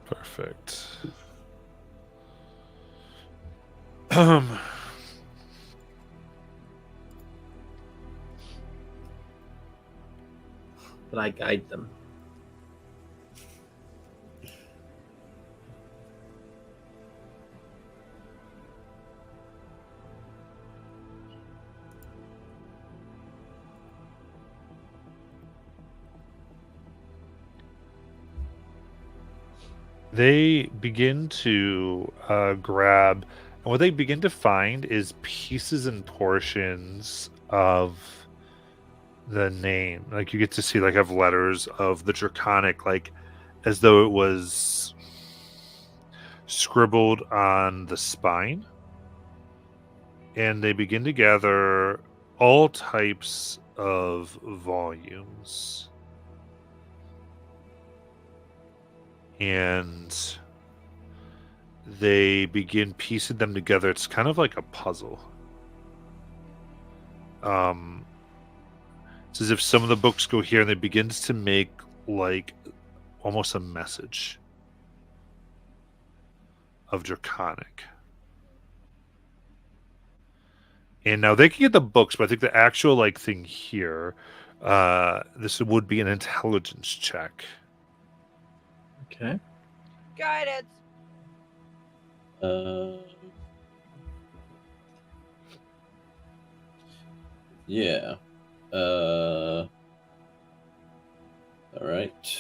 Perfect. But I guide them. They begin to grab, and what they begin to find is pieces and portions of the name. Like you get to see, like, have letters of the Draconic, like as though it was scribbled on the spine. And they begin to gather all types of volumes. And they begin piecing them together. It's kind of like a puzzle. It's as if some of the books go here and they begins to make like almost a message of Draconic. And now they can get the books, but I think the actual like thing here, this would be an intelligence check. Okay. Guidance. Yeah. All right.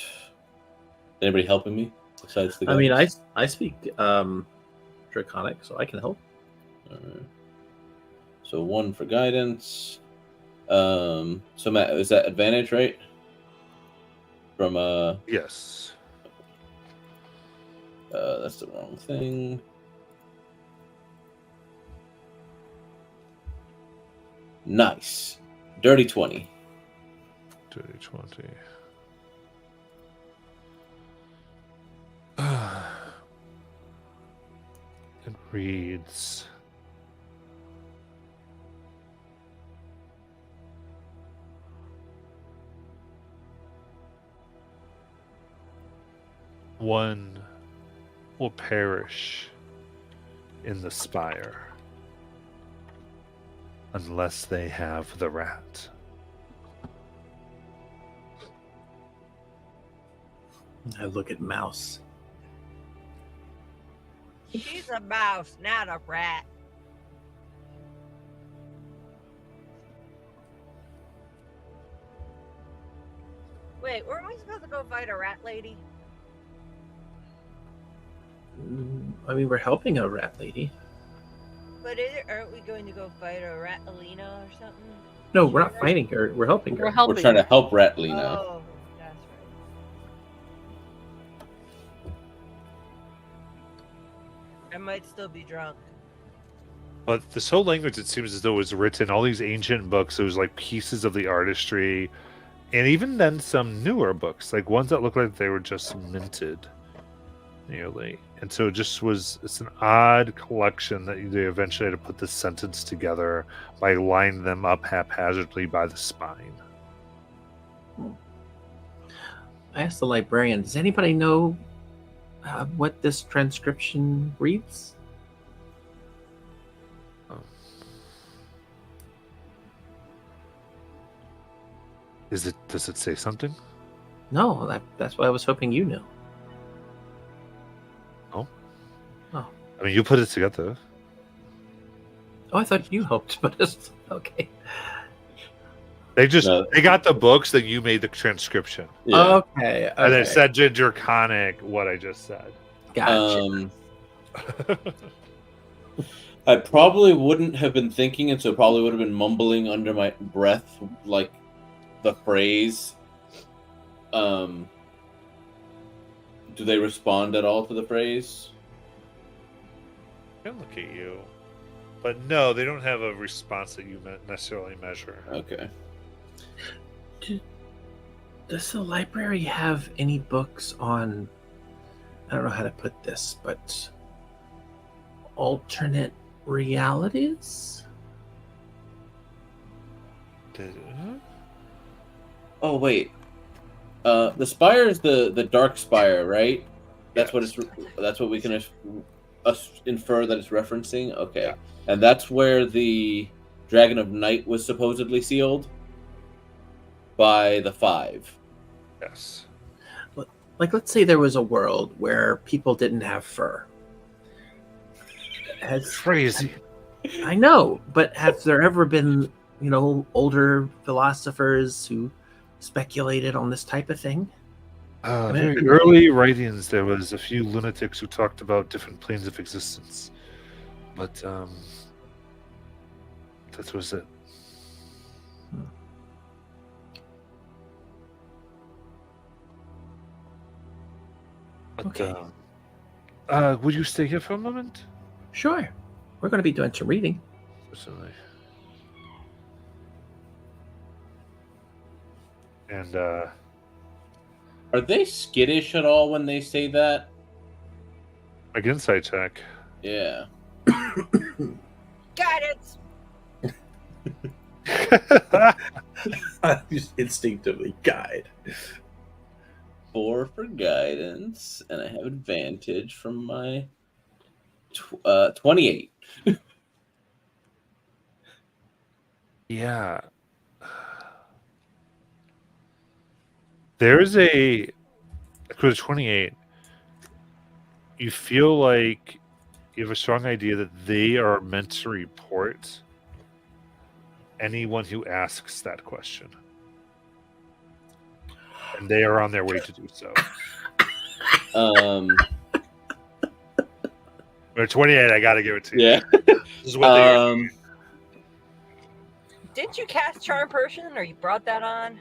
Anybody helping me besides the guys? I mean, I speak Draconic, so I can help. All right. So 1 for guidance. So Matt, is that advantage, right? From Yes. that's the wrong thing. Nice. Dirty 20. Dirty 20. It reads, one will perish in the spire unless they have the rat. I look at Mouse. She's a mouse, not a rat. Wait, weren't we supposed to go fight a rat lady? I mean, we're helping a rat lady. But aren't we going to go fight a rat Alina or something? No, we're not fighting her. We're helping her. We're helping. We're trying to help Ratlina. Oh, that's right. I might still be drunk. But this whole language, it seems as though it was written, all these ancient books, it was like pieces of the artistry, and even then some newer books, like ones that look like they were just minted nearly. And so it just was, it's an odd collection that they eventually had to put this sentence together by lining them up haphazardly by the spine. I asked the librarian, does anybody know what this transcription reads? Does it say something? No, that's why I was hoping you knew. I mean, you put it together. Oh, I thought you hoped, but it's okay. They just No. they got the books, then you made the transcription. Yeah. Okay. And it said Draconic what I just said. Gotcha. I probably wouldn't have been thinking, and so probably would have been mumbling under my breath, like the phrase Do they respond at all to the phrase? I can look at you. But no, they don't have a response that you necessarily measure. Okay. Does the library have any books on, I don't know how to put this, but alternate realities? Oh wait. The spire is the dark spire, right? That's what it's. That's what we can infer that it's referencing. Okay, Yeah. and that's where the Dragon of Night was supposedly sealed by the Five. Yes. Like, let's say there was a world where people didn't have fur. Crazy. I know, but have there ever been, older philosophers who speculated on this type of thing? Very early writings, there was a few lunatics who talked about different planes of existence. But, that was it. But, Okay. would you stay here for a moment? Sure. We're going to be doing some reading. Certainly. And, Are they skittish at all when they say that? like insight check. Yeah. Guidance. I just instinctively guide. 4 for guidance, and I have advantage from my 28. Yeah. There's a with 28. You feel like you have a strong idea that they are meant to report anyone who asks that question. And they are on their way to do so. Or 28, I gotta give it to you. Yeah. This is what they Didn't you cast Charm Person, or you brought that on?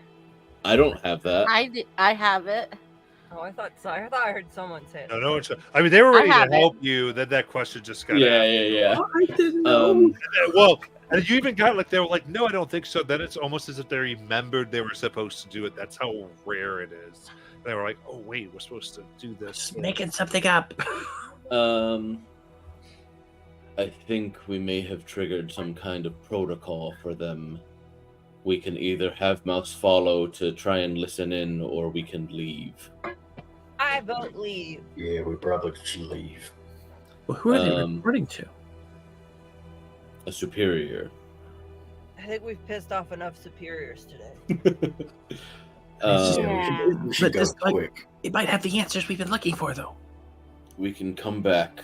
I don't have that. I have it. Oh, I thought so. I thought I heard someone say it. No, I mean, they were ready have to it. help you. Then that question just got Yeah, asked. yeah. I didn't know. Well, and you even got they were like, no, I don't think so. Then it's almost as if they remembered they were supposed to do it. That's how rare it is. They were like, oh wait, we're supposed to do this. Just making something up. I think we may have triggered some kind of protocol for them. We can either have Mouse follow to try and listen in, or we can leave. I vote leave. Yeah, we probably should leave. Well, who are they reporting to? A superior. I think we've pissed off enough superiors today. Yeah. We should But go just, like- quick. It might have the answers we've been looking for, though. We can come back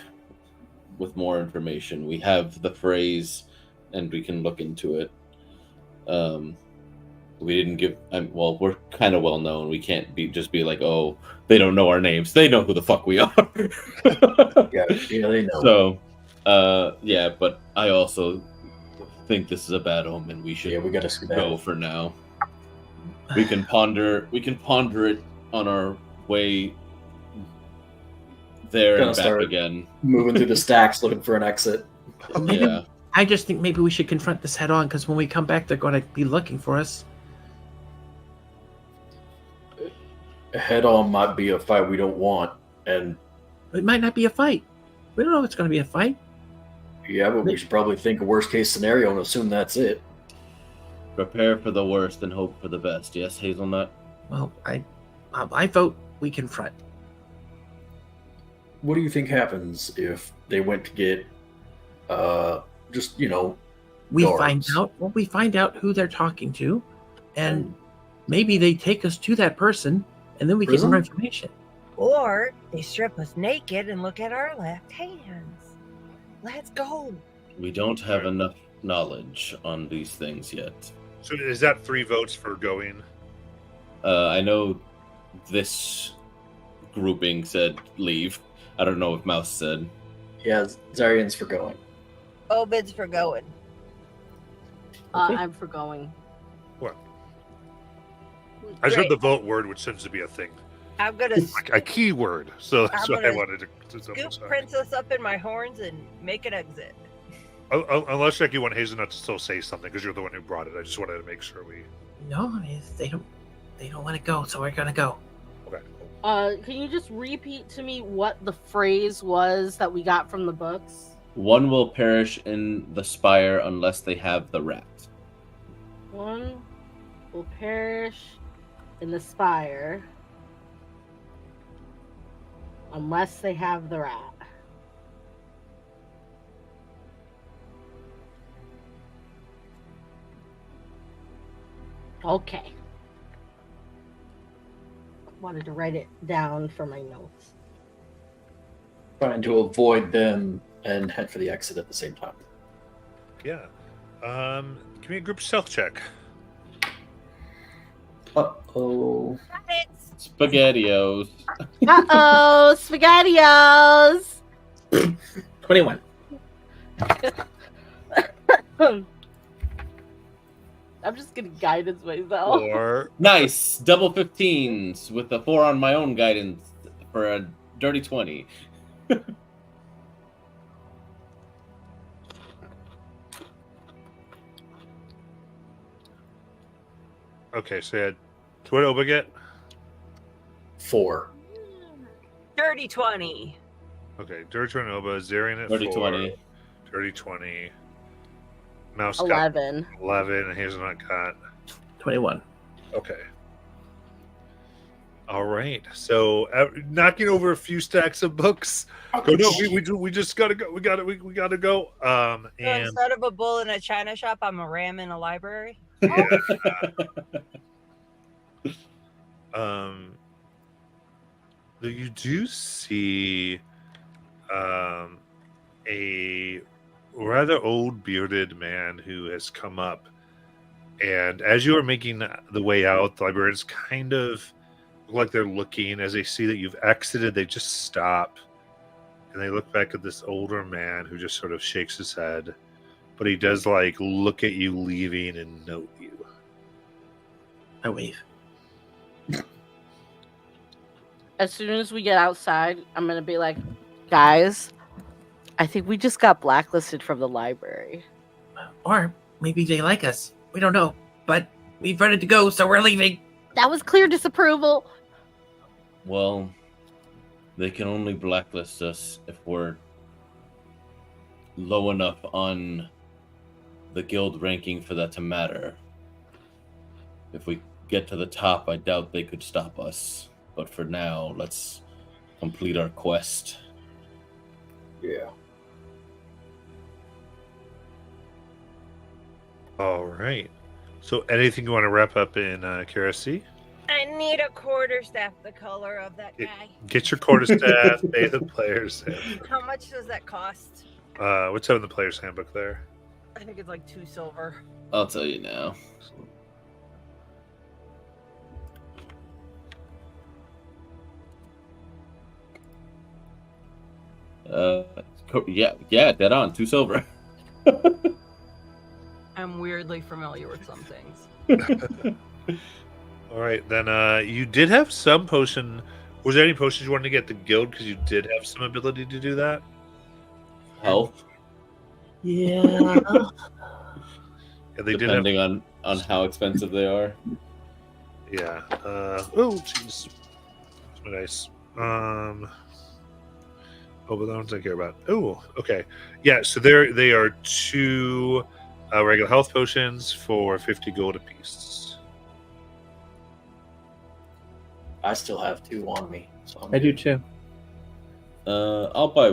with more information. We have the phrase, and we can look into it. We didn't give. Well, we're kind of well known. We can't just be like, oh, they don't know our names. They know who the fuck we are. Yeah, they know. So, yeah. But I also think this is a bad omen. We should We gotta go for now. We can ponder it on our way there Gonna and back start again. Moving through the stacks looking for an exit. Maybe Yeah. I just think maybe we should confront this head on, because when we come back, they're going to be looking for us. Head on might be a fight we don't want, and It might not be a fight. We don't know if it's going to be a fight. yeah, but we should probably think a worst case scenario and assume that's it. Prepare for the worst and hope for the best. Yes, Hazelnut. Well, I vote we confront. What do you think happens if they went to get, just We Guards. find out who they're talking to, and maybe they take us to that person, and then we get more Prison? information. Or they strip us naked and look at our left hands. Let's go. We don't have enough knowledge on these things yet. So is that 3 votes for going? I know this grouping said leave. I don't know if Mouse said. yeah, Zarian's for going. Obid's for going. Okay. I'm for going. What? I just heard Great. the vote word, which tends to be a thing, I'm gonna like a key word. So that's I'm why I gonna wanted to scoop double check. Princess up in my horns and make an exit. Unless like you want Hazelnut to still say something because you're the one who brought it. I just wanted to make sure we. No, I mean, they don't want to go, so we're gonna go. Okay. Can you just repeat to me what the phrase was that we got from the books? One will perish in the spire unless they have the rat. One will perish in the spire unless they have the rat. Okay. Wanted to write it down for my notes. Trying to avoid them and head for the exit at the same time. Yeah. Give me a group stealth check. Uh-oh. SpaghettiOs. Uh-oh, SpaghettiOs! 21. I'm just getting guidance myself. Or Nice. Double 15s with the 4 on my own guidance for a dirty 20. okay, so you had what did Oba get? 4. Dirty 20. Okay, Dirty 20 Oba, Zarian at Dirty 4. 20. Dirty 20. Mouse got 11. 11, and Hazelnut got 21. okay. All right. So knocking over a few stacks of books. Go, no, we just gotta go. We gotta go. So And instead of a bull in a china shop, I'm a ram in a library. yeah, you do see a rather old bearded man who has come up, and as you are making the way out, the librarians kind of look like they're looking. As they see that you've exited, they just stop and they look back at this older man who just sort of shakes his head, but he does like look at you leaving and note you. I wave. As soon as we get outside, I'm going to be like, guys, I think we just got blacklisted from the library. Or maybe they like us. We don't know. But we've ready to go, so we're leaving. That was clear disapproval. Well, they can only blacklist us if we're low enough on the guild ranking for that to matter. If we get to the top, I doubt they could stop us. But for now, let's complete our quest. Yeah. All right. So, anything you want to wrap up in KRC? I need a quarterstaff the color of that It- guy. Get your quarterstaff, pay the players. How much does that cost? What's in the player's handbook there? I think it's like 2 silver. I'll tell you now. Yeah, dead on. 2 silver. I'm weirdly familiar with some things. All right, then you did have some potion. Was there any potions you wanted to get the guild because you did have some ability to do that? Health, Yeah. Yeah, they did have. depending on how expensive they are. Yeah. Oh, jeez. That's my dice. Oh, but that ones I care about. Oh, okay. Yeah, so they are 2 regular health potions for 50 gold apiece. I still have 2 on me. So I'm I do too. I'll buy.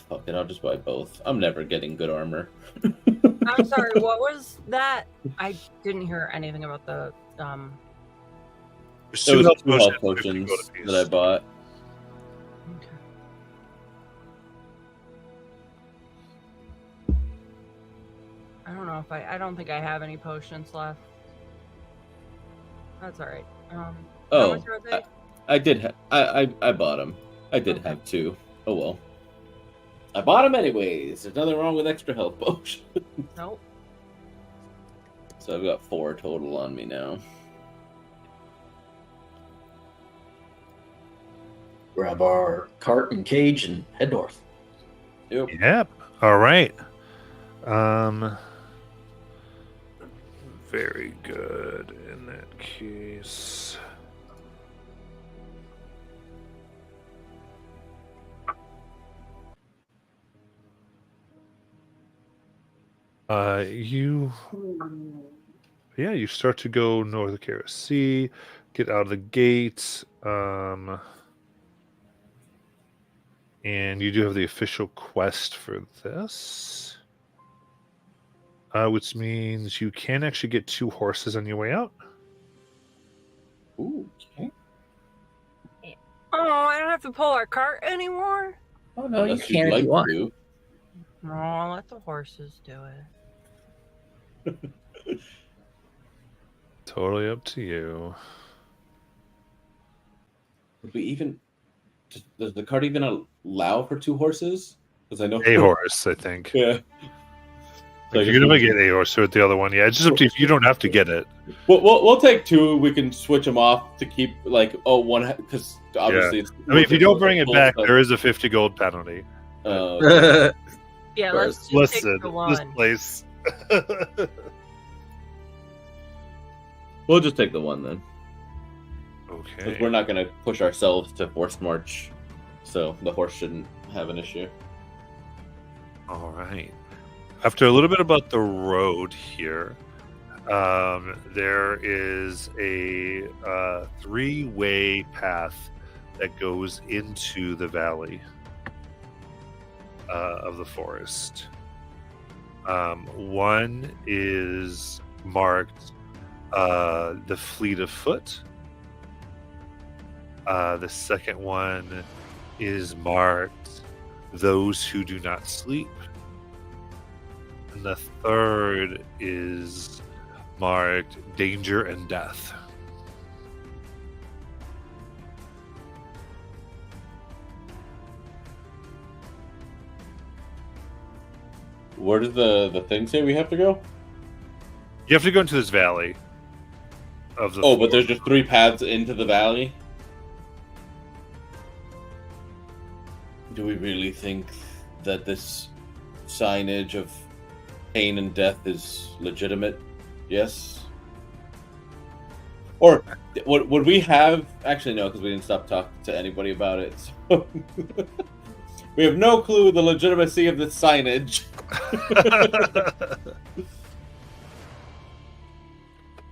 Fuck it. I'll just buy both. I'm never getting good armor. I'm sorry, what was that? I didn't hear anything about the There's There was 2 health 50 potions gold apiece. that I bought. Okay. I don't know if I don't think I have any potions left. That's all right. How Oh, much are they? I did. I bought them. I did have 2. Oh well. I bought them anyways. There's nothing wrong with extra health potions. Nope. So I've got 4 total on me now. grab our cart and cage and head north. Yep. Yep. All right. Very good in that case. You start to go north of Kerosene, get out of the gates, and you do have the official quest for this, which means you can actually get 2 horses on your way out. Ooh, okay. Oh, I don't have to pull our cart anymore. Oh no, you Unless can you'd if you want. to. No, I'll let the horses do it. Totally up to you. Would we even? Does the cart even allow for 2 horses? Because I know A horse, I think. Yeah. So I Like, guess you're gonna we- get a horse with the other one. Yeah, it's just up to you. You don't have to get it. We'll take 2. We can switch them off to keep one because obviously. It's I mean, if you don't bring it back, but- there is a 50 gold penalty. Yeah, let's just Listen, take the this one. place. We'll just take the one then. 'cause Okay. we're not going to push ourselves to force march, so the horse shouldn't have an issue. All right. After a little bit about the road here, there is a 3-way path that goes into the valley of the forest. One is marked the Fleet of Foot. The second one is marked Those Who Do Not Sleep. And the third is marked Danger and Death. Where does the thing say we have to go? You have to go into this valley of the. Oh, but there's just 3 paths into the valley. Do we really think that this signage of pain and death is legitimate? Yes. Or would we have? Actually, no, because we didn't stop talking to anybody about it. So we have no clue the legitimacy of this signage.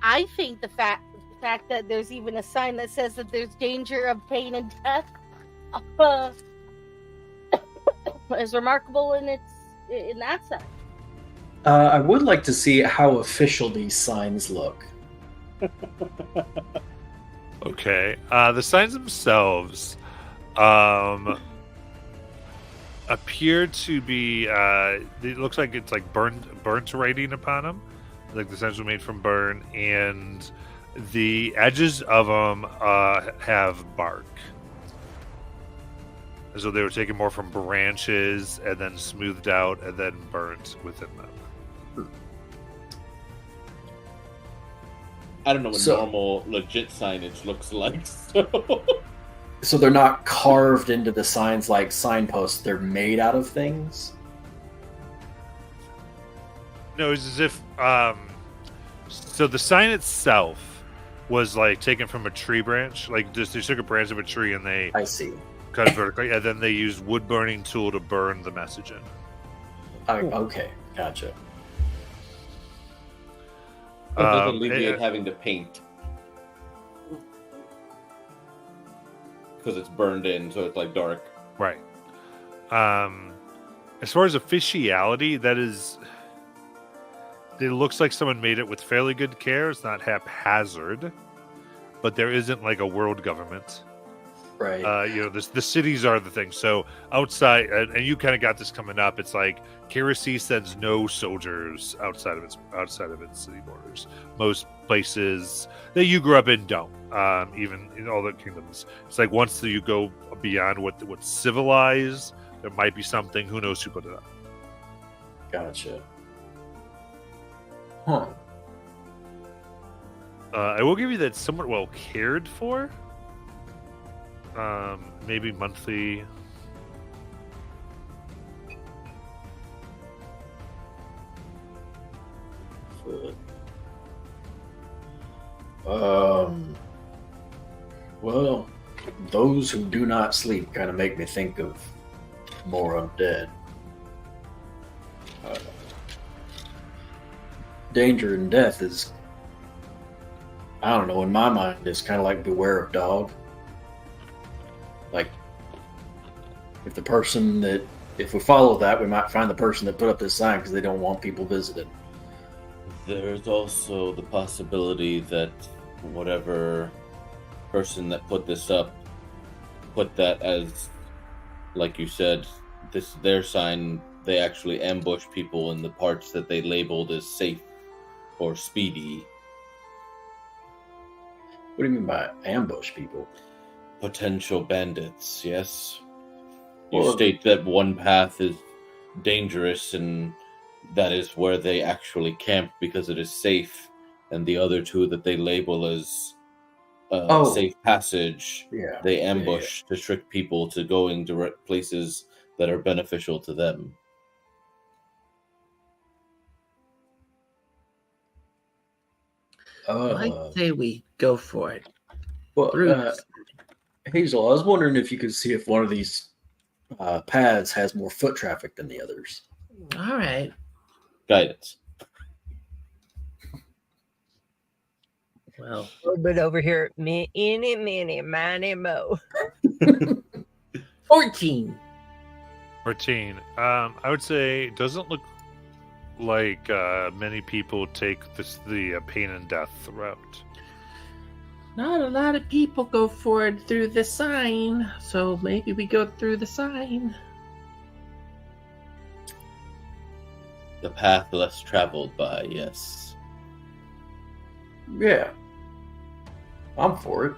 I think the fact that there's even a sign that says that there's danger of pain and death is remarkable in that sense. I would like to see how official these signs look. Okay. The signs themselves appear to be. It looks like it's like burnt writing upon them. Like the signs were made from burn, and the edges of them have bark. So they were taken more from branches and then smoothed out and then burnt within them. I don't know what So- normal legit signage looks like. So So they're not carved into the signs like signposts, they're made out of things? No, it's as if so the sign itself was like taken from a tree branch, like just they took a branch of a tree and they I see. cut it vertically, and then they used wood burning tool to burn the message in. Okay, gotcha. it doesn't Um, alleviate and- having to paint because it's burned in, so it's like dark. Right. As far as officiality, that is, it looks like someone made it with fairly good care. It's not haphazard, but there isn't like a world government. Right. The cities are the thing. So outside, and you kind of got this coming up. It's like Kerosene sends no soldiers outside of its city borders. Most places that you grew up in don't. Even in all the kingdoms, it's like once you go beyond what's civilized, there might be something. Who knows who put it up? Gotcha. Huh. I will give you that it's somewhat well cared for. maybe monthly. Well, those who do not sleep kind of make me think of more undead. Danger and death is, I don't know, in my mind, it's kind of like beware of dog. Like, if we follow that, we might find the person that put up this sign because they don't want people visited. There's also the possibility that whatever person that put this up put that as, like you said, this their sign. They actually ambush people in the parts that they labeled as safe or speedy. What do you mean by ambush people? Potential bandits, yes. You Or- state that one path is dangerous and that is where they actually camp because it is safe, and the other two that they label as safe passage, Yeah. they ambush to trick people to going direct places that are beneficial to them. I'd say we go for it. Well, Through- Hazel, I was wondering if you could see if one of these paths has more foot traffic than the others. All right. Guidance. Well, But over here, eeny, meeny, miny, mo. 14. 14. I would say it doesn't look like many people take the pain and death route. Not a lot of people go forward through the sign, so maybe we go through the sign. The path less traveled by, yes. Yeah. I'm for it.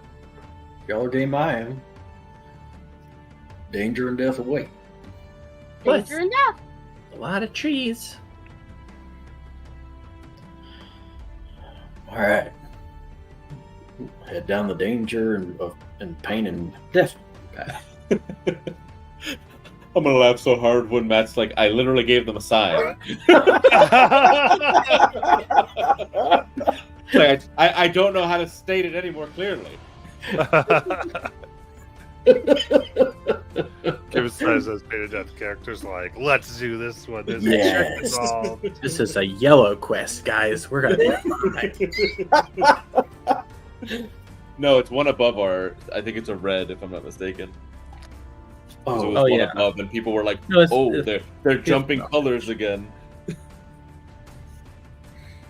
Y'all are game I am. Danger and death await. Plus- Danger and death. A lot of trees. All right. Head down the danger and pain and death path. I'm gonna laugh so hard when Matt's like, I literally gave them a sign. Like, I don't know how to state it any more clearly. Give us as pain and death characters like, let's do this one. There's a Yes. trick involved. This is a yellow quest, guys. We're gonna be fine. No, it's one above our. I think it's a red, if I'm not mistaken. 'Cause it was Oh, one yeah. above, and people were like, No, it's- "Oh, it's- they're jumping colors again."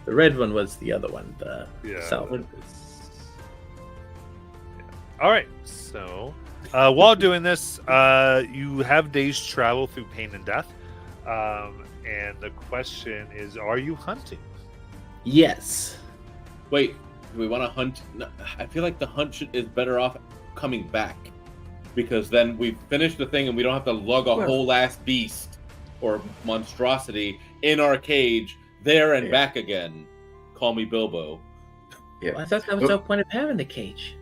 The red one was the other one. The Yeah. south. All right. So, while doing this, you have days travel through pain and death, and the question is: are you hunting? Yes. Wait, do we want to hunt? No, I feel like the hunt is better off coming back, because then we finish the thing and we don't have to lug a Well- whole ass beast or monstrosity in our cage there and Yeah. back again. Call me Bilbo. Well, I thought that was the point of having the cage.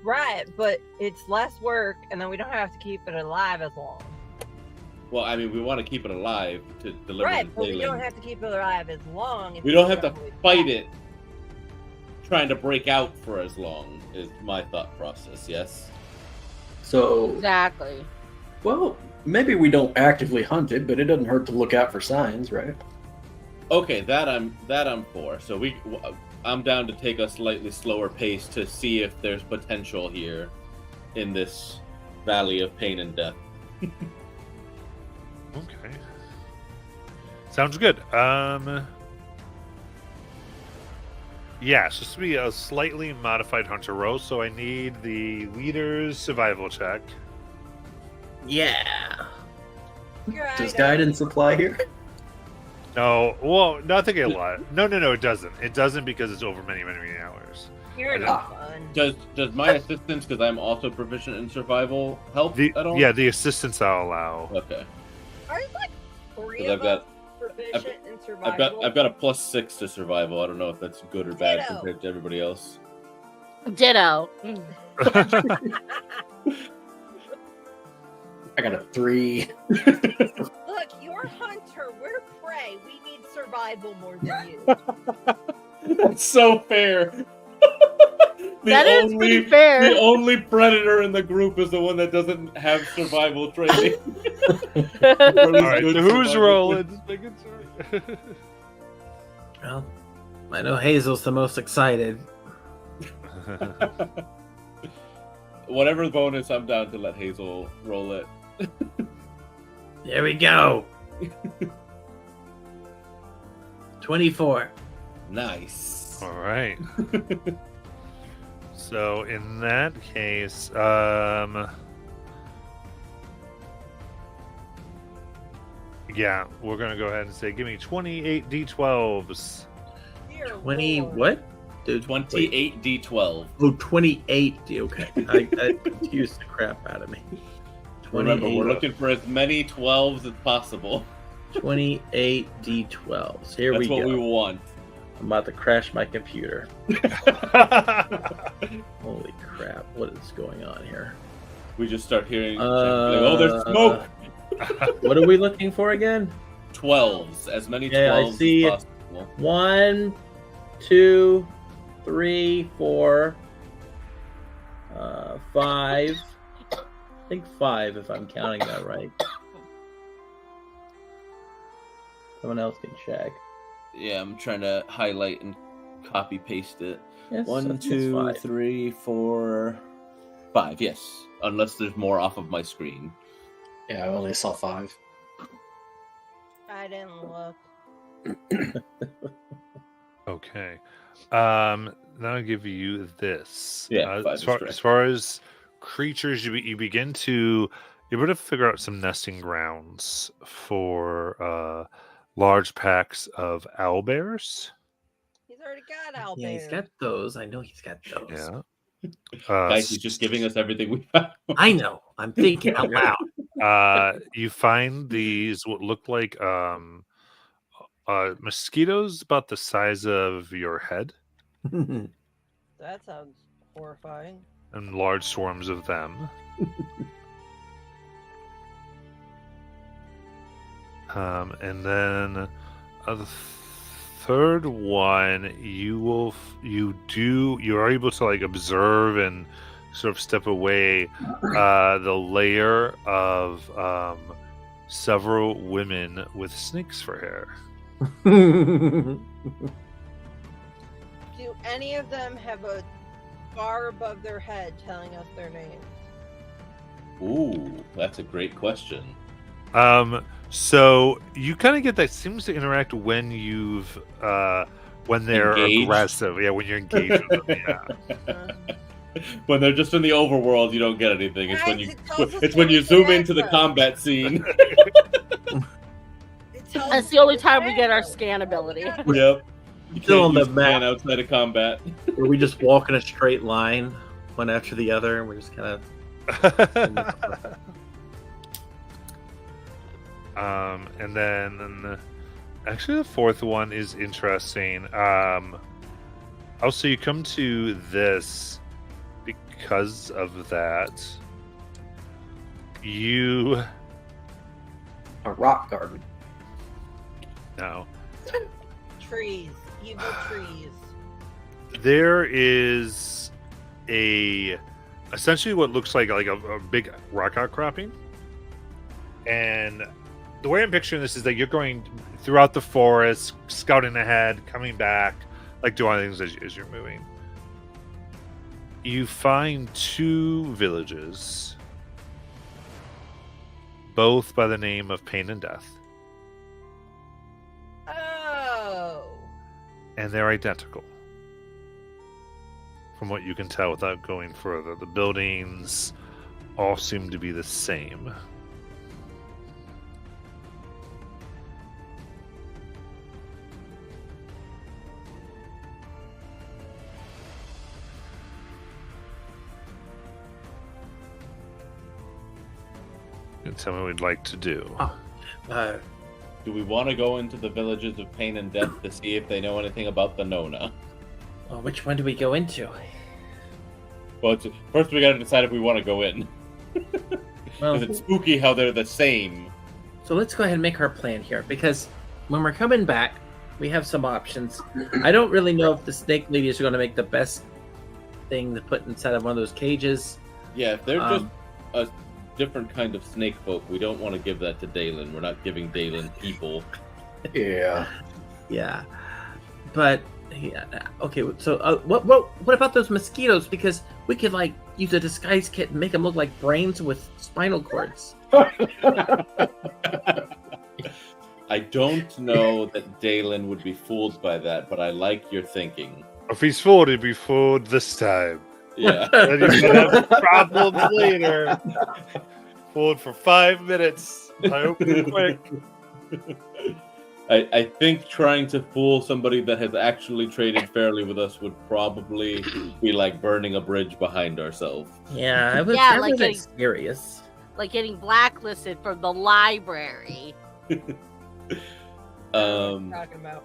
Right, but it's less work, and then we don't have to keep it alive as long. Well, I mean, we want to keep it alive to deliver Right, the but we Leyland. don't have to keep it alive as long. If We don't have to travel it fight back. it trying to break out for as long, is my thought process. Yes. So, Exactly. well, maybe we don't actively hunt it, but it doesn't hurt to look out for signs, right? Okay, that I'm for. So I'm down to take a slightly slower pace to see if there's potential here in this valley of pain and death. Okay. Sounds good. Yeah, it's supposed to be a slightly modified hunter roll, so I need the leader's survival check. Yeah. Good Does idea. guidance apply here? No, well, no, I think a lot. No, it doesn't. It doesn't because it's over many hours. You're not fun. Does my assistance, because I'm also proficient in survival, help at all? Yeah, the assistance I'll allow. Okay. Are you like three 'Cause of us proficient in survival? I've got a +6 to survival. I don't know if that's good or bad Ditto. compared to everybody else. Ditto. I got a 3. Look, you're hunter, we're prey. We need survival more than you. That's so fair. That is pretty fair. The only predator in the group is the one that doesn't have survival training. All right, so who's rolling? Just making sure. Well, I know Hazel's the most excited. Whatever the bonus, I'm down to let Hazel roll it. There we go. 24. Nice. All right. So in that case, yeah, we're gonna go ahead and say, give me 28 d12s. Dear 20 Lord. what? Dude, 28 d12. Oh, 28. Okay. I confused the crap out of me. Remember, 28, we're looking for as many 12s as possible. 28 d12s. Here That's we what go. we want. I'm about to crash my computer. Holy crap. What is going on here? We just start hearing, oh, there's smoke! What are we looking for again? 12s. As many Yeah, I 12s see as it. possible. 1, 2, 3, 4, 5. I think 5 if I'm counting that right. Someone else can check. Yeah, I'm trying to highlight and copy paste it. Yes, I 1, think it's 2, 5. 3, 4, 5. Yes, unless there's more off of my screen. Yeah, I only saw 5. I didn't look. Okay. Now I'll give you this. Yeah, 5 as is far, correct. as far as creatures, you begin to you're able to figure out some nesting grounds for large packs of owlbears. He's already got owlbear. Yeah, he's got those. I know he's got those. Yeah. Guys, he's just giving us everything we found. I know. I'm thinking out loud. You find these what look like mosquitoes about the size of your head, That sounds horrifying. and large swarms of them. And then the third one, you are able to like observe and sort of step away the layer of several women with snakes for hair. Do any of them have a bar above their head telling us their names? Ooh, that's a great question. So you kind of get that seems to interact when when they're Engaged? aggressive. Yeah, when you're engaged with them. Yeah. When they're just in the overworld, you don't get anything. It's when Guys, you it tells us it's when you where zoom they're into the from. combat scene. That's the only time we get our scan ability. Yep. You Still on can't the use scan map. outside of combat. Where we just walk in a straight line, one after the other, and we're just kind of. And then actually the fourth one is interesting. Also, you come to this because of that. You A rock garden. know Trees. Evil trees. there is essentially what looks like a big rock outcropping, and the way I'm picturing this is that you're going throughout the forest, scouting ahead, coming back, like doing things as you're moving. You find 2 villages, both by the name of Pain and Death, Oh. and they're identical. From what you can tell without going further, the buildings all seem to be the same. You can tell me what we'd like to do. Do we want to go into the villages of Pain and Death to see if they know anything about the Nona? Well, which one do we go into? Well, first we got to decide if we want to go in. Well, it's spooky how they're the same. so let's go ahead and make our plan here, because when we're coming back, we have some options. I don't really know if the snake lady is going to make the best thing to put inside of one of those cages. Yeah, if they're just a different kind of snake folk, we don't want to give that to Dalen. We're not giving Dalen people. Yeah. Yeah, but okay. So what about those mosquitoes? Because we could like use a disguise kit and make them look like brains with spinal cords. I don't know that Dalen would be fooled by that, but I like your thinking. If he's fooled, he'd be fooled this time. Yeah. Then he's gonna have problems later. Fooled for 5 minutes. I hope you're quick. I think trying to fool somebody that has actually traded fairly with us would probably be like burning a bridge behind ourselves. Yeah, I was. Yeah, that like wasn't getting- serious. Like getting blacklisted from the library. Um, Talking about.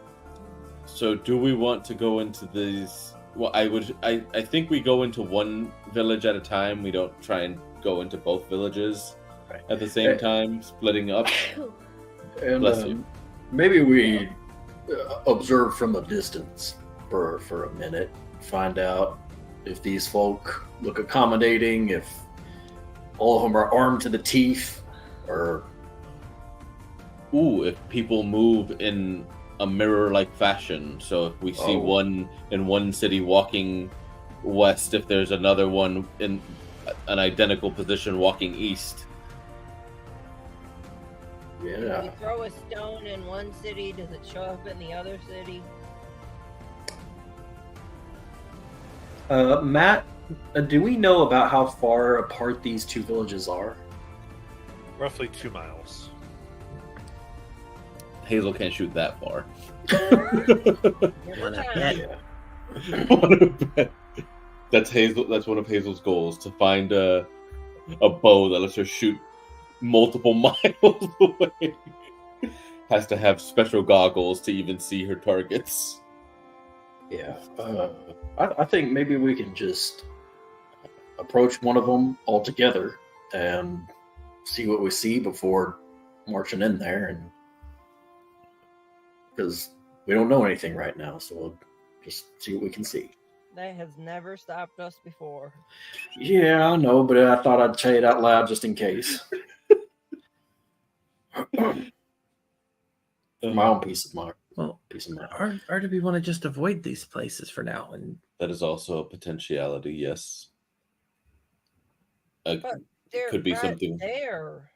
So do we want to go into these? Well, I think we go into one village at a time. We don't try and go into both villages at the same time, splitting up. And Bless you. maybe we observe from a distance for a minute, find out if these folk look accommodating, if all of them are armed to the teeth, or Ooh, if people move in a mirror-like fashion. So if we see Oh. one in one city walking west, if there's another one in an identical position walking east. If yeah. you throw a stone in one city, does it show up in the other city? Matt, do we know about how far apart these two villages are? Roughly 2 miles. Hazel can't shoot that far. Wanna Time. bet? That's Hazel. That's one of Hazel's goals, to find a bow that lets her shoot multiple miles away. Has to have special goggles to even see her targets. Yeah. I think maybe we can just approach one of them all together and see what we see before marching in there, and because we don't know anything right now, so we'll just see what we can see. That has never stopped us before. Yeah, I know, but I thought I'd say it out loud just in case. For my own peace of mind. Well, Peace of mind. or do we want to just avoid these places for now? And That is also a potentiality. Yes. They're Could be right something. there.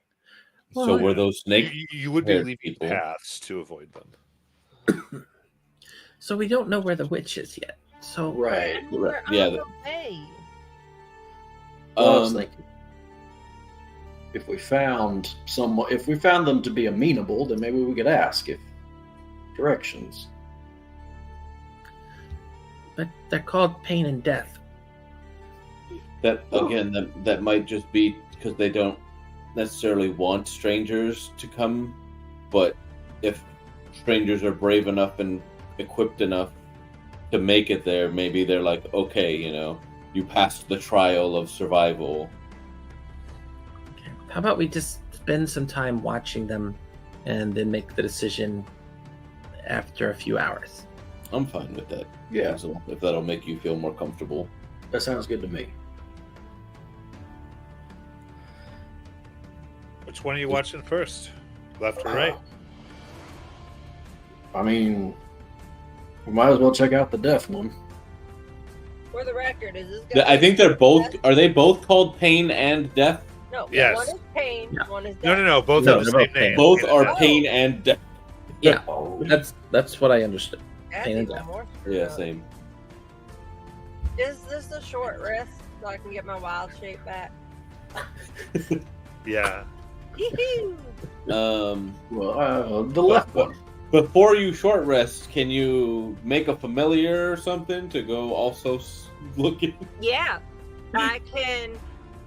So Well, were those snake? You would be haired leaving people. paths to avoid them. so we don't know where the witch is yet. So Right. We're Yeah, on the- the way. Well, I was Um, thinking, if we found them to be amenable, then maybe we could ask if directions. but they're called pain and death. That again, that might just be because they don't necessarily want strangers to come, but if strangers are brave enough and equipped enough to make it there, maybe they're like, okay, you passed the trial of survival. Okay. How about we just spend some time watching them and then make the decision after a few hours? I'm fine with that. Yeah, So if that'll make you feel more comfortable. that sounds good to me. Which one are you watching first? Left or right? I mean, we might as well check out the deaf one. For the record, is this I think they're both. Are they both called Pain and Death? No, Yes. one is pain, Yeah. one is death. No. Both No, have the they're same both name. Both Pain are and Death. Pain and Death. Yeah, Oh, that's what I understood. That's Pain and even death. more screwed Yeah, up. same. Is this a short rest so I can get my wild shape back? Yeah. Yee-hoo! well, the left one. Before you short rest, can you make a familiar or something to go also looking? Yeah, I can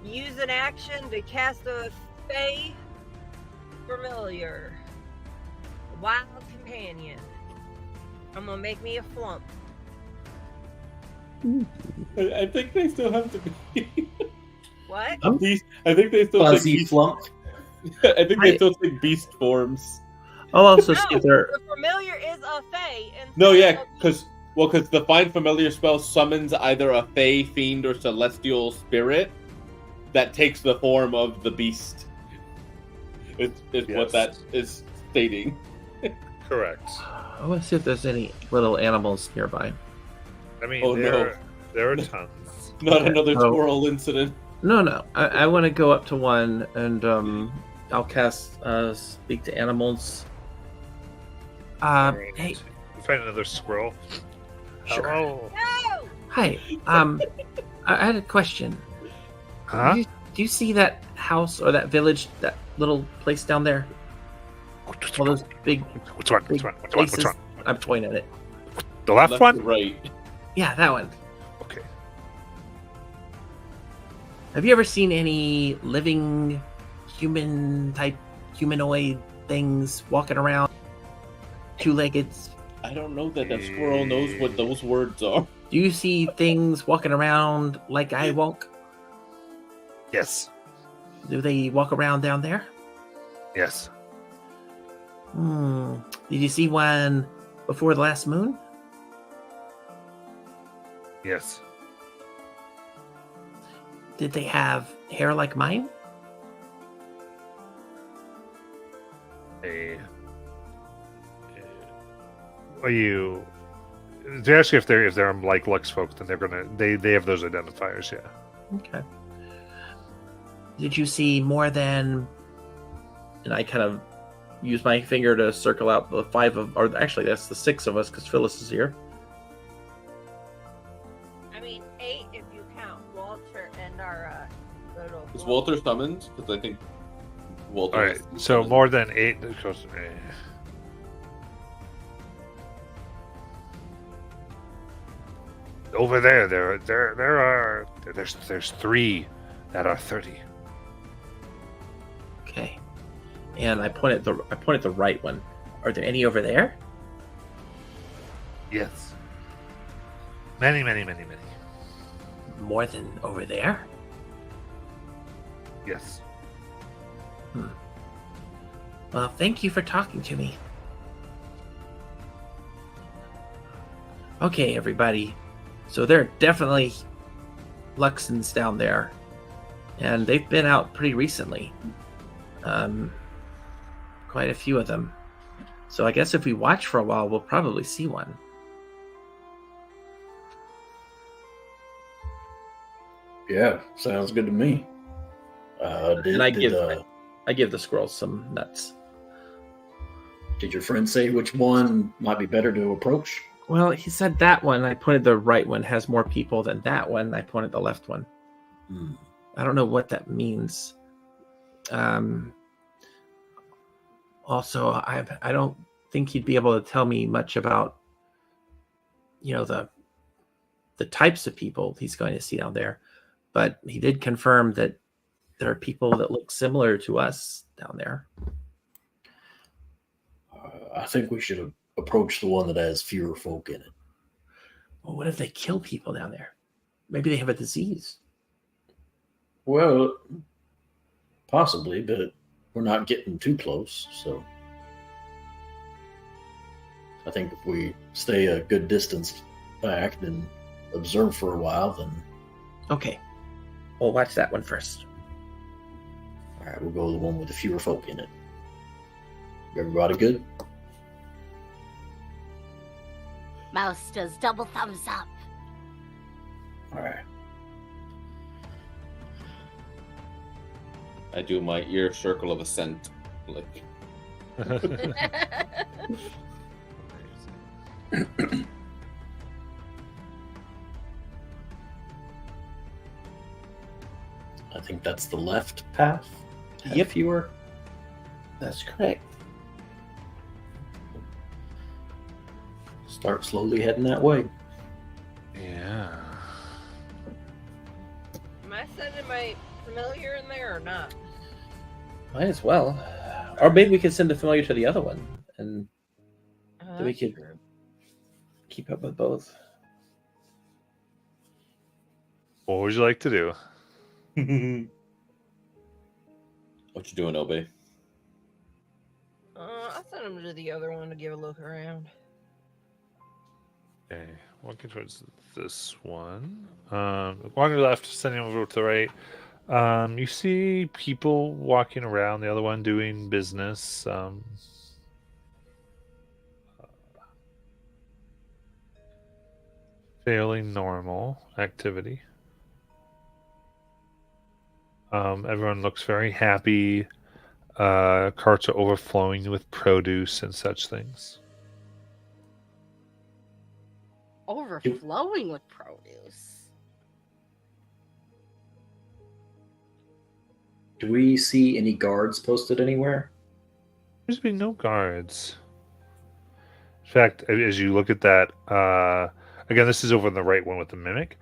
use an action to cast a Fey Familiar. Wild Companion. I'm gonna make me a flump. I think they still have to be. What? Beast. I think they still Fuzzy think beast. flump. I think they still think beast forms. I'll also No, see if they're. the familiar is a fae. No, instead yeah, of- because the find familiar spell summons either a fey, fiend, or celestial spirit that takes the form of the beast. Is what Yes. that is stating. Correct. I want to see if there's any little animals nearby. I mean, Oh, no. there are tons. Not Okay, another so- squirrel incident. No. I want to go up to one and I'll cast speak to animals. Alright. Hey, Find another squirrel. Sure. Hello. No! hi. I had a question. Huh? Do you see that house or that village, that little place down there? All those big Which one? Which one? Which one? Which places. one? I'm pointing at it. The left Left one? to right. Yeah, that one. Okay. Have you ever seen any living humanoid things walking around? Two-legged. I don't know that squirrel knows what those words are. Do you see things walking around like I walk? Yes. Do they walk around down there? Yes. Did you see one before the last moon? Yes. Did they have hair like mine? Are you? They ask you if they're like Lux folk, then they have those identifiers. Yeah. Okay. Did you see more than? And I kind of use my finger to circle out the five of, or actually that's the six of us because Phyllis is here. I mean, 8 if you count Walter and our little. Is Walter summoned? Because I think Walter. All right. So more than 8. Because, over there's 3 that are 30. Okay. And I point at the right one. Are there any over there? Yes. Many. More than over there? Yes. Well, thank you for talking to me. Okay, everybody. So there are definitely Luxons down there. And they've been out pretty recently. Quite a few of them. So I guess if we watch for a while, we'll probably see one. Yeah, sounds good to me. And I give the squirrels some nuts. Did your friend say which one might be better to approach? Well, he said that one. I pointed the right one has more people than that one. I pointed the left one. I don't know what that means. Also, I don't think he'd be able to tell me much about, the types of people he's going to see down there. But he did confirm that there are people that look similar to us down there. I think we should approach the one that has fewer folk in it. Well, what if they kill people down there? Maybe they have a disease. Well, possibly, but we're not getting too close, so I think if we stay a good distance back and observe for a while, then Okay. We'll watch that one first. all right, we'll go to the one with the fewer folk in it. Everybody good? Mouse does double thumbs up. All right. I do my ear circle of ascent. Like, I think that's the left path. Yep. Fewer. That's correct. Start slowly heading that way. Yeah. Am I sending my familiar in there or not? Might as well. Or maybe we could send the familiar to the other one and then we could keep up with both. What would you like to do? What you doing, Obey? I sent him to the other one to give a look around. Okay, walking towards this one. Walking left, sending over to the right. You see people walking around. The other one doing business. Fairly normal activity. Everyone looks very happy. Carts are overflowing with produce and such things. Overflowing with produce. Do we see any guards posted anywhere? There's been no guards. In fact, as you look at that, again, this is over on the right one with the mimic.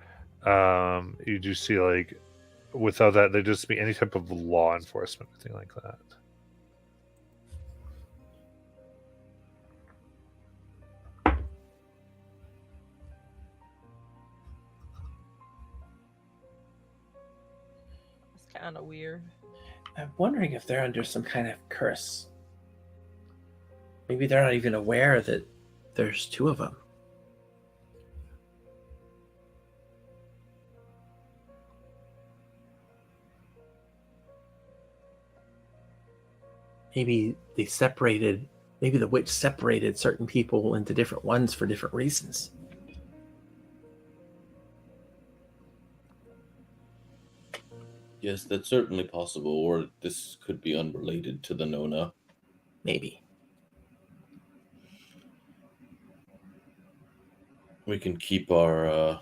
You do see, like, without that, there'd just be any type of law enforcement, anything like that. It's kind of weird. I'm wondering if they're under some kind of curse. Maybe they're not even aware that there's two of them. Maybe they separated, maybe the witch separated certain people into different ones for different reasons. Yes, that's certainly possible, or this could be unrelated to the Nona. Maybe. We can keep our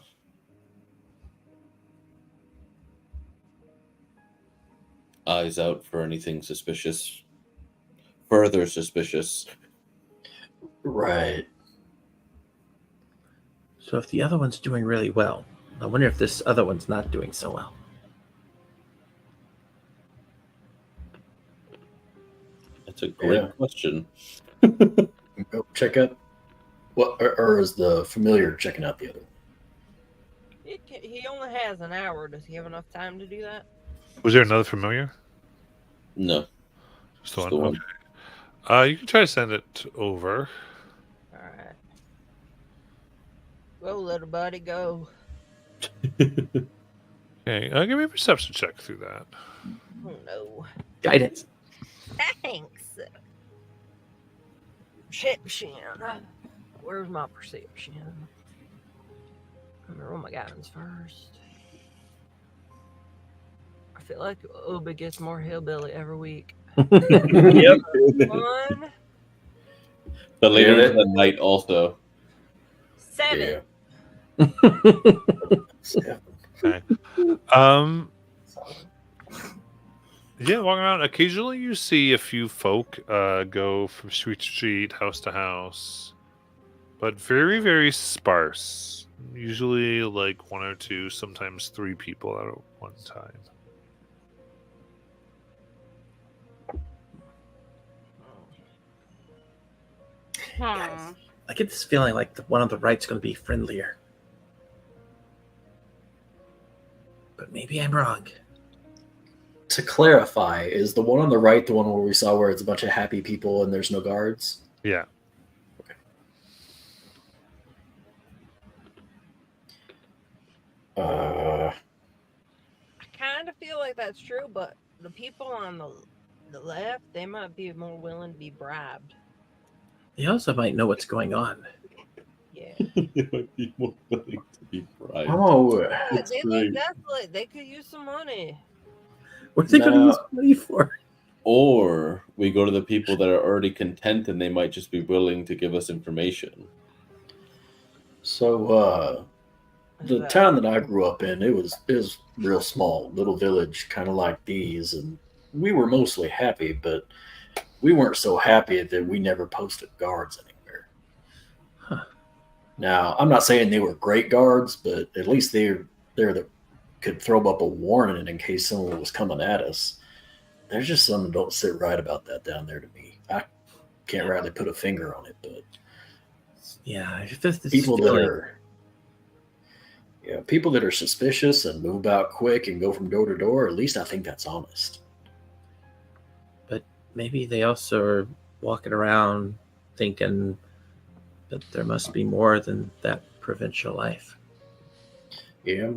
eyes out for anything suspicious. Further suspicious. Right. So if the other one's doing really well, I wonder if this other one's not doing so well. That's a great Yeah. question. Go check out. What, or is the familiar checking out the other? He only has an hour. Does he have enough time to do that? Was there another familiar? No. Just the Just one. the one. Okay. You can try to send it over. All right. Go, little buddy, go. Okay, give me a perception check through that. Oh no. Guidance. Thanks. Perception. Where's my perception? I'm gonna roll my guidance first. I feel like Obi gets more hillbilly every week. Yep. 1. The later Yeah. in the night also. 7. Yeah. Okay. Yeah, walking around. Occasionally, you see a few folk go from street to street, house to house, but very, very sparse. Usually, like 1 or 2, sometimes 3 people at one time. Hmm. I get this feeling like the one on the right's going to be friendlier. But maybe I'm wrong. To clarify, is the one on the right the one where we saw where it's a bunch of happy people and there's no guards? Yeah. Uh, I kind of feel like that's true, but the people on the left, they might be more willing to be bribed. They also might know what's going on. Yeah. They might be more willing to be bribed. oh, Yeah, they look great. desolate. They could use some money. What are they going to No. use money for? Or we go to the people that are already content and they might just be willing to give us information. so the town that I grew up in, it was real small, little village, kind of like these, and we were mostly happy, but we weren't so happy that we never posted guards anywhere. Huh. Now, I'm not saying they were great guards, but at least they're the could throw up a warning in case someone was coming at us. There's just something don't sit right about that down there to me. I can't rightly put a finger on it, but Yeah, if this people that feeling- are Yeah, people that are suspicious and move out quick and go from door to door, at least I think that's honest. But maybe they also are walking around thinking that there must be more than that provincial life. Yeah.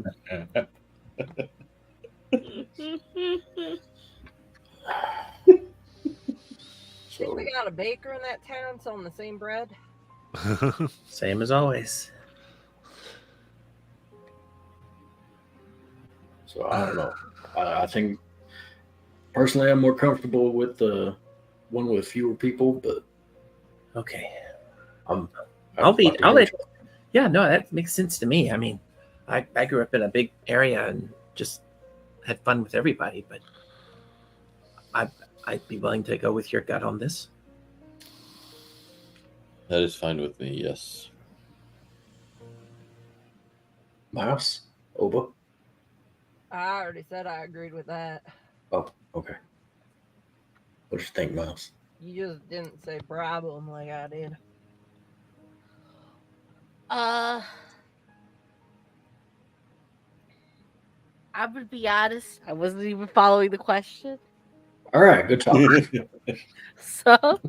Think we got a baker in that town selling the same bread? Same as always. So I don't know. I think personally I'm more comfortable with the one with fewer people, but Okay. I'm I'll about let to go Yeah, no, that makes sense to me. I mean, I grew up in a big area and just had fun with everybody, but I'd be willing to go with your gut on this. That is fine with me. Yes. Mouse? Oba? I already said I agreed with that. Oh, okay. What do you think, Mouse? You just didn't say problem like I did. I would be honest. I wasn't even following the question. All right, good talk. So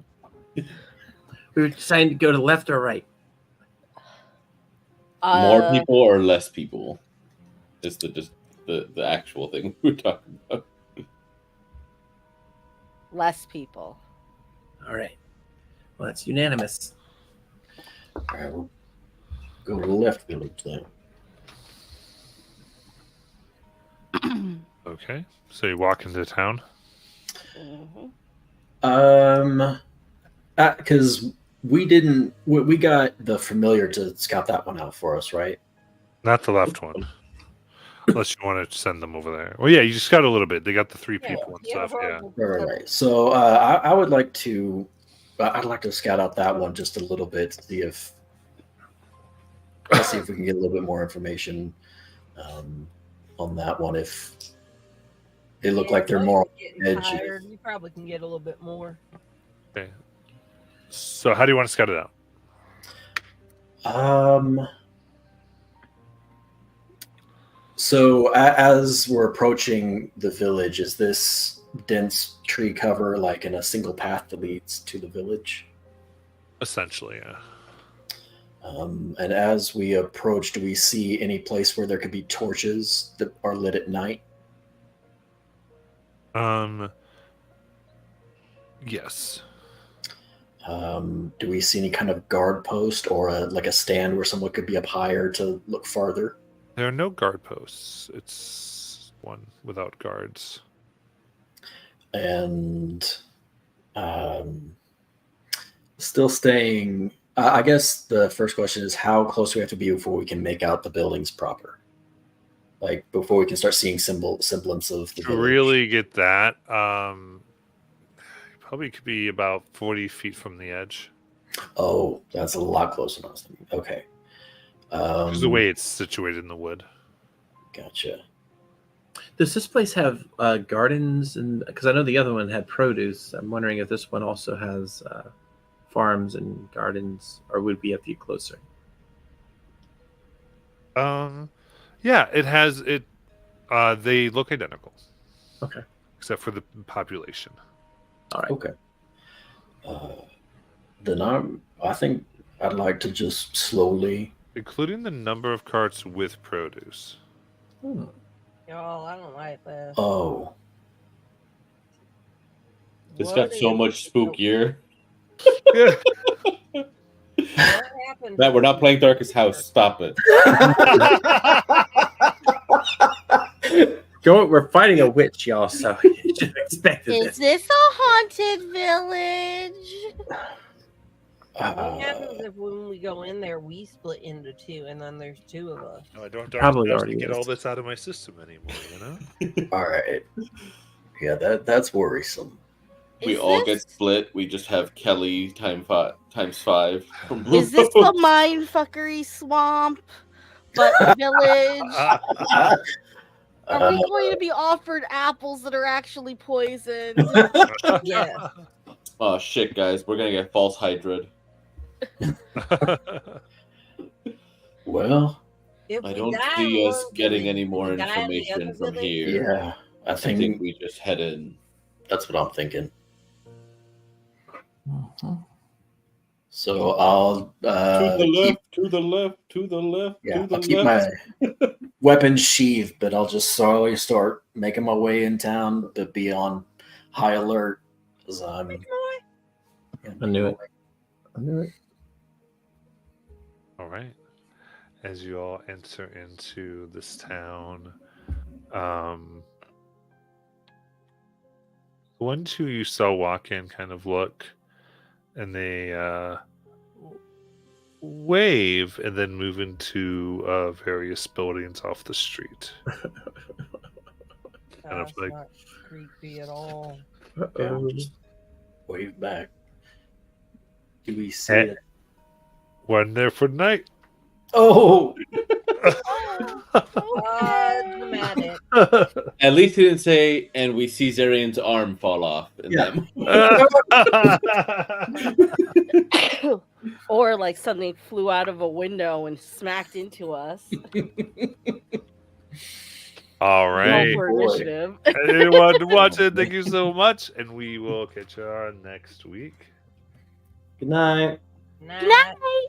We were deciding to go to the left or right. More people or less people is the actual thing we're talking about. less people. All right. Well, that's unanimous. All right, we'll go to the left village then. Okay, so you walk into town. Mhm. Because we got the familiar to scout that one out for us, right? Not the left one. Unless you want to send them over there. Well, yeah, you just got a little bit. They got the three people and stuff. Yeah. Right. So I would like to, I'd like to scout out that one just a little bit, see if we can get a little bit more information on that one. If they look like they're more getting edgy. tired. You probably can get a little bit more. Okay. So, how do you want to scout it out? So as we're approaching the village, is this dense tree cover like in a single path that leads to the village? Essentially, yeah. And as we approach, do we see any place where there could be torches that are lit at night? Yes. Do we see any kind of guard post or like a stand where someone could be up higher to look farther? There are no guard posts. It's one without guards. And still staying. I guess the first question is how close do we have to be before we can make out the buildings proper? Like before we can start seeing semblance of the To village. really get that, probably could be about 40 feet from the edge. Oh, that's a lot closer than I was thinking. Okay. Because the way it's situated in the wood. Gotcha. Does this place have gardens? And because I know the other one had produce, I'm wondering if this one also has farms and gardens, or would we have to get closer? Yeah, it has it. They look identical. Okay. Except for the population. All right. Okay. Then I think I'd like to just slowly. Including the number of carts with produce. Y'all, I don't like this. Oh, This What got so is- much spookier. Yeah. What happened? Matt, we're not playing Darkest House. Stop it. We're fighting a witch, y'all, so you should have expected Is this. this a haunted village? What happens if when we go in there, we split into two, and then there's two of us? No, I don't Probably have already to get is. all this out of my system anymore, you know? all right. Yeah, that's worrisome. We Is all this- get split. We just have Kelly times five. From Is this the mindfuckery swamp? But village? Are we going to be offered apples that are actually poisoned? Yeah. Oh shit, guys, we're gonna get false hydrad. Well, If I we don't die see in us one getting village, any do more we die in the information other from village? here. Yeah, I I think think we just head in. that's what I'm thinking. Mhm. So I'll To the keep, left, to the left, to the left, yeah, to the I'll keep left. my weapons sheathed, but I'll just slowly start making my way in town, but be on high alert as I'm. I knew it. I knew it. All right. As you all enter into this town, the one two you saw walk in kind of look, and they wave and then move into various buildings off the street. Kind of That's like- not creepy at all. Yeah, I'll just wave back. Do we see Hey. it? One there for the night. Oh, Dramatic. At least he didn't say, and we see Zarian's arm fall off. In Yeah. them. Or like something flew out of a window and smacked into us. All Roll right. for boy. initiative. Anyone watching, thank you so much. And we will catch you on next week. Good night. Nah. Good night.